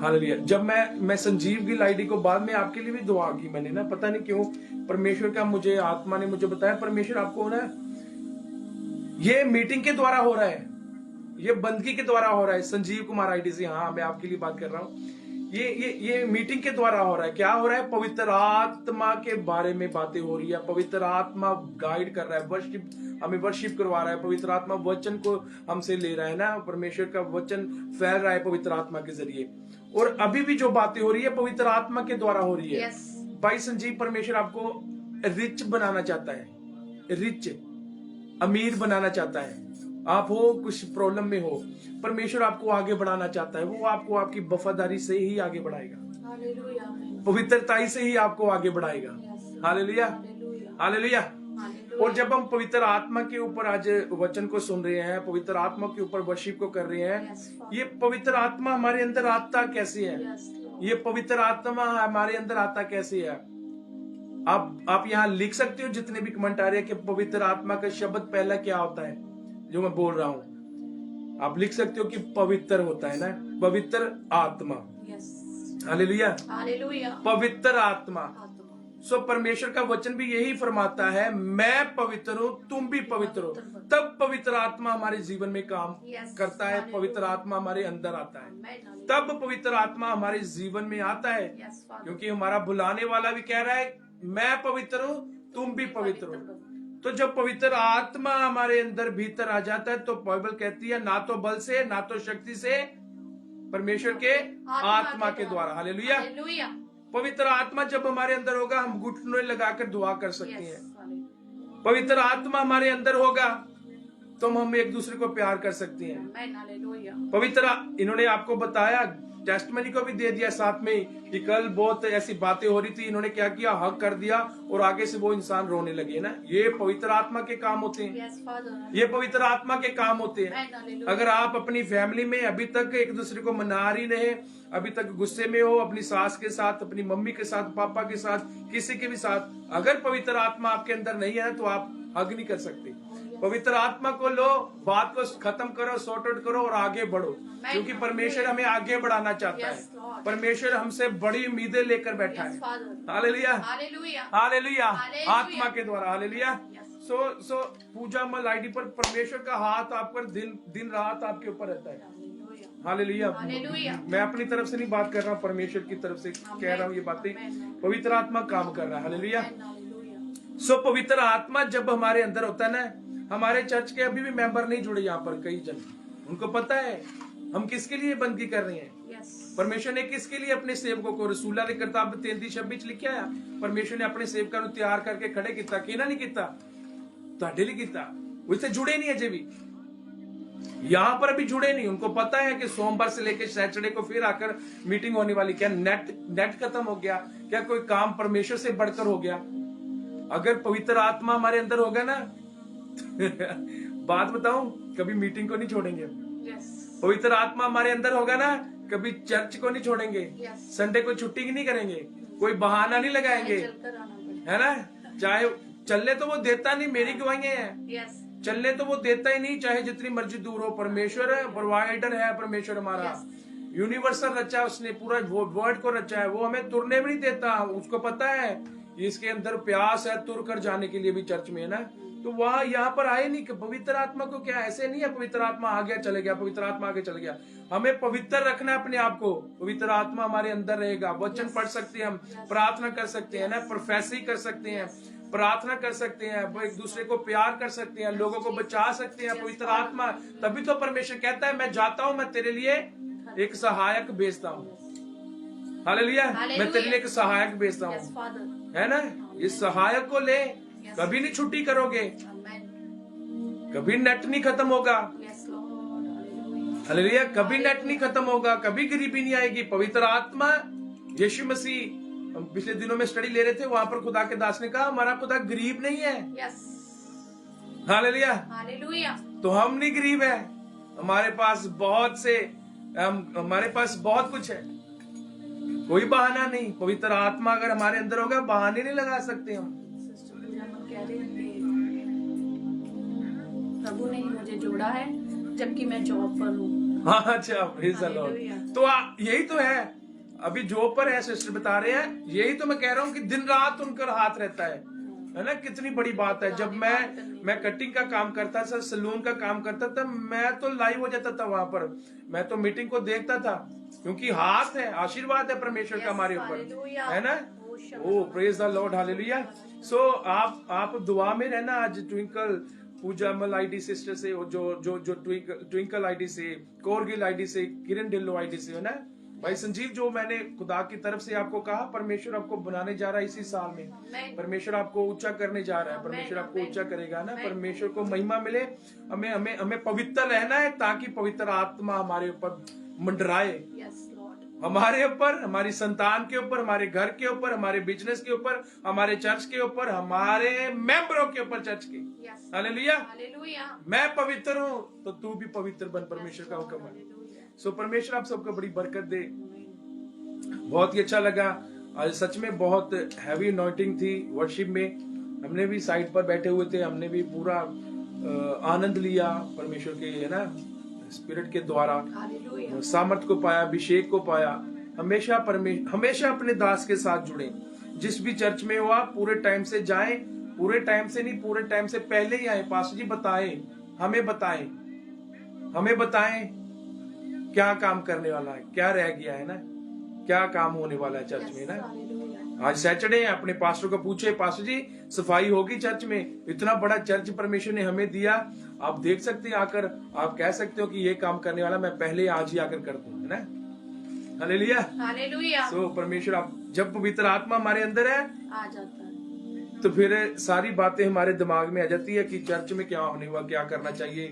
हालेलुया, जब मैं संजीव गिल आईडी को बाद में आपके लिए भी दुआ की मैंने ना, पता नहीं क्यों परमेश्वर का मुझे आत्मा ने मुझे बताया, परमेश्वर आपको ना ये मीटिंग के द्वारा हो रहा है, ये बंदगी के द्वारा हो रहा है। संजीव कुमार आईडी से, हाँ मैं आपके लिए बात कर रहा हूँ। ये मीटिंग के द्वारा हो रहा है। क्या हो रहा है? पवित्र आत्मा के बारे में बातें हो रही है, पवित्र आत्मा गाइड कर रहा है, वर्शिप हमें वर्शिप करवा रहा है, पवित्र आत्मा वचन को हमसे ले रहा है ना, परमेश्वर का वचन फैल रहा है पवित्र आत्मा के जरिए। और अभी भी जो बातें हो रही है पवित्र आत्मा के द्वारा हो रही है। भाई संजीव, परमेश्वर आपको रिच बनाना चाहता है, रिच अमीर बनाना चाहता है। आप हो कुछ प्रॉब्लम में हो, परमेश्वर आपको आगे बढ़ाना चाहता है। वो आपको आपकी वफादारी से ही आगे बढ़ाएगा, पवित्रताई से ही आपको आगे बढ़ाएगा। Hallelujah, hallelujah. और जब हम पवित्र आत्मा के ऊपर आज वचन को सुन रहे हैं, पवित्र आत्मा के ऊपर वर्शिप को कर रहे हैं, ये पवित्र आत्मा हमारे अंदर आता कैसे है? ये पवित्र आत्मा हमारे अंदर आता कैसे है? आप यहाँ लिख सकते हो जितने भी कमेंट आ रहे हैं कि पवित्र आत्मा का शब्द पहला क्या होता है जो मैं बोल रहा हूं। आप लिख सकते हो कि पवित्र होता है ना, पवित्र आत्मा। Hallelujah, hallelujah. पवित्र आत्मा। सो परमेश्वर का वचन भी यही फरमाता है, मैं पवित्र हूं, तुम भी पवित्र हो। तब पवित्र आत्मा हमारे जीवन में काम करता है, पवित्र आत्मा हमारे अंदर आता है, तब पवित्र आत्मा हमारे जीवन में आता है। क्योंकि हमारा बुलाने वाला भी कह रहा है, मैं पवित्र हूं, तुम भी पवित्र हो। तो जब पवित्र आत्मा हमारे अंदर भीतर आ जाता है, तो बाइबल कहती है ना तो बल से, ना तो शक्ति से, परमेश्वर के आत्मा के द्वारा। हालेलुया। पवित्र आत्मा जब हमारे अंदर होगा, हम घुटनों लगाकर दुआ कर सकते हैं। पवित्र आत्मा हमारे अंदर होगा तो हम एक दूसरे को प्यार कर सकते हैं। पवित्र, इन्होंने आपको बताया, टेस्टमनी को भी दे दिया साथ में कि कल बहुत ऐसी बातें हो रही थी, इन्होंने क्या किया, हक कर दिया और आगे से वो इंसान रोने लगे ना। ये पवित्र आत्मा के काम होते हैं, ये पवित्र आत्मा के काम होते हैं। अगर आप अपनी फैमिली में अभी तक एक दूसरे को मना ही रहे, अभी तक गुस्से में हो, अपनी सास के साथ, अपनी मम्मी के साथ, पापा के साथ, किसी के भी साथ, अगर पवित्र आत्मा आपके अंदर नहीं है तो आप हग नहीं कर सकते। पवित्र आत्मा को लो, बात को खत्म करो, सॉर्ट आउट करो और आगे बढ़ो, क्योंकि परमेश्वर हमें आगे बढ़ाना चाहता है। परमेश्वर हमसे बड़ी उम्मीदें लेकर बैठा है। हालेलुया, हालेलुया, आत्मा के द्वारा। हालेलुया। सो पूजामल आईडी पर परमेश्वर का हाथ आप पर दिन रात आपके ऊपर रहता है। हालेलुया। मैं अपनी तरफ से नहीं बात कर रहा हूँ, परमेश्वर की तरफ से कह रहा हूँ ये बातें। पवित्र आत्मा काम कर रहा है। हालेलुया। सो पवित्र आत्मा जब हमारे अंदर होता है ना, हमारे चर्च के अभी भी मेंबर नहीं जुड़े यहाँ पर कई जन, उनको पता है हम किसके लिए बंदगी कर रहे हैं? Yes. परमेश्वर ने किसके लिए अपने सेवकों को, रसूला ने किताब 33:26 लिखा है, परमेश्वर ने अपने सेवकों को तैयार करके खड़े किया, किना नहीं किया, ਤੁਹਾਡੇ ਲਈ ਕੀਤਾ। वो इससे जुड़े नहीं अजय भी, यहां पर अभी जुड़े नहीं। उनको पता है कि सोमवार से लेकर सैटरडे को फिर आकर मीटिंग होने वाली। क्या नेट खत्म हो गया? क्या कोई काम परमेश्वर से बढ़कर हो गया? अगर पवित्र आत्मा हमारे अंदर होगा ना बात बताऊं, कभी मीटिंग को नहीं छोड़ेंगे। Yes. पवित्र आत्मा हमारे अंदर होगा ना, कभी चर्च को नहीं छोड़ेंगे। Yes. संडे को छुट्टी नहीं करेंगे, कोई बहाना नहीं लगाएंगे, चलकर आना पड़ेगा। है ना। चाहे चलने तो वो देता नहीं, मेरी गवाहियां हैं, Yes. चलने तो वो देता ही नहीं, चाहे जितनी मर्जी दूर हो। परमेश्वर है, प्रोवाइडर है परमेश्वर हमारा। यूनिवर्सल रचा है उसने, पूरा वर्ल्ड को रचा है, वो हमें तुरने भी नहीं देता। उसको पता है इसके अंदर प्यास है तुर कर जाने के लिए भी चर्च में, है ना। तो वह यहाँ पर आए नहीं कि पवित्र आत्मा को, क्या ऐसे नहीं है पवित्र आत्मा आ गया चले गया, पवित्र आत्मा आगे चले गया। हमें पवित्र रखना है अपने आप को। पवित्र आत्मा हमारे अंदर रहेगा, वचन पढ़ सकते हैं हम, प्रार्थना कर सकते हैं ना, प्रोफेसी कर सकते हैं, प्रार्थना कर सकते हैं, एक दूसरे को प्यार कर सकते हैं, लोगों को बचा सकते हैं। पवित्र आत्मा, तभी तो परमेश्वर कहता है मैं जाता हूं, मैं तेरे लिए एक सहायक भेजता हूँ। हालेलुया, मैं तेरे लिए एक सहायक भेजता Yes, हूँ, Father. है ना। इस सहायक को ले, कभी नहीं छुट्टी करोगे, Amen. कभी नेट नहीं खत्म होगा। Yes, Lord. Hallelujah. हालेलुया, कभी नेट नहीं खत्म होगा, कभी गरीबी नहीं आएगी। पवित्र आत्मा, यीशु मसीह, हम पिछले दिनों में स्टडी ले रहे थे, वहां पर खुदा के दास ने कहा हमारा खुदा गरीब नहीं है। Yes. Hallelujah, Hallelujah. तो हम नहीं गरीब है, हमारे पास बहुत से, हमारे पास बहुत कुछ है, कोई बहाना नहीं। पवित्र आत्मा अगर हमारे अंदर होगा, बहाने नहीं लगा सकते हम। सिस्टर पूजा हम कह रहे हैं कि प्रभु ने ही मुझे जोड़ा है जबकि मैं जॉब पर हूँ। हाँ, अच्छा, praise the Lord। Hallelujah। तो यही तो है, अभी जॉब पर है, सिस्टर बता रहे हैं, यही तो मैं कह रहा हूँ कि दिन रात उनका हाथ रहता है ना। कितनी बड़ी बात है। जब मैं कटिंग का काम करता था, सलून का काम करता था, मैं तो लाइव हो जाता था वहां पर, मैं तो मीटिंग को देखता था, क्योंकि हाथ है, आशीर्वाद है परमेश्वर का हमारे ऊपर, है ना। ओ प्रेज द लॉर्ड, हालेलुया। सो आप दुआ में रहना। आज ट्विंकल पूजामल आईडी सिस्टर से, जो ट्विंकल आईडी से, कोरगिल आईडी से, किरण ढिल्लो आईडी से, है ना। भाई संजीव, जो मैंने खुदा की तरफ से आपको कहा, परमेश्वर आपको बनाने जा रहा है इसी साल में। परमेश्वर आपको ऊंचा करने जा रहा है, परमेश्वर आपको ऊंचा करेगा ना। परमेश्वर को महिमा मिले। हमें पवित्र रहना है, ताकि पवित्र आत्मा हमारे ऊपर मंडराए, हमारे ऊपर, हमारी संतान के ऊपर, हमारे घर के ऊपर, हमारे बिजनेस के ऊपर, हमारे चर्च के ऊपर, हमारे मेंबरों के ऊपर, चर्च के। हालेलुया। मैं पवित्र हूं तो तू भी पवित्र बन, परमेश्वर का हुक्म है। सो परमेश्वर आप सबको बड़ी बरकत दे। बहुत ही अच्छा लगा आज, सच में बहुत हैवी अनॉइंटिंग थी वर्शिप में। हमने भी साइड पर बैठे हुए थे, हमने भी पूरा आनंद लिया परमेश्वर के, है ना, स्पिरिट के द्वारा सामर्थ को पाया, अभिषेक को पाया। हमेशा अपने दास के साथ जुड़े। जिस भी चर्च में हो आप, पूरे टाइम से जाएं, पूरे टाइम से नहीं, पूरे टाइम से पहले ही आए। पास्टर जी बताएं, हमें बताएं क्या काम करने वाला है, क्या रह गया है ना, क्या काम होने वाला है चर्च में ना। आज सैटरडे है, अपने पास्टर को पूछे, पास्टर जी सफाई होगी चर्च में? इतना बड़ा चर्च परमेश्वर ने हमें दिया, आप देख सकते हैं आकर, आप कह सकते हो कि ये काम करने वाला मैं पहले आज ही आकर कर दूं, है ना। हालेलुया। सो परमेश्वर, आप जब पवित्र आत्मा हमारे अंदर है, आ जाता है, तो फिर सारी बातें हमारे दिमाग में आ जाती है कि चर्च में क्या होने हुआ, क्या करना चाहिए,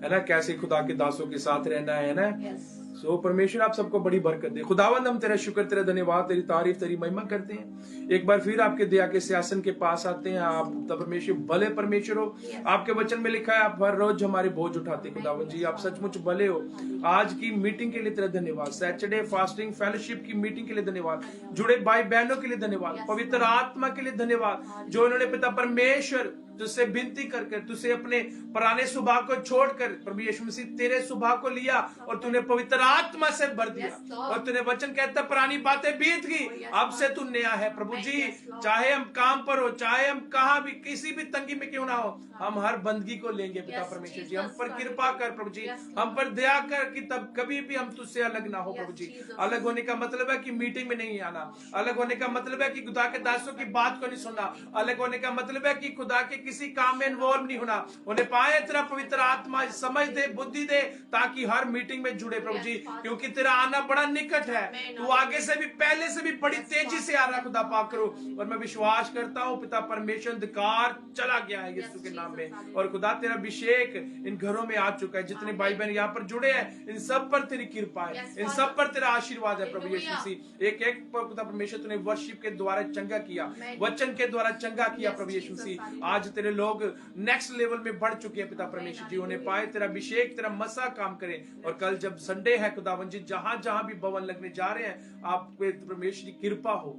है ना, कैसे खुदा के दासों के साथ रहना है ना। सो परमेश्वर आप सबको बड़ी बरकत दे। खुदावंद, हम तेरा शुक्र, तेरा धन्यवाद, तेरी तारीफ, तेरी महिमा करते हैं। एक बार फिर आपके दया के सिंहासन के पास आते हैं। आप परमेश्वर भले परमेश्वर हो। आपके वचन में लिखा है आप हर रोज हमारे बोझ उठाते। खुदावंद जी, आप सचमुच भले हो। आज की मीटिंग के लिए तेरा धन्यवाद, सैटरडे फास्टिंग फेलोशिप की मीटिंग के लिए धन्यवाद, जुड़े भाई बहनों के लिए धन्यवाद, पवित्र आत्मा के लिए धन्यवाद, जो इन्होंने पिता परमेश्वर तुझसे विनती करके, तुझसे अपने पुराने स्वभाव को छोड़कर प्रभु यीशु मसीह तेरे स्वभाव को लिया और तूने पवित्र आत्मा से भर दिया। और तूने वचन कहता पुरानी बातें बीत गई, अब से तू नया है। प्रभु जी, चाहे हम काम पर हो, चाहे हम कहाँ भी किसी भी तंगी में क्यों ना हो, हम हर बंदगी को लेंगे। पिता परमेश्वर जी, हम पर कृपा कर प्रभु जी, हम पर दया कर कि तब कभी भी हम तुझसे अलग ना हो। प्रभु जी, अलग होने का मतलब है कि मीटिंग में नहीं आना, अलग होने का मतलब है कि खुदा के दासों की बात को नहीं सुनना, अलग होने का मतलब है कि खुदा के किसी काम में इन्वॉल्व नहीं होना, उन्हें पाए तेरा पवित्र आत्मा समझ दे, बुद्धि दे, ताकि हर मीटिंग में जुड़े प्रभु जी, क्योंकि तेरा आना बड़ा निकट है। तू आगे से भी, पहले से भी बड़ी तेजी से आ रहा खुदा पाक करो। और मैं विश्वास करता हूँ पिता परमेश्वर, अंधकार चला गया है यीशु के नाम में, और खुदा तेरा अभिषेक इन घरों में आ चुका है। जितने भाई बहन यहाँ पर जुड़े हैं, इन सब पर तेरी कृपा है, इन सब पर तेरा आशीर्वाद है प्रभु यीशु मसीह। एक एक पिता परमेश्वर तूने वर्शिप के द्वारा चंगा किया, वचन के द्वारा चंगा किया प्रभु यीशु मसीह। आज तेरे लोग नेक्स्ट लेवल में बढ़ चुके हैं पिता परमेश्वर जी, उन्हें पाए तेरा अभिषेक, तेरा मसा काम करे। और कल जब संडे है खुदावन जी, जहां जहां भी भवन लगने जा रहे हैं, आप परमेश्वर की कृपा हो,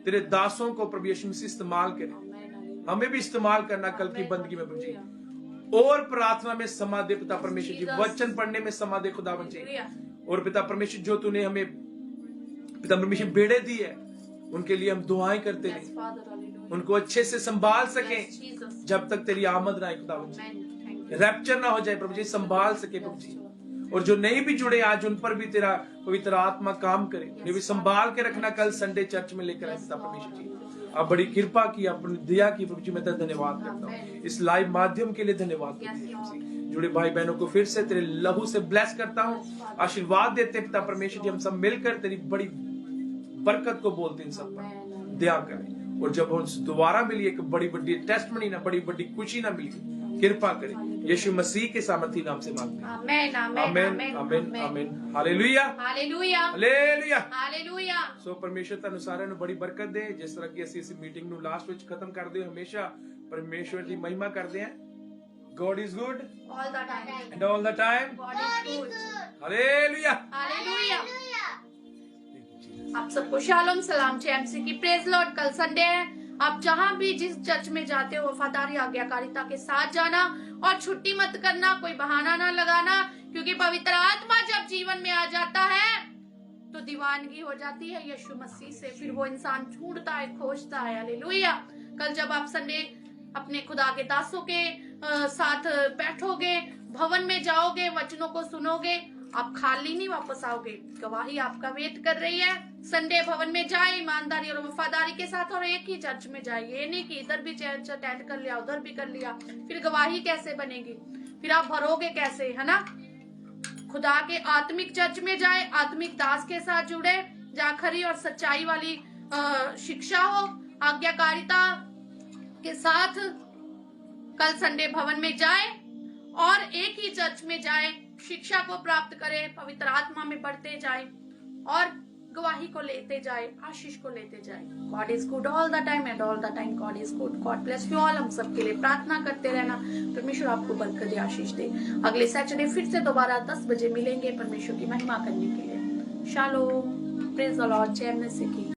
तेरे दासों को प्रभु यीशु मसीह इस्तेमाल करे, हमें भी इस्तेमाल करना कल की बंदगी में प्रभु जी। और प्रार्थना में समा दे पिता परमेश्वर जी, वचन पढ़ने में समा दे खुदावन जी। और पिता परमेश्वर जो तूने हमें पिता परमेश्वर बेड़े दी है, उनके लिए हम दुआएं करते रहे, उनको अच्छे से संभाल सकें जब तक तेरी आमद ना आए खुदावन जी, रैप्चर ना हो जाए प्रभु जी, संभाल सके प्रभु जी। और जो नहीं भी जुड़े आज, उन पर भी तेरा पवित्र आत्मा काम करे, उन्हें भी संभाल के रखना। कल संडे चर्च में लेकर आए पिता परमेश्वर जी, आप बड़ी कृपा की, अपनी दया की प्रभु जी। मैं तेरा धन्यवाद करता हूँ इस लाइव माध्यम के लिए, धन्यवाद जुड़े भाई बहनों को फिर से तेरे लहू से ब्लेस करता हूँ, आशीर्वाद देते पिता परमेश्वर जी। हम सब मिलकर तेरी बड़ी बरकत को बोलते हैं, इन सब पर दया करें। और जब हम दोबारा मिली, एक बड़ी बड़ी टेस्टमनी ना, बड़ी बड़ी खुशी ना मिली, कृपा करें यीशु मसीह के सामर्थी नाम से मांगते हैं, आमीन आमीन आमीन आमीन। Hallelujah hallelujah hallelujah hallelujah. So परमेश्वर ਤੁਹਾਨੂੰ ਸਾਰਿਆਂ ਨੂੰ ਬੜੀ ਬਰਕਤ ਦੇ। ਜਿਸ ਤਰ੍ਹਾਂ ਕਿ ਅਸੀਂ ਇਸ ਮੀਟਿੰਗ ਨੂੰ ਲਾਸਟ ਵਿੱਚ ਖਤਮ ਕਰਦੇ ਹਾਂ, ਹਮੇਸ਼ਾ ਪਰਮੇਸ਼ਵਰ ਦੀ ਮਹਿਮਾ ਕਰਦੇ ਹਾਂ। God is good all the time, and all the time God is good, hallelujah hallelujah. आप सबको शालोम सलाम जेएमसी की प्रेज लॉर्ड। कल संडे है, आप जहां भी जिस चर्च में जाते हो वफादारी आज्ञाकारिता के साथ जाना और छुट्टी मत करना, कोई बहाना ना लगाना, क्योंकि पवित्र आत्मा जब जीवन में आ जाता है तो दीवानगी हो जाती है यीशु मसीह से, फिर वो इंसान ढूंढता है, खोजता है। हालेलुया। कल जब आप संडे अपने खुदा के दासों के साथ बैठोगे, भवन में जाओगे, वचनों को सुनोगे, आप खाली नहीं वापस आओगे, गवाही आपका वेट कर रही है। संडे भवन में जाए ईमानदारी और वफादारी के साथ, और एक ही चर्च में जाए, ये नहीं कि इधर भी चर्च अटेंड कर लिया, उधर भी कर लिया, फिर गवाही कैसे बनेगी, फिर आप भरोगे कैसे, है ना। खुदा के आत्मिक चर्च में जाए, आत्मिक दास के साथ जुड़े, जहाँ खरी और सच्चाई वाली शिक्षा हो, आज्ञाकारिता के साथ कल संडे भवन में जाए और एक ही चर्च में जाए, शिक्षा को प्राप्त करे, पवित्र आत्मा में बढ़ते जाए और गवाही को लेते जाए, आशीष को लेते जाए। God is good all the time and all the time God is good. God bless you all. हम सबके लिए प्रार्थना करते रहना, परमेश्वर आपको बरकत दे, आशीष दे। अगले सैटरडे फिर से दोबारा 10 बजे मिलेंगे परमेश्वर की महिमा करने के लिए। शालोम, प्रेज द लॉर्ड, जय मसीह की।